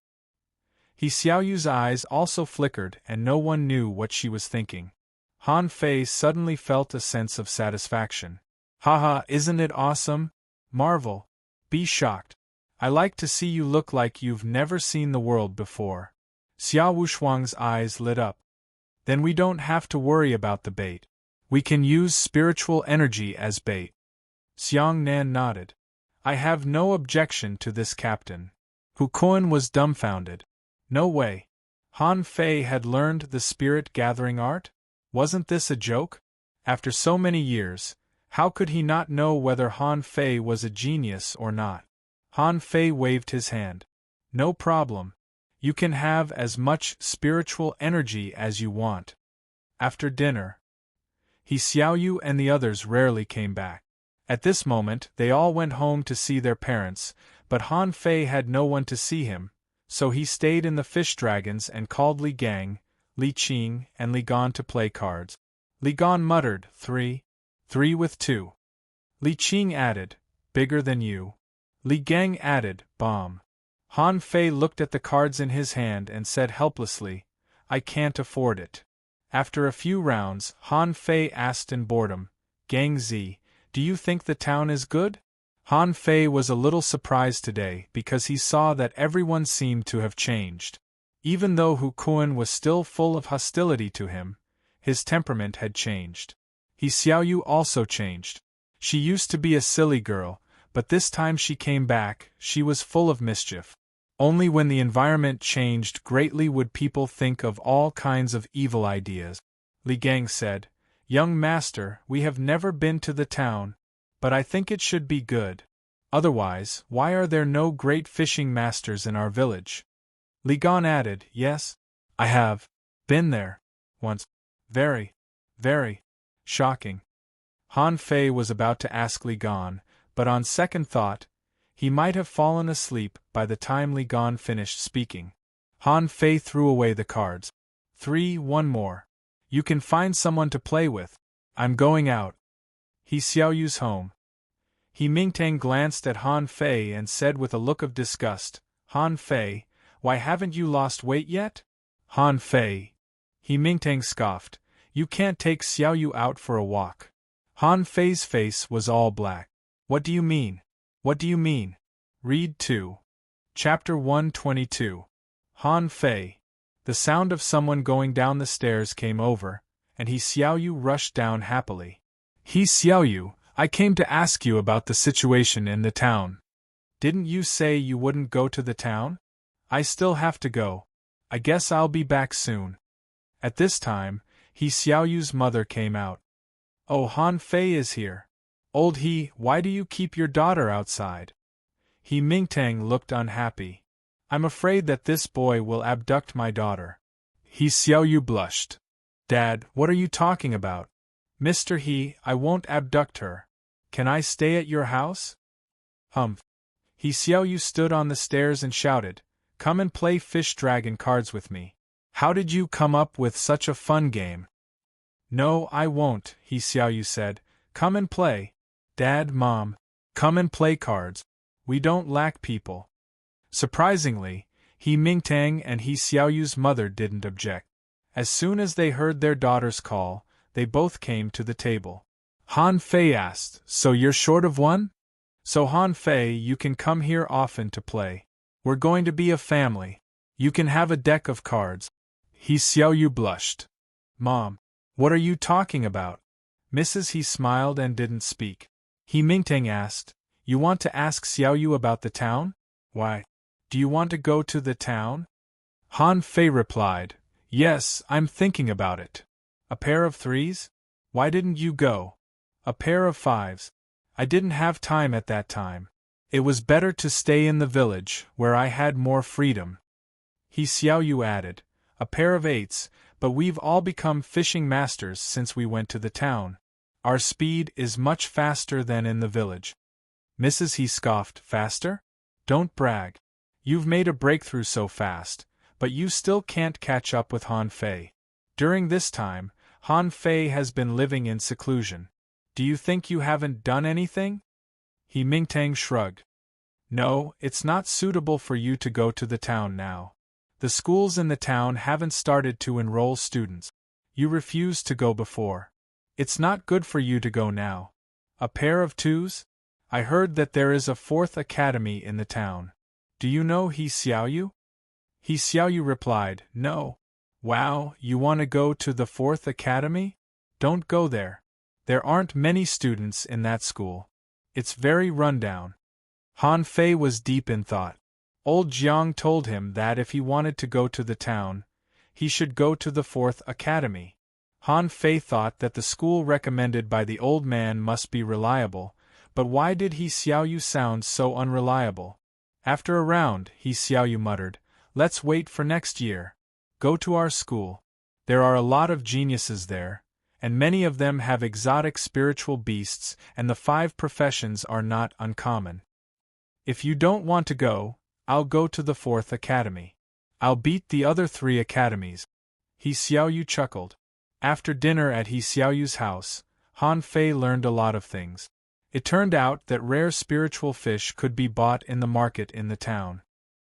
He Xiaoyu's eyes also flickered and no one knew what she was thinking. Han Fei suddenly felt a sense of satisfaction. Haha, isn't it awesome? Marvel. Be shocked. I like to see you look like you've never seen the world before. Xiao Wushuang's eyes lit up. Then we don't have to worry about the bait. We can use spiritual energy as bait. Xiang Nan nodded. I have no objection to this, Captain. Hu Kuan was dumbfounded. No way. Han Fei had learned the spirit gathering art? Wasn't this a joke? After so many years, how could he not know whether Han Fei was a genius or not? Han Fei waved his hand. No problem. You can have as much spiritual energy as you want. After dinner, Xiaoyu and the others rarely came back. At this moment, they all went home to see their parents, but Han Fei had no one to see him, so he stayed in the fish dragons and called Li Gang, Li Qing, and Li Gan to play cards. Li Gan muttered, 3. 3 with 2. Li Qing added, bigger than you. Li Gang added, bomb. Han Fei looked at the cards in his hand and said helplessly, I can't afford it. After a few rounds, Han Fei asked in boredom, Gang Zi, do you think the town is good? Han Fei was a little surprised today because he saw that everyone seemed to have changed. Even though Hu Kuan was still full of hostility to him, his temperament had changed. Xiaoyu also changed. She used to be a silly girl, but this time she came back, she was full of mischief. Only when the environment changed greatly would people think of all kinds of evil ideas. Li Gang said, Young master, we have never been to the town, but I think it should be good. Otherwise, why are there no great fishing masters in our village? Li Gan added, Yes, I have been there once. Very, very shocking. Han Fei was about to ask Li Gan, but on second thought, he might have fallen asleep by the time Li Gan finished speaking. Han Fei threw away the cards. 3, one more. You can find someone to play with. I'm going out. Xiaoyu's home. He Mingtang glanced at Han Fei and said with a look of disgust, Han Fei, why haven't you lost weight yet? Han Fei. He Mingtang scoffed, you can't take Xiaoyu out for a walk. Han Fei's face was all black. What do you mean? What do you mean? Read 2. Chapter 122. Han Fei. The sound of someone going down the stairs came over, and Xiaoyu rushed down happily. Xiaoyu, I came to ask you about the situation in the town. Didn't you say you wouldn't go to the town? I still have to go. I guess I'll be back soon. At this time, Xiaoyu's mother came out. Oh, Han Fei is here. Old He, why do you keep your daughter outside? He Mingtang looked unhappy. I'm afraid that this boy will abduct my daughter. Xiaoyu blushed. Dad, what are you talking about? Mr. He, I won't abduct her. Can I stay at your house? Humph. Xiaoyu stood on the stairs and shouted, Come and play fish dragon cards with me. How did you come up with such a fun game? No, I won't, Xiaoyu said. Come and play. Dad, Mom, come and play cards. We don't lack people. Surprisingly, He Mingtang and Xiaoyu's mother didn't object. As soon as they heard their daughter's call, they both came to the table. Han Fei asked, So you're short of one? So Han Fei, you can come here often to play. We're going to be a family. You can have a deck of cards. Xiaoyu blushed. Mom, what are you talking about? Mrs. He smiled and didn't speak. He Mingtang asked, You want to ask Xiaoyu about the town? Why? Do you want to go to the town? Han Fei replied, Yes, I'm thinking about it. A pair of 3s? Why didn't you go? A pair of 5s. I didn't have time at that time. It was better to stay in the village, where I had more freedom. Xiaoyu added, A pair of 8s, but we've all become fishing masters since we went to the town. Our speed is much faster than in the village. Mrs. He scoffed, Faster? Don't brag. You've made a breakthrough so fast, but you still can't catch up with Han Fei. During this time, Han Fei has been living in seclusion. Do you think you haven't done anything? He Mingtang shrugged. No, it's not suitable for you to go to the town now. The schools in the town haven't started to enroll students. You refused to go before. It's not good for you to go now. A pair of 2s? I heard that there is a 4th academy in the town. Do you know Xiaoyu? Xiaoyu replied, No. Wow, you want to go to the 4th academy? Don't go there. There aren't many students in that school. It's very rundown. Han Fei was deep in thought. Old Jiang told him that if he wanted to go to the town, he should go to the 4th academy. Han Fei thought that the school recommended by the old man must be reliable, but why did He Xiaoyu sound so unreliable? After a round, He Xiaoyu muttered, "Let's wait for next year. Go to our school. There are a lot of geniuses there, and many of them have exotic spiritual beasts, and the 5 professions are not uncommon. If you don't want to go, I'll go to the 4th academy. I'll beat the other 3 academies." He Xiaoyu chuckled. After dinner at He Xiaoyu's house, Han Fei learned a lot of things. It turned out that rare spiritual fish could be bought in the market in the town.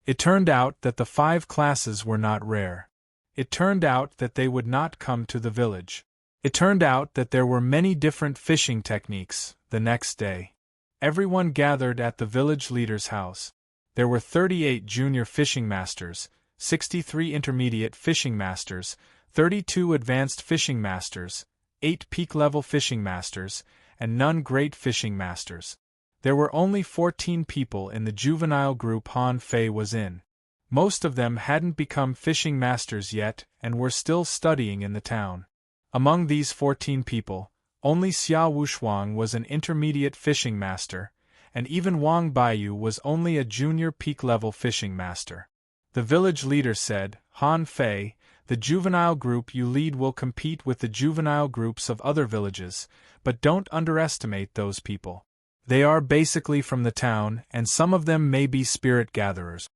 It turned out that the 5 classes were not rare. It turned out that they would not come to the village. It turned out that there were many different fishing techniques. The next day, everyone gathered at the village leader's house. There were 38 junior fishing masters, 63 intermediate fishing masters, 32 advanced fishing masters, 8 peak-level fishing masters, and none great fishing masters. There were only 14 people in the juvenile group Han Fei was in. Most of them hadn't become fishing masters yet and were still studying in the town. Among these 14 people, only Xia Wushuang was an intermediate fishing master, and even Wang Baiyu was only a junior peak-level fishing master. The village leader said, "Han Fei, the juvenile group you lead will compete with the juvenile groups of other villages, but don't underestimate those people. They are basically from the town, and some of them may be spirit gatherers."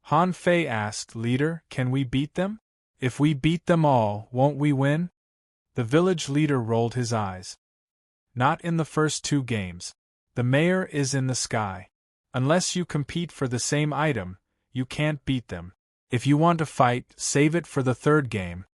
Han Fei asked, "Leader, can we beat them? If we beat them all, won't we win?" The village leader rolled his eyes. "Not in the first 2 games. The mayor is in the sky. Unless you compete for the same item, you can't beat them. If you want to fight, save it for the 3rd game.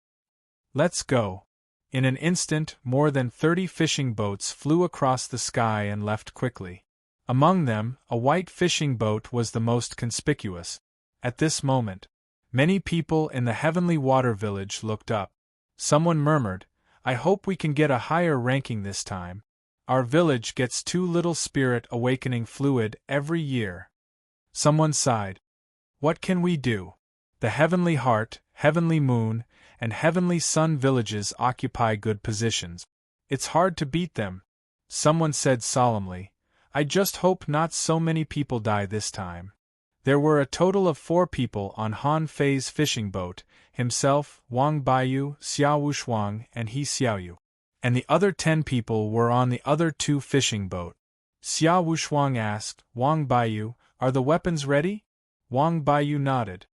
Let's go." In an instant, more than 30 fishing boats flew across the sky and left quickly. Among them, a white fishing boat was the most conspicuous. At this moment, many people in the Heavenly Water Village looked up. Someone murmured, "I hope we can get a higher ranking this time. Our village gets too little spirit awakening fluid every year." Someone sighed. "What can we do? The Heavenly Heart, Heavenly Moon, and Heavenly Sun villages occupy good positions. It's hard to beat them." Someone said solemnly, "I just hope not so many people die this time." There were a total of 4 people on Han Fei's fishing boat, himself, Wang Baiyu, Xia Wushuang, and He Xiaoyu. And the other 10 people were on the other 2 fishing boat. Xia Wushuang asked, "Wang Baiyu, are the weapons ready?" Wang Baiyu nodded.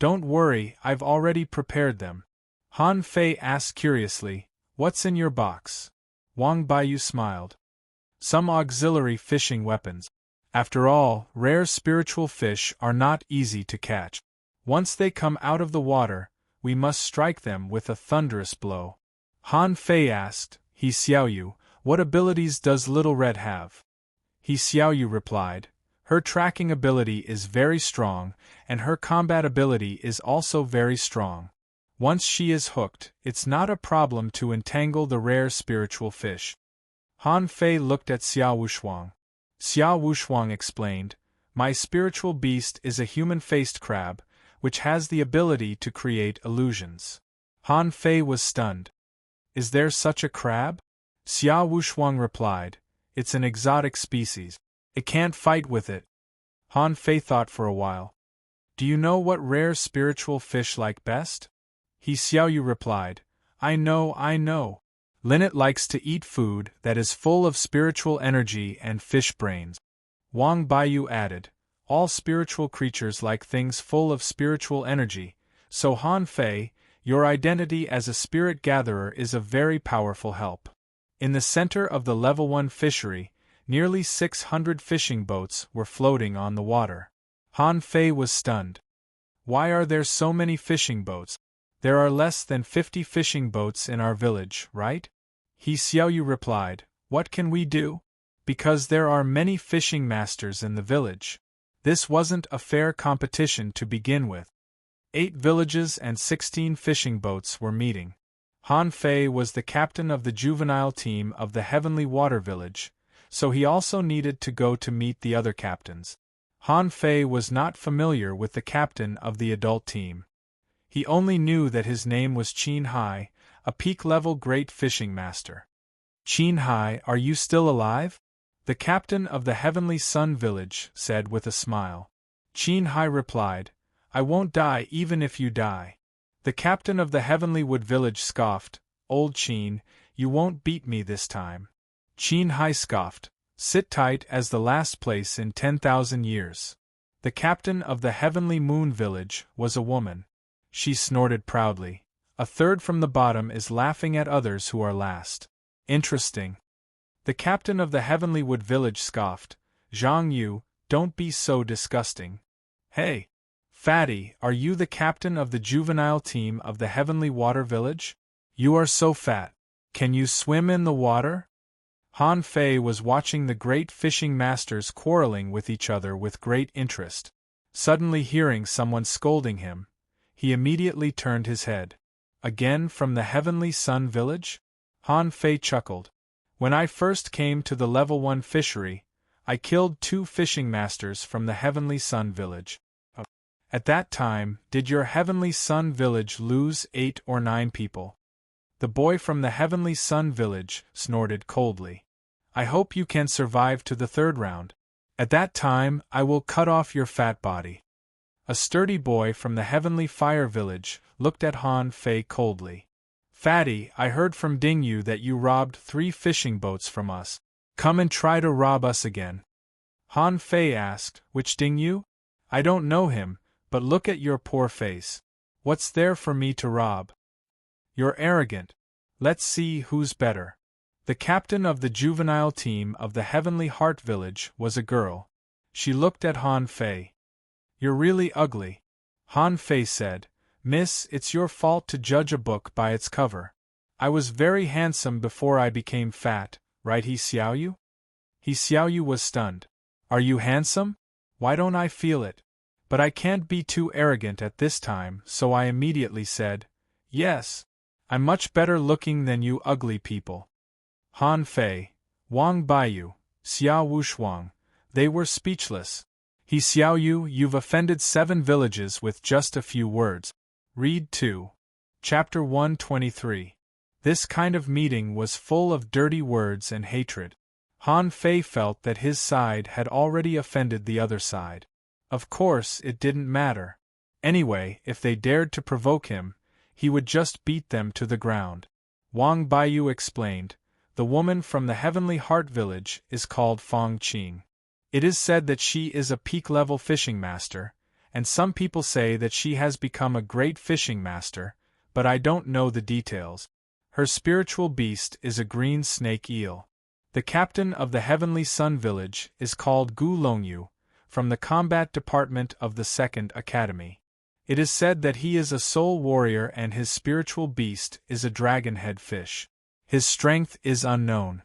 "Don't worry, I've already prepared them." Han Fei asked curiously, "What's in your box?" Wang Baiyu smiled. "Some auxiliary fishing weapons. After all, rare spiritual fish are not easy to catch. Once they come out of the water, we must strike them with a thunderous blow." Han Fei asked, "He Xiaoyu, what abilities does Little Red have?" He Xiaoyu replied, "Her tracking ability is very strong, and her combat ability is also very strong. Once she is hooked, it's not a problem to entangle the rare spiritual fish." Han Fei looked at Xia Wushuang. Xia Wushuang explained, "My spiritual beast is a human-faced crab, which has the ability to create illusions." Han Fei was stunned. "Is there such a crab?" Xia Wushuang replied, "It's an exotic species. It can't fight with it." Han Fei thought for a while. "Do you know what rare spiritual fish like best?" He Xiaoyu replied, I know. Linnet likes to eat food that is full of spiritual energy and fish brains." Wang Baiyu added, "All spiritual creatures like things full of spiritual energy, so Han Fei, your identity as a spirit gatherer is a very powerful help." In the center of the level 1 fishery, nearly 600 fishing boats were floating on the water. Han Fei was stunned. "Why are there so many fishing boats? There are less than 50 fishing boats in our village, right?" He Xiaoyu replied, "What can we do? Because there are many fishing masters in the village. This wasn't a fair competition to begin with." 8 villages and 16 fishing boats were meeting. Han Fei was the captain of the juvenile team of the Heavenly Water Village, so he also needed to go to meet the other captains. Han Fei was not familiar with the captain of the adult team. He only knew that his name was Qin Hai, a peak-level great fishing master. Qin Hai, are you still alive? The captain of the Heavenly Sun Village said with a smile. Qin Hai replied, I won't die even if you die. The captain of the Heavenly Wood Village scoffed, Old Qin, you won't beat me this time. Qin Hai scoffed, sit tight as the last place in 10,000 years. The captain of the Heavenly Moon Village was a woman. She snorted proudly, a third from the bottom is laughing at others who are last. Interesting. The captain of the Heavenly Wood Village scoffed, Zhang Yu, don't be so disgusting. Hey! Fatty, are you the captain of the juvenile team of the Heavenly Water Village? You are so fat. Can you swim in the water? Han Fei was watching the great fishing masters quarreling with each other with great interest. Suddenly hearing someone scolding him, he immediately turned his head. Again from the Heavenly Sun Village? Han Fei chuckled. When I first came to the Level 1 fishery, I killed 2 fishing masters from the Heavenly Sun Village. At that time, did your Heavenly Sun Village lose 8 or 9 people? The boy from the Heavenly Sun Village snorted coldly. I hope you can survive to the 3rd round. At that time, I will cut off your fat body. A sturdy boy from the Heavenly Fire Village looked at Han Fei coldly. Fatty, I heard from Ding Yu that you robbed 3 fishing boats from us. Come and try to rob us again. Han Fei asked, which Ding Yu? I don't know him, but look at your poor face. What's there for me to rob? You're arrogant. Let's see who's better. The captain of the juvenile team of the Heavenly Heart Village was a girl. She looked at Han Fei. You're really ugly. Han Fei said, Miss, it's your fault to judge a book by its cover. I was very handsome before I became fat, right He Xiaoyu? He Xiaoyu was stunned. Are you handsome? Why don't I feel it? But I can't be too arrogant at this time, so I immediately said, yes. I'm much better looking than you ugly people. Han Fei, Wang Baiyu, Xiao Wushuang, they were speechless. He Xiaoyu, you've offended 7 villages with just a few words. Read 2. Chapter 123. This kind of meeting was full of dirty words and hatred. Han Fei felt that his side had already offended the other side. Of course, it didn't matter. Anyway, if they dared to provoke him, he would just beat them to the ground. Wang Baiyu explained, the woman from the Heavenly Heart Village is called Fong Qing. It is said that she is a peak-level fishing master, and some people say that she has become a great fishing master, but I don't know the details. Her spiritual beast is a green snake eel. The captain of the Heavenly Sun Village is called Gu Longyu, from the combat department of the 2nd Academy. It is said that he is a soul warrior and his spiritual beast is a dragon-head fish. His strength is unknown.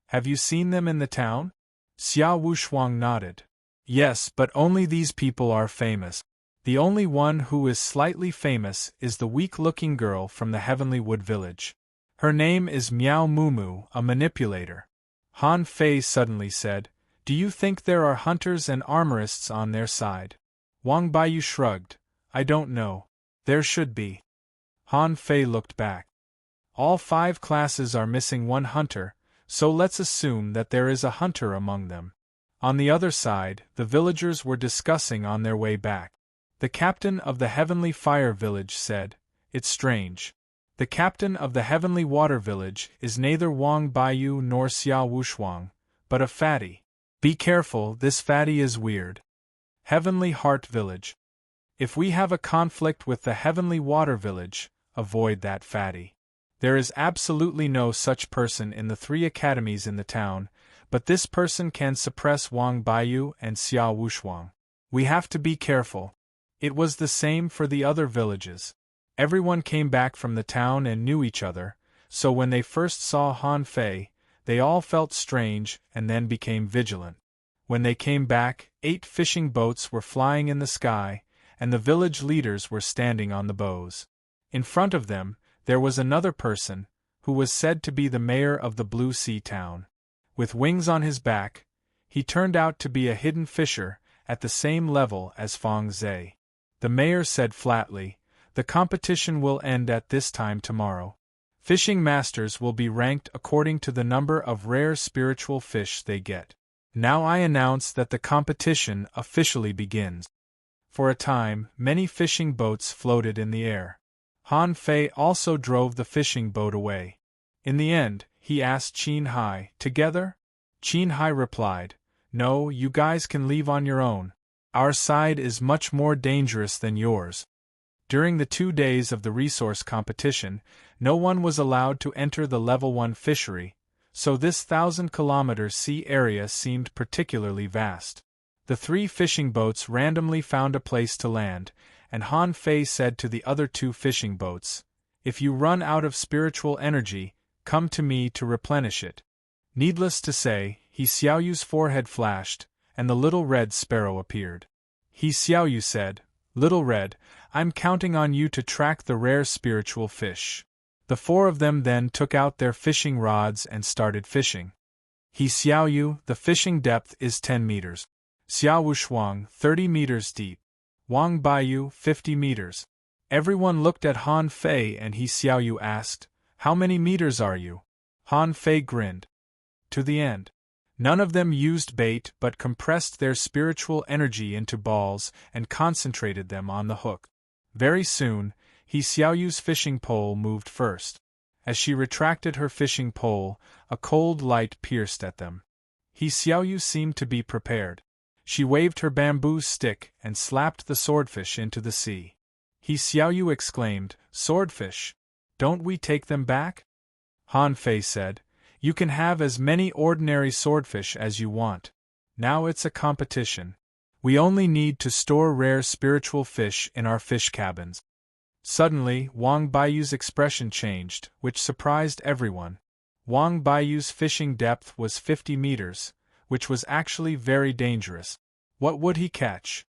Have you seen them in the town? Xiao Wushuang nodded. Yes, but only these people are famous. The only one who is slightly famous is the weak-looking girl from the Heavenly Wood Village. Her name is Miao Mumu, a manipulator. Han Fei suddenly said, do you think there are hunters and armorists on their side? Wang Baiyu shrugged. I don't know. There should be. Han Fei looked back. All 5 classes are missing 1 hunter, so let's assume that there is a hunter among them. On the other side, the villagers were discussing on their way back. The captain of the Heavenly Fire Village said, it's strange. The captain of the Heavenly Water Village is neither Wang Baiyu nor Xiao Wushuang, but a fatty. Be careful, this fatty is weird. Heavenly Heart Village. If we have a conflict with the Heavenly Water Village, avoid that fatty. There is absolutely no such person in the 3 academies in the town, but this person can suppress Wang Baiyu and Xiao Wushuang. We have to be careful. It was the same for the other villages. Everyone came back from the town and knew each other, so when they first saw Han Fei, they all felt strange and then became vigilant. When they came back, 8 fishing boats were flying in the sky, and the village leaders were standing on the bows. In front of them, there was another person, who was said to be the mayor of the Blue Sea town. With wings on his back, he turned out to be a hidden fisher, at the same level as Fong Zhe. The mayor said flatly, the competition will end at this time tomorrow. Fishing masters will be ranked according to the number of rare spiritual fish they get. Now I announce that the competition officially begins. For a time, many fishing boats floated in the air. Han Fei also drove the fishing boat away. In the end, he asked Qin Hai, "Together?" Qin Hai replied, "No, you guys can leave on your own. Our side is much more dangerous than yours." During the 2 days of the resource competition, no one was allowed to enter the Level 1 fishery, so this 1,000-kilometer sea area seemed particularly vast. The 3 fishing boats randomly found a place to land, and Han Fei said to the other 2 fishing boats, "If you run out of spiritual energy, come to me to replenish it." Needless to say, He Xiaoyu's forehead flashed, and the little red sparrow appeared. He Xiaoyu said, "Little Red, I'm counting on you to track the rare spiritual fish." The 4 of them then took out their fishing rods and started fishing. He Xiaoyu, the fishing depth is 10 meters. Xiao Wushuang, 30 meters deep. Wang Baiyu, 50 meters. Everyone looked at Han Fei and He Xiaoyu asked, "How many meters are you?" Han Fei grinned. To the end. None of them used bait but compressed their spiritual energy into balls and concentrated them on the hook. Very soon, He Xiaoyu's fishing pole moved first. As she retracted her fishing pole, a cold light pierced at them. He Xiaoyu seemed to be prepared. She waved her bamboo stick and slapped the swordfish into the sea. He Xiaoyu exclaimed, "Swordfish! Don't we take them back?" Han Fei said, "You can have as many ordinary swordfish as you want. Now it's a competition. We only need to store rare spiritual fish in our fish cabins." Suddenly, Wang Baiyu's expression changed, which surprised everyone. Wang Baiyu's fishing depth was 50 meters, which was actually very dangerous. What would he catch?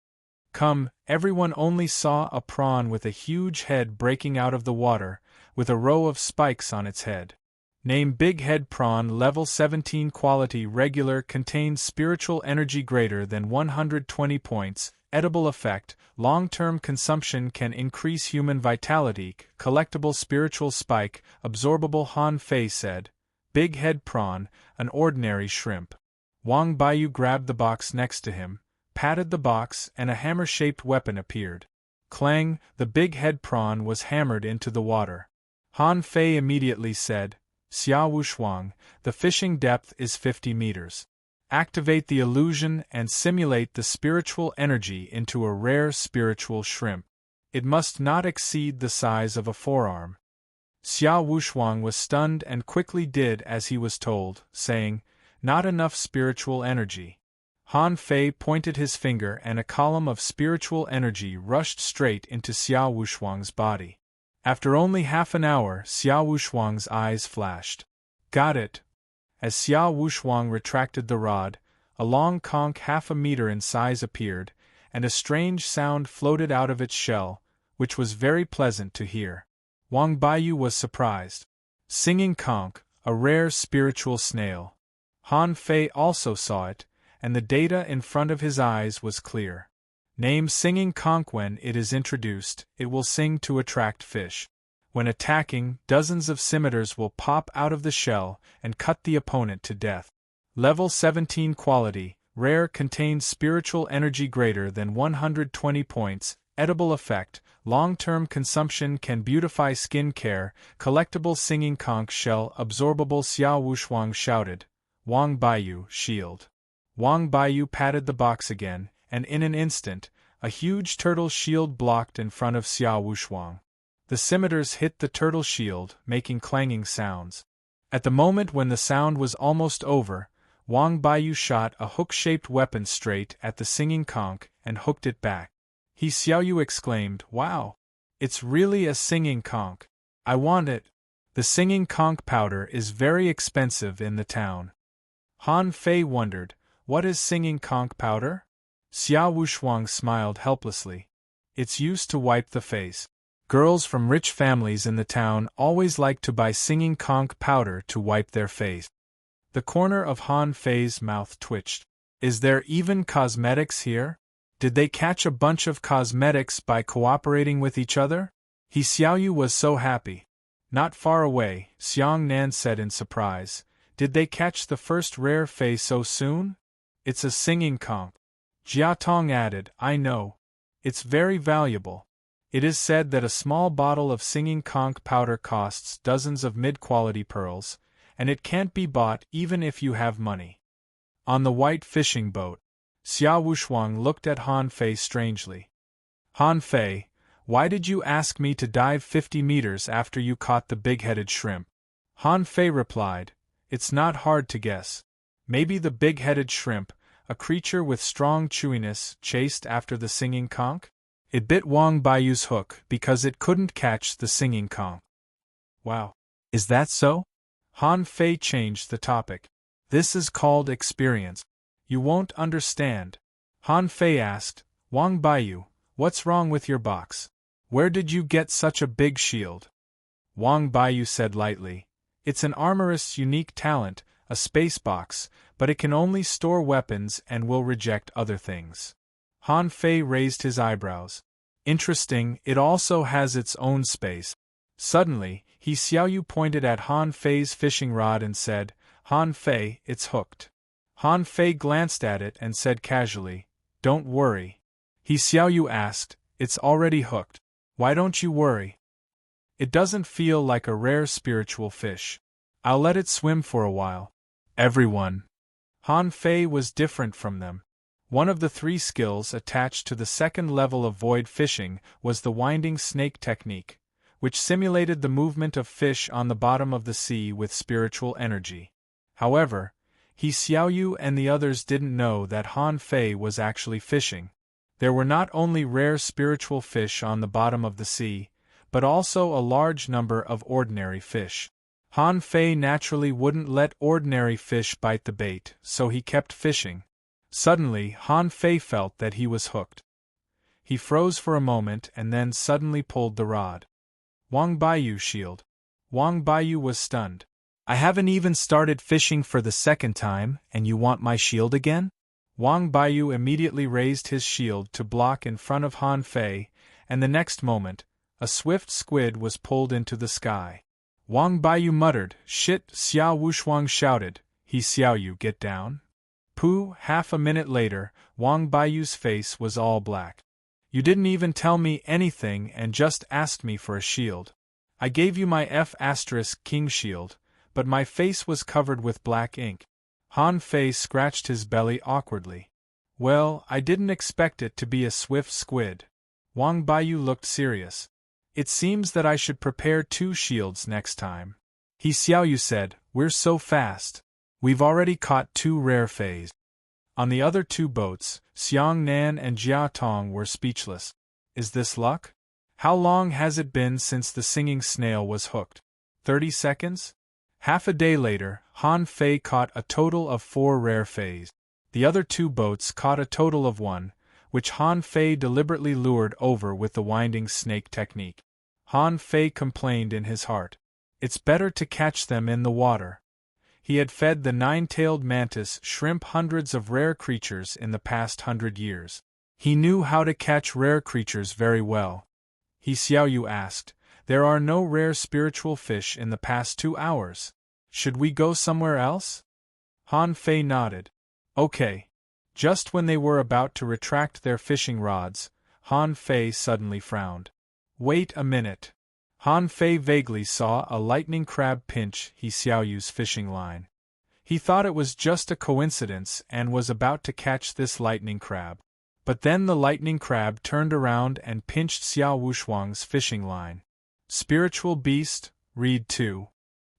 Come, everyone only saw a prawn with a huge head breaking out of the water, with a row of spikes on its head. Name Big Head Prawn Level 17 Quality Regular contains spiritual energy greater than 120 points, edible effect, long-term consumption can increase human vitality, collectible spiritual spike, absorbable. Han Fei said, "Big Head Prawn, an ordinary shrimp." Wang Baiyu grabbed the box next to him, patted the box and a hammer-shaped weapon appeared. Clang, the big head prawn was hammered into the water. Han Fei immediately said, "Xia Wushuang, the fishing depth is 50 meters. Activate the illusion and simulate the spiritual energy into a rare spiritual shrimp. It must not exceed the size of a forearm." Xia Wushuang was stunned and quickly did as he was told, saying, "Not enough spiritual energy." Han Fei pointed his finger and a column of spiritual energy rushed straight into Xia Wushuang's body. After only half an hour, Xia Wushuang's eyes flashed. "Got it." As Xia Wushuang retracted the rod, a long conch half a meter in size appeared, and a strange sound floated out of its shell, which was very pleasant to hear. Wang Baiyu was surprised. Singing conch, a rare spiritual snail. Han Fei also saw it, and the data in front of his eyes was clear. Name Singing Conch. When it is introduced, it will sing to attract fish. When attacking, dozens of scimitars will pop out of the shell and cut the opponent to death. Level 17 Quality, Rare contains spiritual energy greater than 120 points, edible effect, long-term consumption can beautify skin care, collectible Singing Conch shell absorbable. Xia Wushuang shouted, "Wang Baiyu, shield." Wang Baiyu patted the box again, and in an instant, a huge turtle shield blocked in front of Xia Wushuang. The scimitars hit the turtle shield, making clanging sounds. At the moment when the sound was almost over, Wang Baiyu shot a hook-shaped weapon straight at the singing conch and hooked it back. He Xiaoyu exclaimed, "Wow! It's really a singing conch. I want it." The singing conch powder is very expensive in the town. Han Fei wondered, "What is singing conch powder?" Xia Wushuang smiled helplessly. "It's used to wipe the face. Girls from rich families in the town always like to buy singing conch powder to wipe their face." The corner of Han Fei's mouth twitched. "Is there even cosmetics here? Did they catch a bunch of cosmetics by cooperating with each other?" He Xiaoyu was so happy. Not far away, Xiang Nan said in surprise. Did they catch the first rare fei so soon? It's a singing conch. Jia Tong added, I know. It's very valuable. It is said that a small bottle of singing conch powder costs dozens of mid-quality pearls, and it can't be bought even if you have money. On the white fishing boat, Xia Wushuang looked at Han Fei strangely. Han Fei, why did you ask me to dive 50 meters after you caught the big-headed shrimp? Han Fei replied, It's not hard to guess. Maybe the big-headed shrimp, a creature with strong chewiness, chased after the singing conch? It bit Wang Baiyu's hook because it couldn't catch the singing conch. Wow. Is that so? Han Fei changed the topic. This is called experience. You won't understand. Han Fei asked, Wang Baiyu, what's wrong with your box? Where did you get such a big shield? Wang Baiyu said lightly, It's an armorist's unique talent, a space box, but it can only store weapons and will reject other things. Han Fei raised his eyebrows. Interesting, it also has its own space. Suddenly, He Xiaoyu pointed at Han Fei's fishing rod and said, Han Fei, it's hooked. Han Fei glanced at it and said casually, Don't worry. He Xiaoyu asked, It's already hooked. Why don't you worry? It doesn't feel like a rare spiritual fish. I'll let it swim for a while. Everyone. Han Fei was different from them. One of the 3 skills attached to the second level of void fishing was the winding snake technique, which simulated the movement of fish on the bottom of the sea with spiritual energy. However, He Xiaoyu and the others didn't know that Han Fei was actually fishing. There were not only rare spiritual fish on the bottom of the sea, but also a large number of ordinary fish. Han Fei naturally wouldn't let ordinary fish bite the bait, so he kept fishing. Suddenly, Han Fei felt that he was hooked. He froze for a moment and then suddenly pulled the rod. Wang Baiyu shield. Wang Baiyu was stunned. I haven't even started fishing for the second time, and you want my shield again? Wang Baiyu immediately raised his shield to block in front of Han Fei, and the next moment, a swift squid was pulled into the sky. Wang Baiyu muttered, Shit, Xia Wushuang shouted, He Xiaoyu, get down. Pooh, half a minute later, Wang Baiyu's face was all black. You didn't even tell me anything and just asked me for a shield. I gave you my F*King shield, but my face was covered with black ink. Han Fei scratched his belly awkwardly. Well, I didn't expect it to be a swift squid. Wang Baiyu looked serious. It seems that I should prepare 2 shields next time. He Xiaoyu said, We're so fast. We've already caught 2 rare feis. On the other 2 boats, Xiang Nan and Jia Tong were speechless. Is this luck? How long has it been since the singing snail was hooked? 30 seconds? Half a day later, Han Fei caught a total of 4 rare feis. The other 2 boats caught a total of 1, which Han Fei deliberately lured over with the winding snake technique. Han Fei complained in his heart. It's better to catch them in the water. He had fed the 9-tailed mantis shrimp hundreds of rare creatures in the past 100 years. He knew how to catch rare creatures very well. He Xiaoyu asked, There are no rare spiritual fish in the past 2 hours. Should we go somewhere else? Han Fei nodded. Okay. Just when they were about to retract their fishing rods, Han Fei suddenly frowned. Wait a minute. Han Fei vaguely saw a lightning crab pinch He Xiaoyu's fishing line. He thought it was just a coincidence and was about to catch this lightning crab. But then the lightning crab turned around and pinched Xia Wushuang's fishing line. Spiritual Beast, Read 2.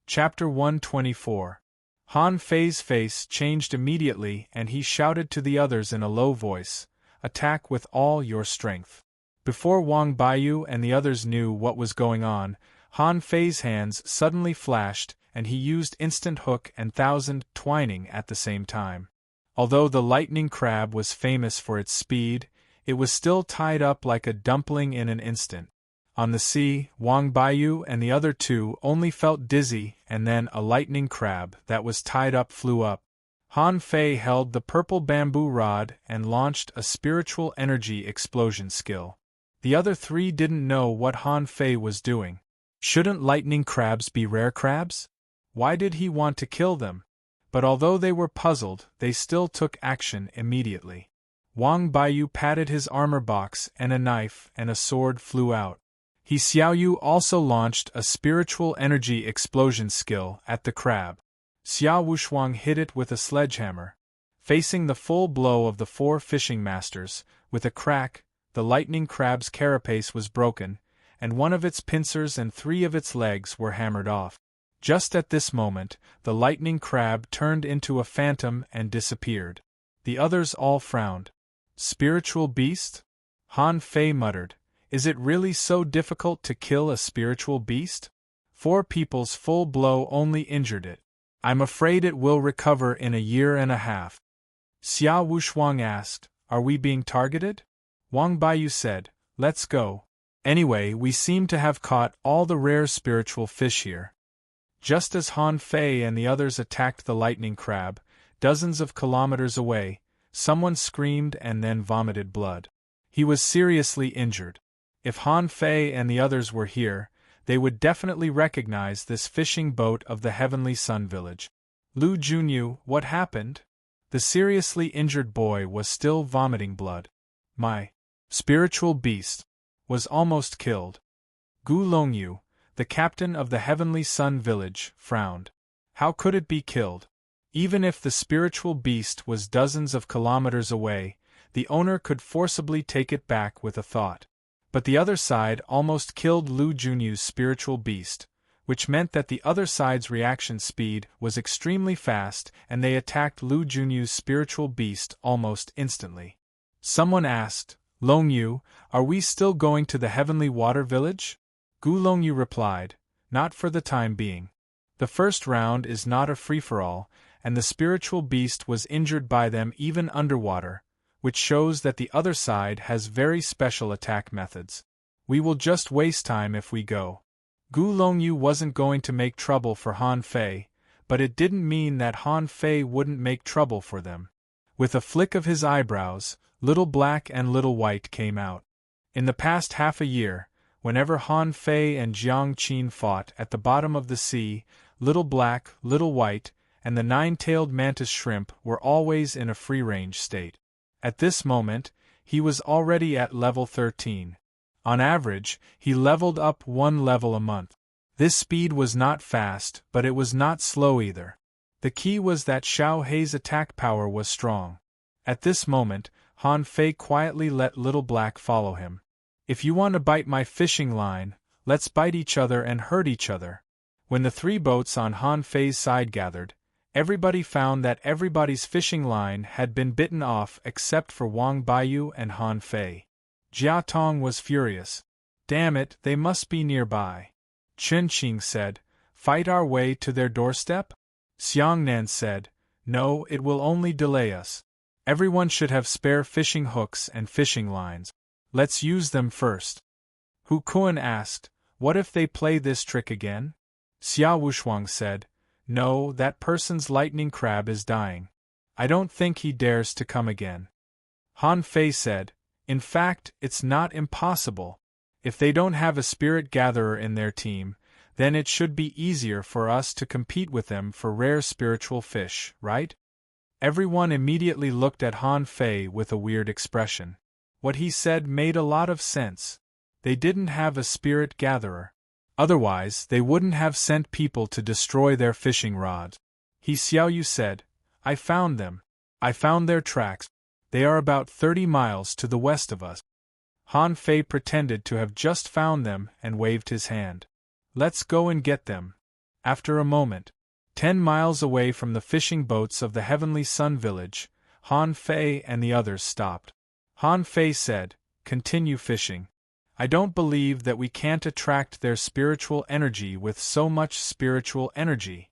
Chapter 124. Han Fei's face changed immediately and he shouted to the others in a low voice, Attack with all your strength. Before Wang Baiyu and the others knew what was going on, Han Fei's hands suddenly flashed and he used instant hook and thousand twining at the same time. Although the lightning crab was famous for its speed, it was still tied up like a dumpling in an instant. On the sea, Wang Baiyu and the other 2 only felt dizzy and then a lightning crab that was tied up flew up. Han Fei held the purple bamboo rod and launched a spiritual energy explosion skill. The other 3 didn't know what Han Fei was doing. Shouldn't lightning crabs be rare crabs? Why did he want to kill them? But although they were puzzled, they still took action immediately. Wang Baiyu patted his armor box and a knife and a sword flew out. He Xiaoyu also launched a spiritual energy explosion skill at the crab. Xia Wushuang hit it with a sledgehammer. Facing the full blow of the 4 fishing masters, with a crack, the lightning crab's carapace was broken, and one of its pincers and 3 of its legs were hammered off. Just at this moment, the lightning crab turned into a phantom and disappeared. The others all frowned. Spiritual beast? Han Fei muttered. Is it really so difficult to kill a spiritual beast? 4 people's full blow only injured it. I'm afraid it will recover in a year and a half. Xia Wushuang asked, Are we being targeted? Wang Baiyu said, Let's go. Anyway, we seem to have caught all the rare spiritual fish here. Just as Han Fei and the others attacked the lightning crab, dozens of kilometers away, someone screamed and then vomited blood. He was seriously injured. If Han Fei and the others were here, they would definitely recognize this fishing boat of the Heavenly Sun Village. Lu Junyu, what happened? The seriously injured boy was still vomiting blood. My spiritual beast was almost killed. Gu Longyu, the captain of the Heavenly Sun Village, frowned. How could it be killed? Even if the spiritual beast was dozens of kilometers away, the owner could forcibly take it back with a thought. But the other side almost killed Lu Junyu's spiritual beast, which meant that the other side's reaction speed was extremely fast and they attacked Lu Junyu's spiritual beast almost instantly. Someone asked, Longyu, are we still going to the Heavenly Water Village? Gu Longyu replied, Not for the time being. The first round is not a free-for-all, and the spiritual beast was injured by them even underwater, which shows that the other side has very special attack methods. We will just waste time if we go. Gu Longyu wasn't going to make trouble for Han Fei, but it didn't mean that Han Fei wouldn't make trouble for them. With a flick of his eyebrows, Little Black and Little White came out. In the past half a year, whenever Han Fei and Jiang Qin fought at the bottom of the sea, Little Black, Little White, and the 9-tailed mantis shrimp were always in a free-range state. At this moment, he was already at level 13. On average, he leveled up 1 level a month. This speed was not fast, but it was not slow either. The key was that Xiao Hei's attack power was strong. At this moment, Han Fei quietly let Little Black follow him. If you want to bite my fishing line, let's bite each other and hurt each other. When the 3 boats on Han Fei's side gathered, everybody found that everybody's fishing line had been bitten off except for Wang Baiyu and Han Fei. Jia Tong was furious. Damn it, they must be nearby. Chen Qing said, Fight our way to their doorstep? Xiang Nan said, No, it will only delay us. Everyone should have spare fishing hooks and fishing lines. Let's use them first. Hu Kuan asked, What if they play this trick again? Xia Wushuang said, No, that person's lightning crab is dying. I don't think he dares to come again. Han Fei said, In fact, it's not impossible. If they don't have a spirit gatherer in their team, then it should be easier for us to compete with them for rare spiritual fish, right? Everyone immediately looked at Han Fei with a weird expression. What he said made a lot of sense. They didn't have a spirit gatherer. Otherwise, they wouldn't have sent people to destroy their fishing rods. He Xiaoyu said, I found them. I found their tracks. They are about 30 miles to the west of us. Han Fei pretended to have just found them and waved his hand. Let's go and get them. After a moment, 10 miles away from the fishing boats of the Heavenly Sun Village, Han Fei and the others stopped. Han Fei said, Continue fishing. I don't believe that we can't attract their spiritual energy with so much spiritual energy.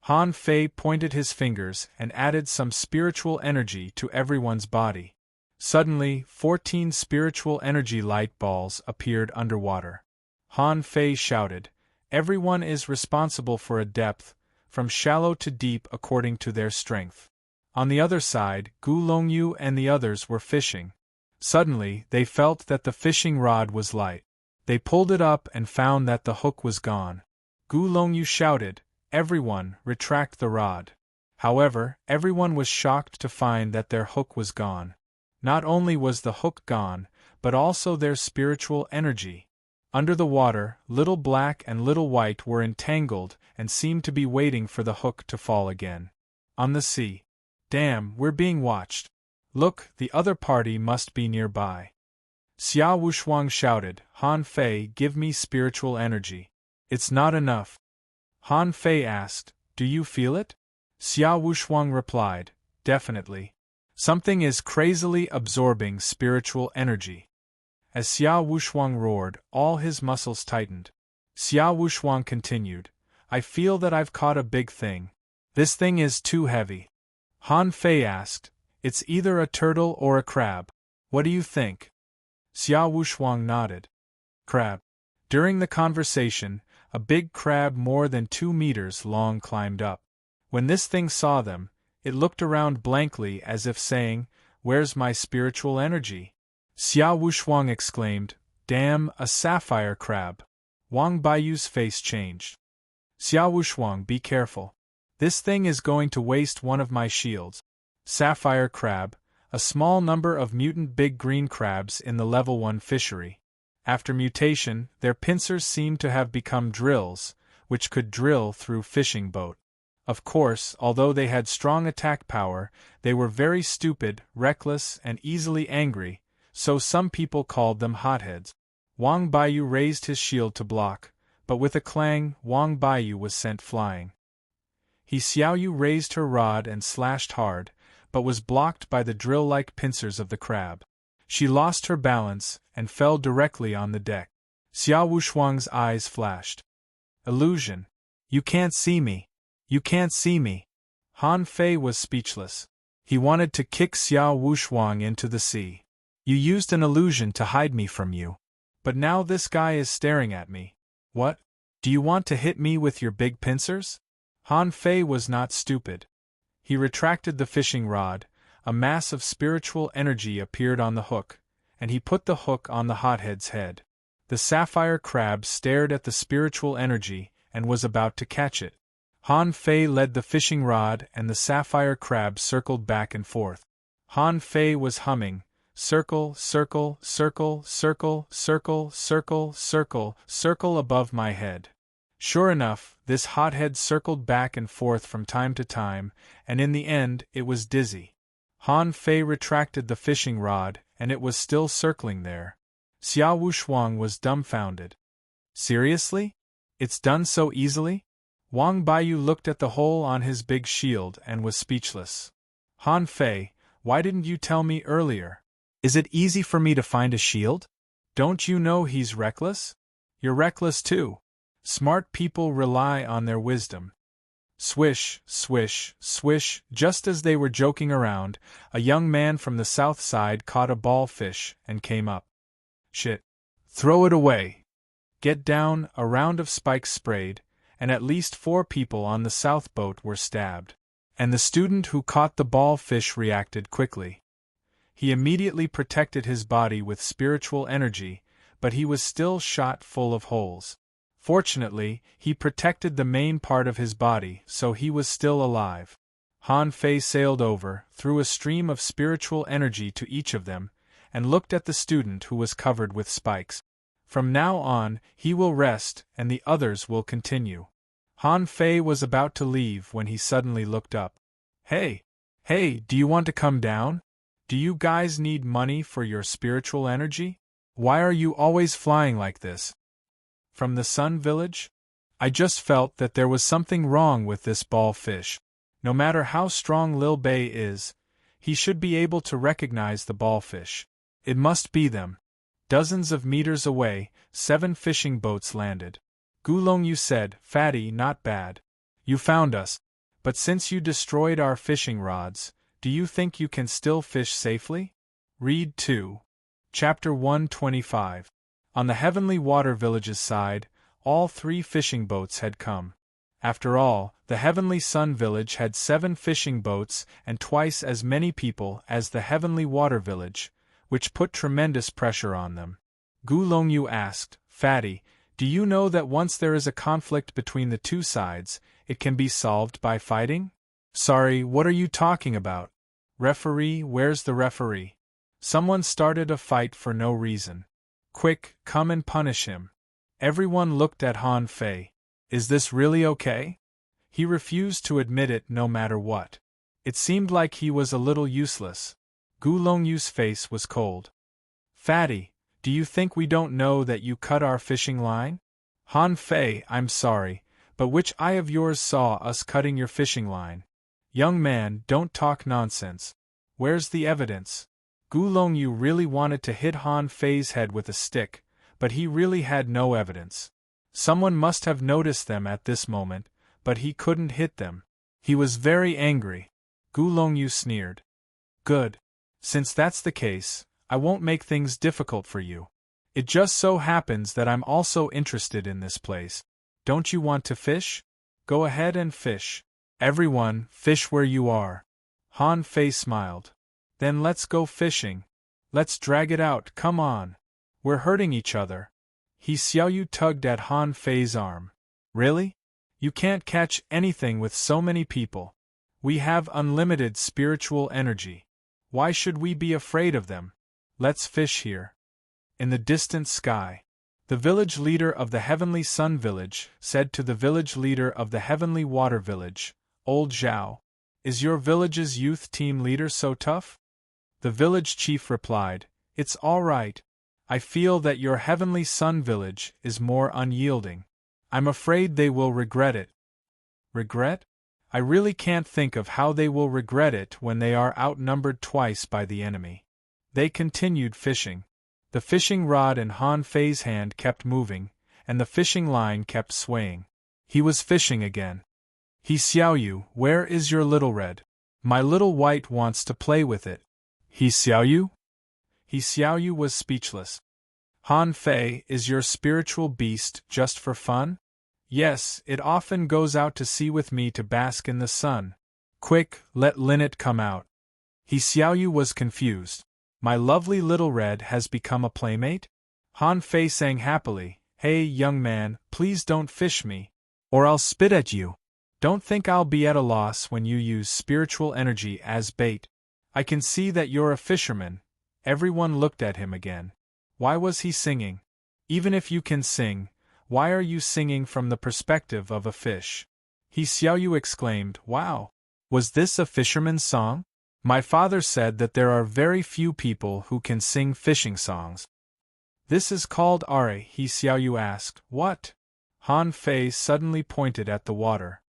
Han Fei pointed his fingers and added some spiritual energy to everyone's body. Suddenly, 14 spiritual energy light balls appeared underwater. Han Fei shouted, Everyone is responsible for a depth, from shallow to deep according to their strength. On the other side, Gu Longyu and the others were fishing. Suddenly, they felt that the fishing rod was light. They pulled it up and found that the hook was gone. Gu Longyu shouted, "Everyone, retract the rod." However, everyone was shocked to find that their hook was gone. Not only was the hook gone, but also their spiritual energy. Under the water, Little Black and Little White were entangled and seemed to be waiting for the hook to fall again. On the sea. "Damn, we're being watched. Look, the other party must be nearby." Xiao Wushuang shouted, "Han Fei, give me spiritual energy." "It's not enough." Han Fei asked, "Do you feel it?" Xiao Wushuang replied, "Definitely. Something is crazily absorbing spiritual energy." As Xiao Wushuang roared, all his muscles tightened. Xiao Wushuang continued, "I feel that I've caught a big thing. This thing is too heavy." Han Fei asked, "It's either a turtle or a crab. What do you think?" Xiao Wushuang nodded. "Crab." During the conversation, a big crab more than 2 meters long climbed up. When this thing saw them, it looked around blankly as if saying, "Where's my spiritual energy?" Xiao Wushuang exclaimed, "Damn, a sapphire crab." Wang Baiyu's face changed. "Xiao Wushuang, be careful. This thing is going to waste one of my shields." Sapphire crab, a small number of mutant big green crabs in the level 1 fishery. After mutation, their pincers seemed to have become drills, which could drill through fishing boat. Of course, although they had strong attack power, they were very stupid, reckless, and easily angry, so some people called them hotheads. Wang Baiyu raised his shield to block, but with a clang, Wang Baiyu was sent flying. He Xiaoyu raised her rod and slashed hard, but was blocked by the drill-like pincers of the crab. She lost her balance and fell directly on the deck. Xiao Wushuang's eyes flashed. "Illusion! You can't see me! You can't see me!" Han Fei was speechless. He wanted to kick Xiao Wushuang into the sea. "You used an illusion to hide me from you. But now this guy is staring at me. What? Do you want to hit me with your big pincers?" Han Fei was not stupid. He retracted the fishing rod, a mass of spiritual energy appeared on the hook, and he put the hook on the hothead's head. The sapphire crab stared at the spiritual energy and was about to catch it. Han Fei led the fishing rod and the sapphire crab circled back and forth. Han Fei was humming, "Circle, circle, circle, circle, circle, circle, circle, circle above my head." Sure enough, this hothead circled back and forth from time to time, and in the end it was dizzy. Han Fei retracted the fishing rod, and it was still circling there. Xiao Wushuang was dumbfounded. "Seriously? It's done so easily?" Wang Baiyu looked at the hole on his big shield and was speechless. "Han Fei, why didn't you tell me earlier? Is it easy for me to find a shield? Don't you know he's reckless? You're reckless too. Smart people rely on their wisdom." Swish, swish, swish, just as they were joking around, a young man from the south side caught a ball fish and came up. "Shit. Throw it away." "Get down," a round of spikes sprayed, and at least 4 people on the south boat were stabbed. And the student who caught the ball fish reacted quickly. He immediately protected his body with spiritual energy, but he was still shot full of holes. Fortunately, he protected the main part of his body, so he was still alive. Han Fei sailed over, threw a stream of spiritual energy to each of them, and looked at the student who was covered with spikes. From now on, he will rest, and the others will continue. Han Fei was about to leave when he suddenly looked up. Hey, do you want to come down? Do you guys need money for your spiritual energy? Why are you always flying like this?" "From the Sun Village? I just felt that there was something wrong with this ball fish. No matter how strong Lil Bei is, he should be able to recognize the ball fish. It must be them." Dozens of meters away, 7 fishing boats landed. Gu Longyu said, "Fatty, not bad. You found us. But since you destroyed our fishing rods, do you think you can still fish safely?" Read 2. Chapter 125. On the Heavenly Water Village's side, all 3 fishing boats had come. After all, the Heavenly Sun Village had 7 fishing boats and twice as many people as the Heavenly Water Village, which put tremendous pressure on them. Gu Longyu asked, Fatty, do you know that once there is a conflict between the two sides, it can be solved by fighting? Sorry, what are you talking about? Referee, where's the referee? Someone started a fight for no reason. Quick, come and punish him. Everyone looked at Han Fei. Is this really okay? He refused to admit it no matter what. It seemed like he was a little useless. Gu Longyu's face was cold. Fatty, do you think we don't know that you cut our fishing line? Han Fei, I'm sorry, but which eye of yours saw us cutting your fishing line? Young man, don't talk nonsense. Where's the evidence? Gu Longyu really wanted to hit Han Fei's head with a stick, but he really had no evidence. Someone must have noticed them at this moment, but he couldn't hit them. He was very angry. Gu Longyu sneered. Good. Since that's the case, I won't make things difficult for you. It just so happens that I'm also interested in this place. Don't you want to fish? Go ahead and fish. Everyone, fish where you are. Han Fei smiled. Then let's go fishing. Let's drag it out, come on. We're hurting each other. He Xiaoyu tugged at Han Fei's arm. Really? You can't catch anything with so many people. We have unlimited spiritual energy. Why should we be afraid of them? Let's fish here. In the distant sky, the village leader of the Heavenly Sun Village said to the village leader of the Heavenly Water Village, Old Zhao, is your village's youth team leader so tough? The village chief replied, It's all right. I feel that your Heavenly Sun Village is more unyielding. I'm afraid they will regret it. Regret? I really can't think of how they will regret it when they are outnumbered twice by the enemy. They continued fishing. The fishing rod in Han Fei's hand kept moving, and the fishing line kept swaying. He was fishing again. He Xiaoyu, where is your little red? My little white wants to play with it. He Xiaoyu? He Xiaoyu was speechless. Han Fei, is your spiritual beast just for fun? Yes, it often goes out to sea with me to bask in the sun. Quick, let Linnet come out. He Xiaoyu was confused. My lovely little red has become a playmate? Han Fei sang happily, Hey young man, please don't fish me, or I'll spit at you. Don't think I'll be at a loss when you use spiritual energy as bait. I can see that you're a fisherman. Everyone looked at him again. Why was he singing? Even if you can sing, why are you singing from the perspective of a fish? He Xiaoyu exclaimed, Wow! Was this a fisherman's song? My father said that there are very few people who can sing fishing songs. This is called are, He Xiaoyu asked. What? Han Fei suddenly pointed at the water.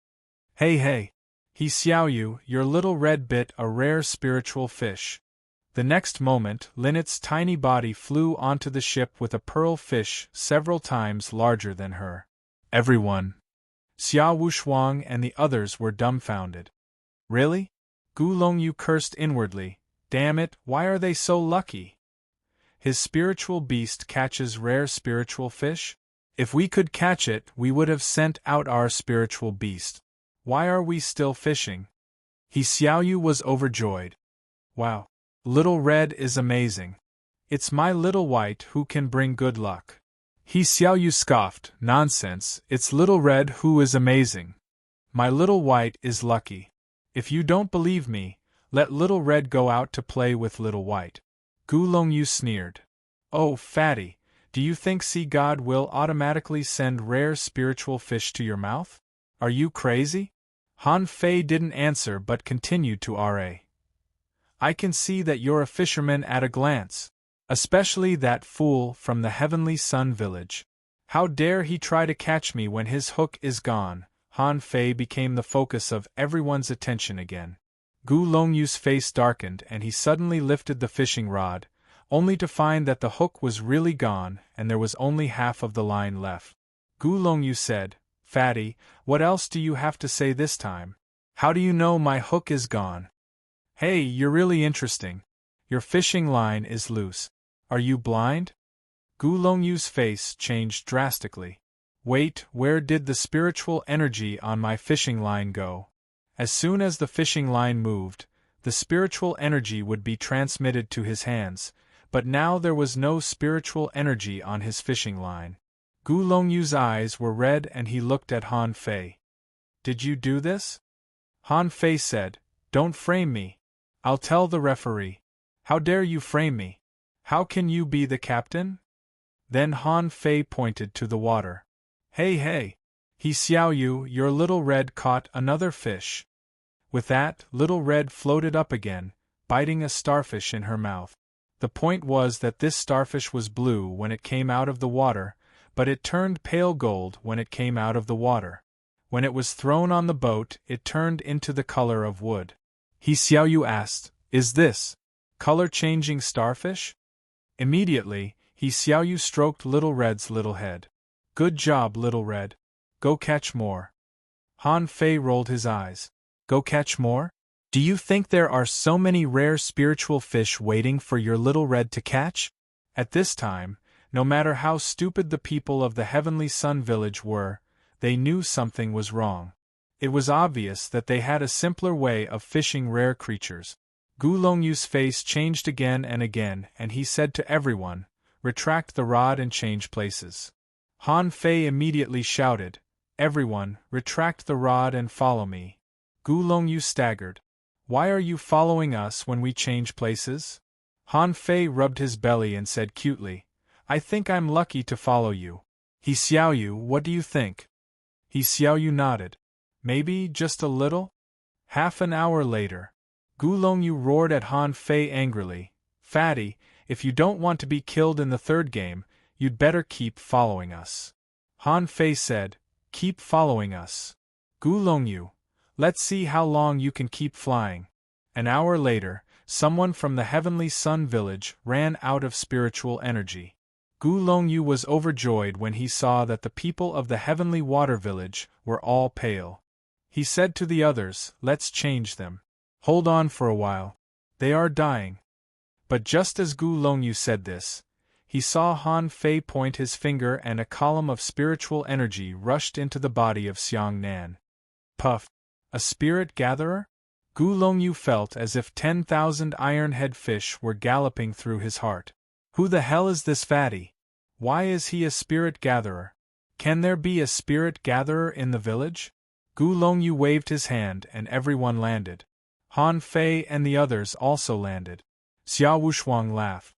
Hey! He Xiaoyu, your little red bit a rare spiritual fish. The next moment, Linnet's tiny body flew onto the ship with a pearl fish several times larger than her. Everyone, Xia Wushuang and the others were dumbfounded. Really? Gu Longyu cursed inwardly. Damn it, why are they so lucky? His spiritual beast catches rare spiritual fish? If we could catch it, we would have sent out our spiritual beast. Why are we still fishing? He Xiaoyu was overjoyed. Wow. Little Red is amazing. It's my little white who can bring good luck. He Xiaoyu scoffed, Nonsense, it's Little Red who is amazing. My little white is lucky. If you don't believe me, let Little Red go out to play with Little White. Gu Longyu sneered. Oh, Fatty, do you think Sea God will automatically send rare spiritual fish to your mouth? Are you crazy? Han Fei didn't answer but continued to RA. I can see that you're a fisherman at a glance. Especially that fool from the Heavenly Sun Village. How dare he try to catch me when his hook is gone? Han Fei became the focus of everyone's attention again. Gu Longyu's face darkened and he suddenly lifted the fishing rod, only to find that the hook was really gone and there was only half of the line left. Gu Longyu said, Fatty, what else do you have to say this time? How do you know my hook is gone? Hey, you're really interesting. Your fishing line is loose. Are you blind? Gu Longyu's face changed drastically. Wait, where did the spiritual energy on my fishing line go? As soon as the fishing line moved, the spiritual energy would be transmitted to his hands, but now there was no spiritual energy on his fishing line. Gu Longyu's eyes were red and he looked at Han Fei. Did you do this? Han Fei said, Don't frame me. I'll tell the referee. How dare you frame me? How can you be the captain? Then Han Fei pointed to the water. Hey hey! He Xiao Yu, your little red caught another fish. With that, little red floated up again, biting a starfish in her mouth. The point was that this starfish was blue when it came out of the water, but it turned pale gold when it came out of the water. When it was thrown on the boat, it turned into the color of wood. He Xiao Yu asked, Is this color-changing starfish? Immediately, He Xiao Yu stroked Little Red's little head. Good job, Little Red. Go catch more. Han Fei rolled his eyes. Go catch more? Do you think there are so many rare spiritual fish waiting for your Little Red to catch? At this time, no matter how stupid the people of the Heavenly Sun Village were, they knew something was wrong. It was obvious that they had a simpler way of fishing rare creatures. Gu Longyu's face changed again and he said to everyone, Retract the rod and change places. Han Fei immediately shouted, Everyone, retract the rod and follow me. Gu Longyu staggered. Why are you following us when we change places? Han Fei rubbed his belly and said cutely, I think I'm lucky to follow you. He Xiao Yu, what do you think? He Xiao Yu nodded. Maybe just a little? Half an hour later, Gu Longyu roared at Han Fei angrily, Fatty, if you don't want to be killed in the third game, you'd better keep following us. Han Fei said, Keep following us. Gu Longyu, let's see how long you can keep flying. An hour later, someone from the Heavenly Sun Village ran out of spiritual energy. Gu Longyu was overjoyed when he saw that the people of the Heavenly Water Village were all pale. He said to the others, Let's change them. Hold on for a while. They are dying. But just as Gu Longyu said this, he saw Han Fei point his finger and a column of spiritual energy rushed into the body of Xiang Nan. Puff! A spirit gatherer? Gu Longyu felt as if 10,000 iron-head fish were galloping through his heart. Who the hell is this fatty? Why is he a spirit gatherer? Can there be a spirit gatherer in the village? Gu Longyu waved his hand and everyone landed. Han Fei and the others also landed. Xia Wushuang laughed.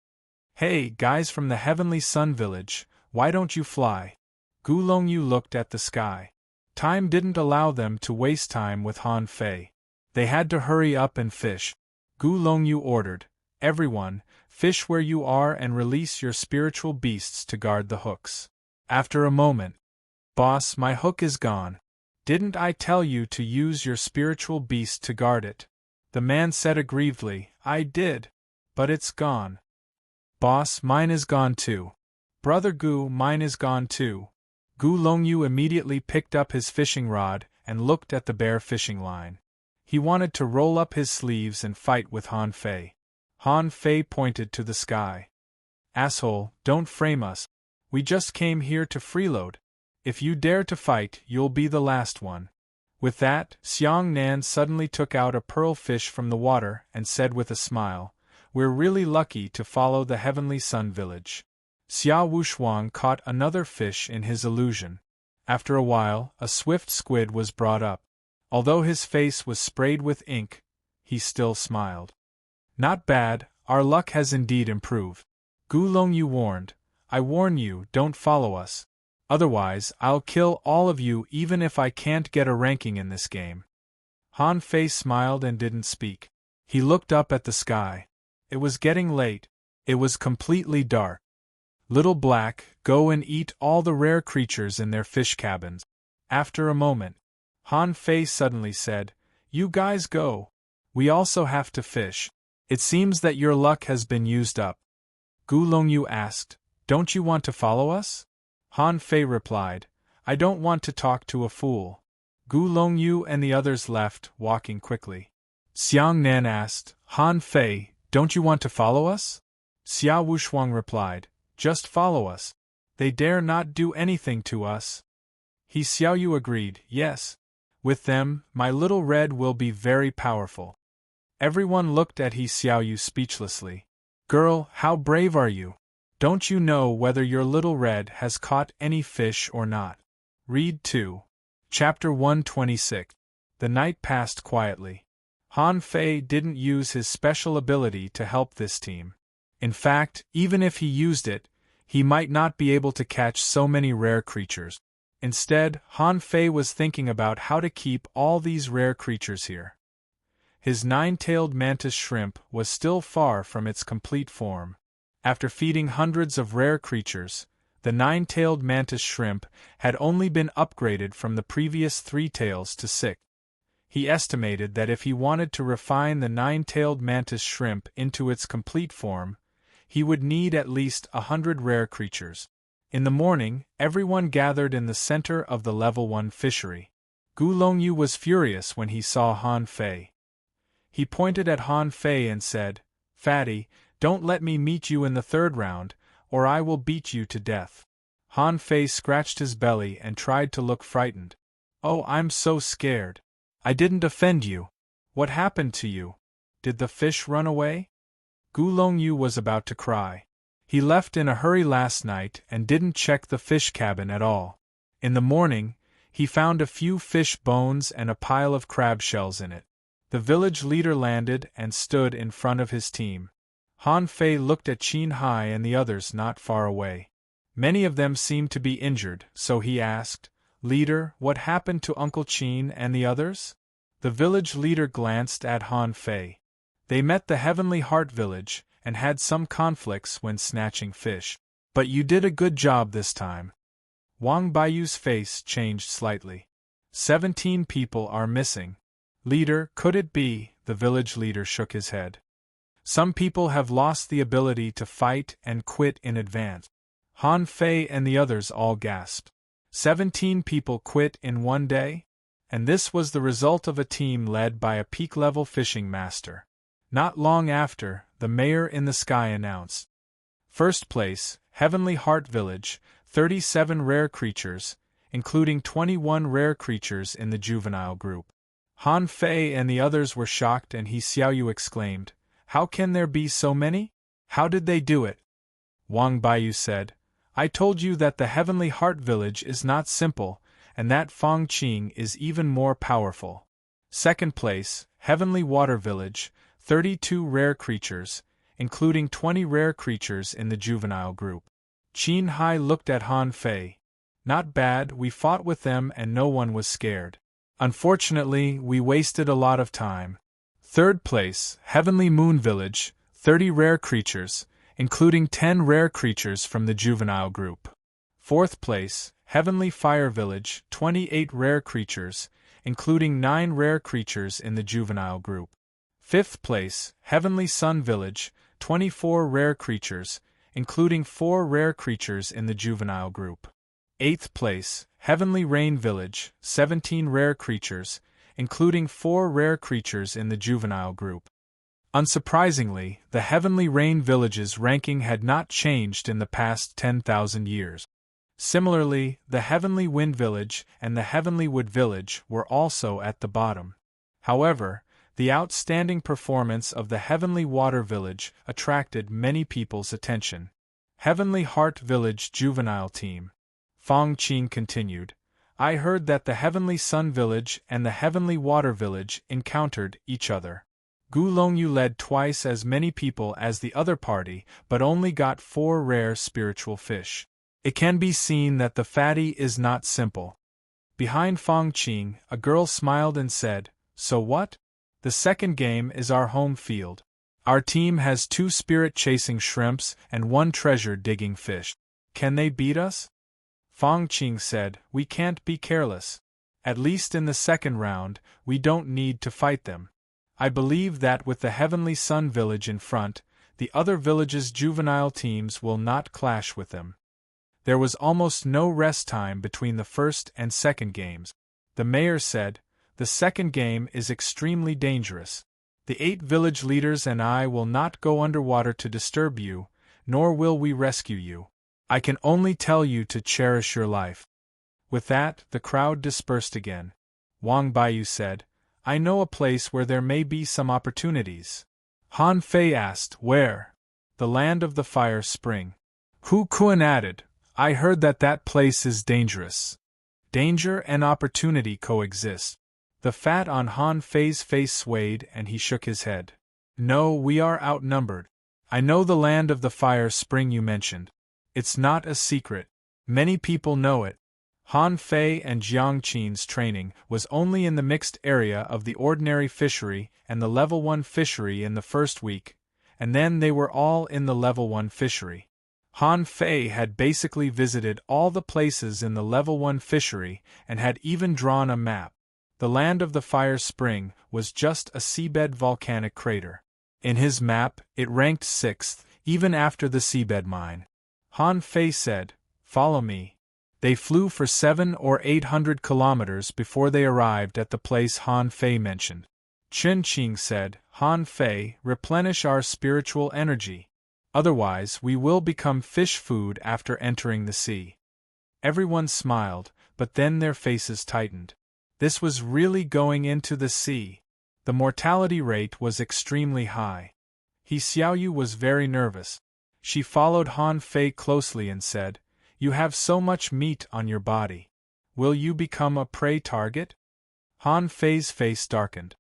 Hey, guys from the Heavenly Sun Village, why don't you fly? Gu Longyu looked at the sky. Time didn't allow them to waste time with Han Fei. They had to hurry up and fish. Gu Longyu ordered, Everyone, fish where you are and release your spiritual beasts to guard the hooks. After a moment, Boss, my hook is gone. Didn't I tell you to use your spiritual beast to guard it? The man said aggrievedly, I did. But it's gone. Boss, mine is gone too. Brother Gu, mine is gone too. Gu Longyu immediately picked up his fishing rod and looked at the bare fishing line. He wanted to roll up his sleeves and fight with Han Fei. Han Fei pointed to the sky. Asshole, don't frame us. We just came here to freeload. If you dare to fight, you'll be the last one. With that, Xiang Nan suddenly took out a pearl fish from the water and said with a smile, We're really lucky to follow the Heavenly Sun Village. Xia Wushuang caught another fish in his illusion. After a while, a swift squid was brought up. Although his face was sprayed with ink, he still smiled. Not bad, our luck has indeed improved. Gu Longyu warned, I warn you, don't follow us. Otherwise, I'll kill all of you even if I can't get a ranking in this game. Han Fei smiled and didn't speak. He looked up at the sky. It was getting late. It was completely dark. Little Black, go and eat all the rare creatures in their fish cabins. After a moment, Han Fei suddenly said, You guys go. We also have to fish. It seems that your luck has been used up. Gu Longyu asked, Don't you want to follow us? Han Fei replied, I don't want to talk to a fool. Gu Longyu and the others left, walking quickly. Xiang Nan asked, Han Fei, don't you want to follow us? Xia Wushuang replied, Just follow us. They dare not do anything to us. He Xiao Yu agreed, Yes. With them, my little red will be very powerful. Everyone looked at He Xiao Yu speechlessly. Girl, how brave are you? Don't you know whether your little red has caught any fish or not? Read 2. Chapter 126. The night passed quietly. Han Fei didn't use his special ability to help this team. In fact, even if he used it, he might not be able to catch so many rare creatures. Instead, Han Fei was thinking about how to keep all these rare creatures here. His nine-tailed mantis shrimp was still far from its complete form. After feeding hundreds of rare creatures, the nine-tailed mantis shrimp had only been upgraded from the previous 3 tails to 6. He estimated that if he wanted to refine the nine-tailed mantis shrimp into its complete form, he would need at least 100 rare creatures. In the morning, everyone gathered in the center of the level 1 fishery. Gu Longyu was furious when he saw Han Fei. He pointed at Han Fei and said, "Fatty, don't let me meet you in the 3rd round, or I will beat you to death." Han Fei scratched his belly and tried to look frightened. "Oh, I'm so scared. I didn't offend you. What happened to you? Did the fish run away?" Gu Longyu was about to cry. He left in a hurry last night and didn't check the fish cabin at all. In the morning, he found a few fish bones and a pile of crab shells in it. The village leader landed and stood in front of his team. Han Fei looked at Qin Hai and the others not far away. Many of them seemed to be injured, so he asked, "Leader, what happened to Uncle Qin and the others?" The village leader glanced at Han Fei. They met the Heavenly Heart village and had some conflicts when snatching fish. But you did a good job this time. Wang Baiyu's face changed slightly. 17 people are missing. Leader, could it be? The village leader shook his head. Some people have lost the ability to fight and quit in advance. Han Fei and the others all gasped. 17 people quit in one day? And this was the result of a team led by a peak-level fishing master. Not long after, the mayor in the sky announced. First place, Heavenly Heart Village, 37 rare creatures, including 21 rare creatures in the juvenile group. Han Fei and the others were shocked and He Xiaoyu exclaimed, "How can there be so many? How did they do it?" Wang Baiyu said, "I told you that the Heavenly Heart Village is not simple, and that Fang Qing is even more powerful." Second place, Heavenly Water Village, 32 rare creatures, including 20 rare creatures in the juvenile group. Qin Hai looked at Han Fei. "Not bad, we fought with them and no one was scared. Unfortunately, we wasted a lot of time." Third place, Heavenly Moon Village, 30 rare creatures, including 10 rare creatures from the juvenile group. Fourth place, Heavenly Fire Village, 28 rare creatures, including 9 rare creatures in the juvenile group. Fifth place, Heavenly Sun Village, 24 rare creatures, including 4 rare creatures in the juvenile group. Eighth place, Heavenly Rain Village, 17 rare creatures, including 4 rare creatures in the juvenile group. Unsurprisingly, the Heavenly Rain Village's ranking had not changed in the past 10,000 years. Similarly, the Heavenly Wind Village and the Heavenly Wood Village were also at the bottom. However, the outstanding performance of the Heavenly Water Village attracted many people's attention. Heavenly Heart Village Juvenile Team. Fang Qing continued, "I heard that the Heavenly Sun Village and the Heavenly Water Village encountered each other. Gu Longyu led twice as many people as the other party, but only got 4 rare spiritual fish. It can be seen that the fatty is not simple." Behind Fang Qing, a girl smiled and said, "So what? The second game is our home field. Our team has 2 spirit-chasing shrimps and 1 treasure-digging fish. Can they beat us?" Fang Qing said, "We can't be careless. At least in the second round, we don't need to fight them. I believe that with the Heavenly Sun Village in front, the other villages' juvenile teams will not clash with them." There was almost no rest time between the first and second games. The mayor said, "The second game is extremely dangerous. The 8 village leaders and I will not go underwater to disturb you, nor will we rescue you. I can only tell you to cherish your life." With that, the crowd dispersed again. Wang Baiyu said, "I know a place where there may be some opportunities." Han Fei asked, "Where?" "The land of the fire spring." Hu Kun added, I heard that place is dangerous. Danger and opportunity coexist. The fat on Han Fei's face swayed and he shook his head. No, we are outnumbered. I know the land of the fire spring you mentioned. It's not a secret. Many people know it. Han Fei and Jiang Qin's training was only in the mixed area of the ordinary fishery and the level 1 fishery in the first week, and then they were all in the level 1 fishery. Han Fei had basically visited all the places in the level 1 fishery and had even drawn a map. The land of the fire spring was just a seabed volcanic crater. In his map, it ranked 6th, even after the seabed mine. Han Fei said, Follow me. They flew for 700 or 800 kilometers before they arrived at the place Han Fei mentioned. Chen Qing said, Han Fei, replenish our spiritual energy. Otherwise, we will become fish food after entering the sea. Everyone smiled, but then their faces tightened. This was really going into the sea. The mortality rate was extremely high. He Xiaoyu was very nervous. She followed Han Fei closely and said, You have so much meat on your body. Will you become a prey target? Han Fei's face darkened.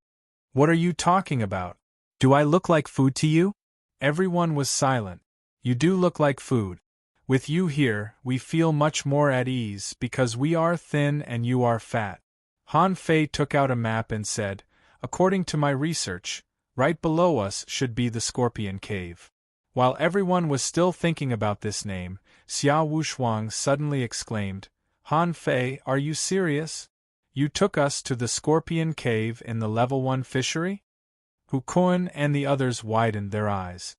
What are you talking about? Do I look like food to you? Everyone was silent. You do look like food. With you here, we feel much more at ease because we are thin and you are fat. Han Fei took out a map and said, According to my research, right below us should be the Scorpion Cave. While everyone was still thinking about this name, Xia Wushuang suddenly exclaimed, Han Fei, are you serious? You took us to the Scorpion Cave in the level 1 fishery? Hu Kun and the others widened their eyes.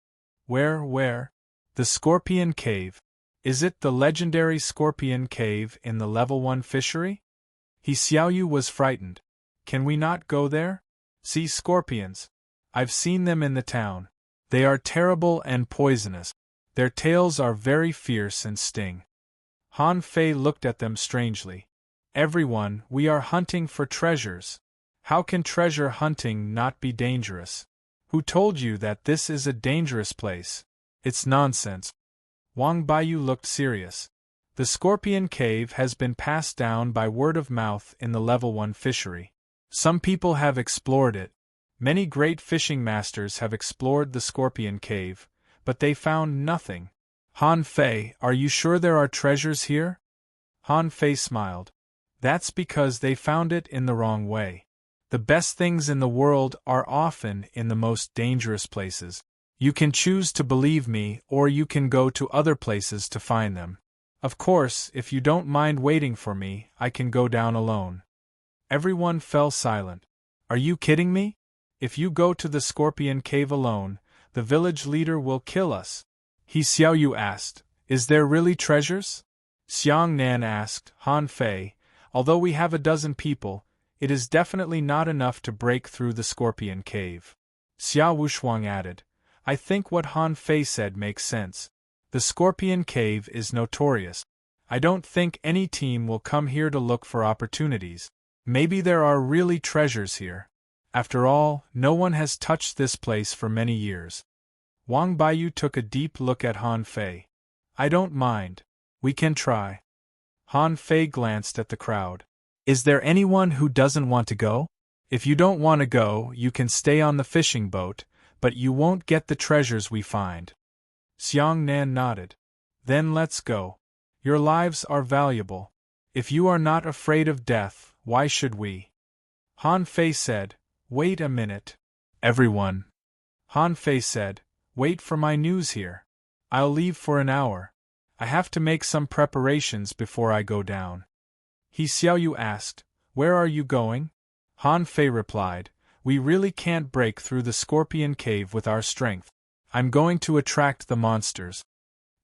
Where? The Scorpion Cave. Is it the legendary Scorpion Cave in the level 1 fishery? He Xiaoyu was frightened. Can we not go there? See scorpions. I've seen them in the town. They are terrible and poisonous. Their tails are very fierce and sting. Han Fei looked at them strangely. Everyone, we are hunting for treasures. How can treasure hunting not be dangerous? Who told you that this is a dangerous place? It's nonsense. Wang Baiyu looked serious. The Scorpion Cave has been passed down by word of mouth in the level 1 fishery. Some people have explored it. Many great fishing masters have explored the Scorpion Cave, but they found nothing. Han Fei, are you sure there are treasures here? Han Fei smiled. That's because they found it in the wrong way. The best things in the world are often in the most dangerous places. You can choose to believe me, or you can go to other places to find them. Of course, if you don't mind waiting for me, I can go down alone. Everyone fell silent. Are you kidding me? If you go to the Scorpion Cave alone, the village leader will kill us. He Xiaoyu asked, Is there really treasures? Xiang Nan asked, Han Fei, although we have a dozen people, it is definitely not enough to break through the Scorpion Cave. Xia Wushuang added, I think what Han Fei said makes sense. The Scorpion Cave is notorious. I don't think any team will come here to look for opportunities. Maybe there are really treasures here. After all, no one has touched this place for many years. Wang Baiyu took a deep look at Han Fei. I don't mind. We can try. Han Fei glanced at the crowd. Is there anyone who doesn't want to go? If you don't want to go, you can stay on the fishing boat, but you won't get the treasures we find. Xiang Nan nodded. Then let's go. Your lives are valuable. If you are not afraid of death, why should we? Han Fei said, Wait a minute. Everyone. Han Fei said, Wait for my news here. I'll leave for an hour. I have to make some preparations before I go down. He Xiaoyu asked, Where are you going? Han Fei replied, We really can't break through the Scorpion Cave with our strength. I'm going to attract the monsters.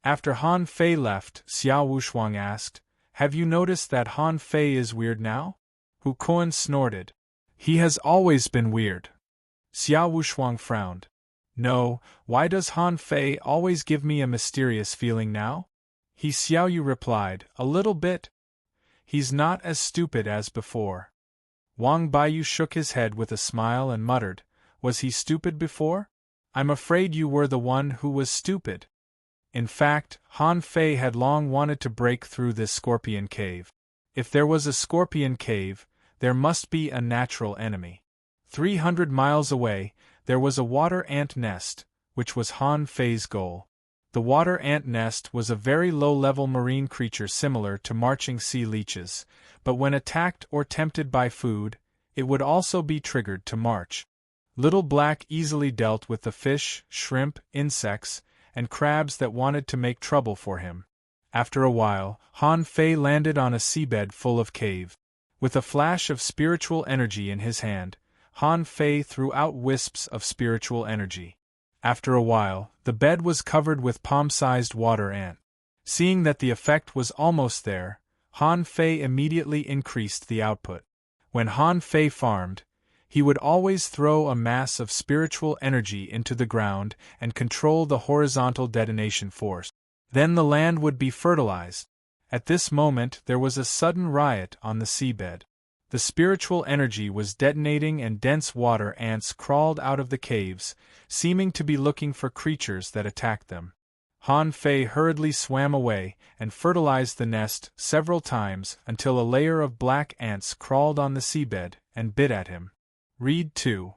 After Han Fei left, Xia Wushuang asked, Have you noticed that Han Fei is weird now? Hu Kun snorted. He has always been weird. Xia Wushuang frowned. No, why does Han Fei always give me a mysterious feeling now? He Xiaoyu replied, A little bit. He's not as stupid as before. Wang Baiyu shook his head with a smile and muttered, Was he stupid before? I'm afraid you were the one who was stupid. In fact, Han Fei had long wanted to break through this scorpion cave. If there was a scorpion cave, there must be a natural enemy. 300 miles away, there was a water ant nest, which was Han Fei's goal. The water ant nest was a very low-level marine creature similar to marching sea leeches, but when attacked or tempted by food, it would also be triggered to march. Little Black easily dealt with the fish, shrimp, insects, and crabs that wanted to make trouble for him. After a while, Han Fei landed on a seabed full of cave. With a flash of spiritual energy in his hand, Han Fei threw out wisps of spiritual energy. After a while, the bed was covered with palm-sized water ant. Seeing that the effect was almost there, Han Fei immediately increased the output. When Han Fei farmed, he would always throw a mass of spiritual energy into the ground and control the horizontal detonation force. Then the land would be fertilized. At this moment there was a sudden riot on the seabed. The spiritual energy was detonating and dense water ants crawled out of the caves, seeming to be looking for creatures that attacked them. Han Fei hurriedly swam away and fertilized the nest several times until a layer of black ants crawled on the seabed and bit at him. Read 2.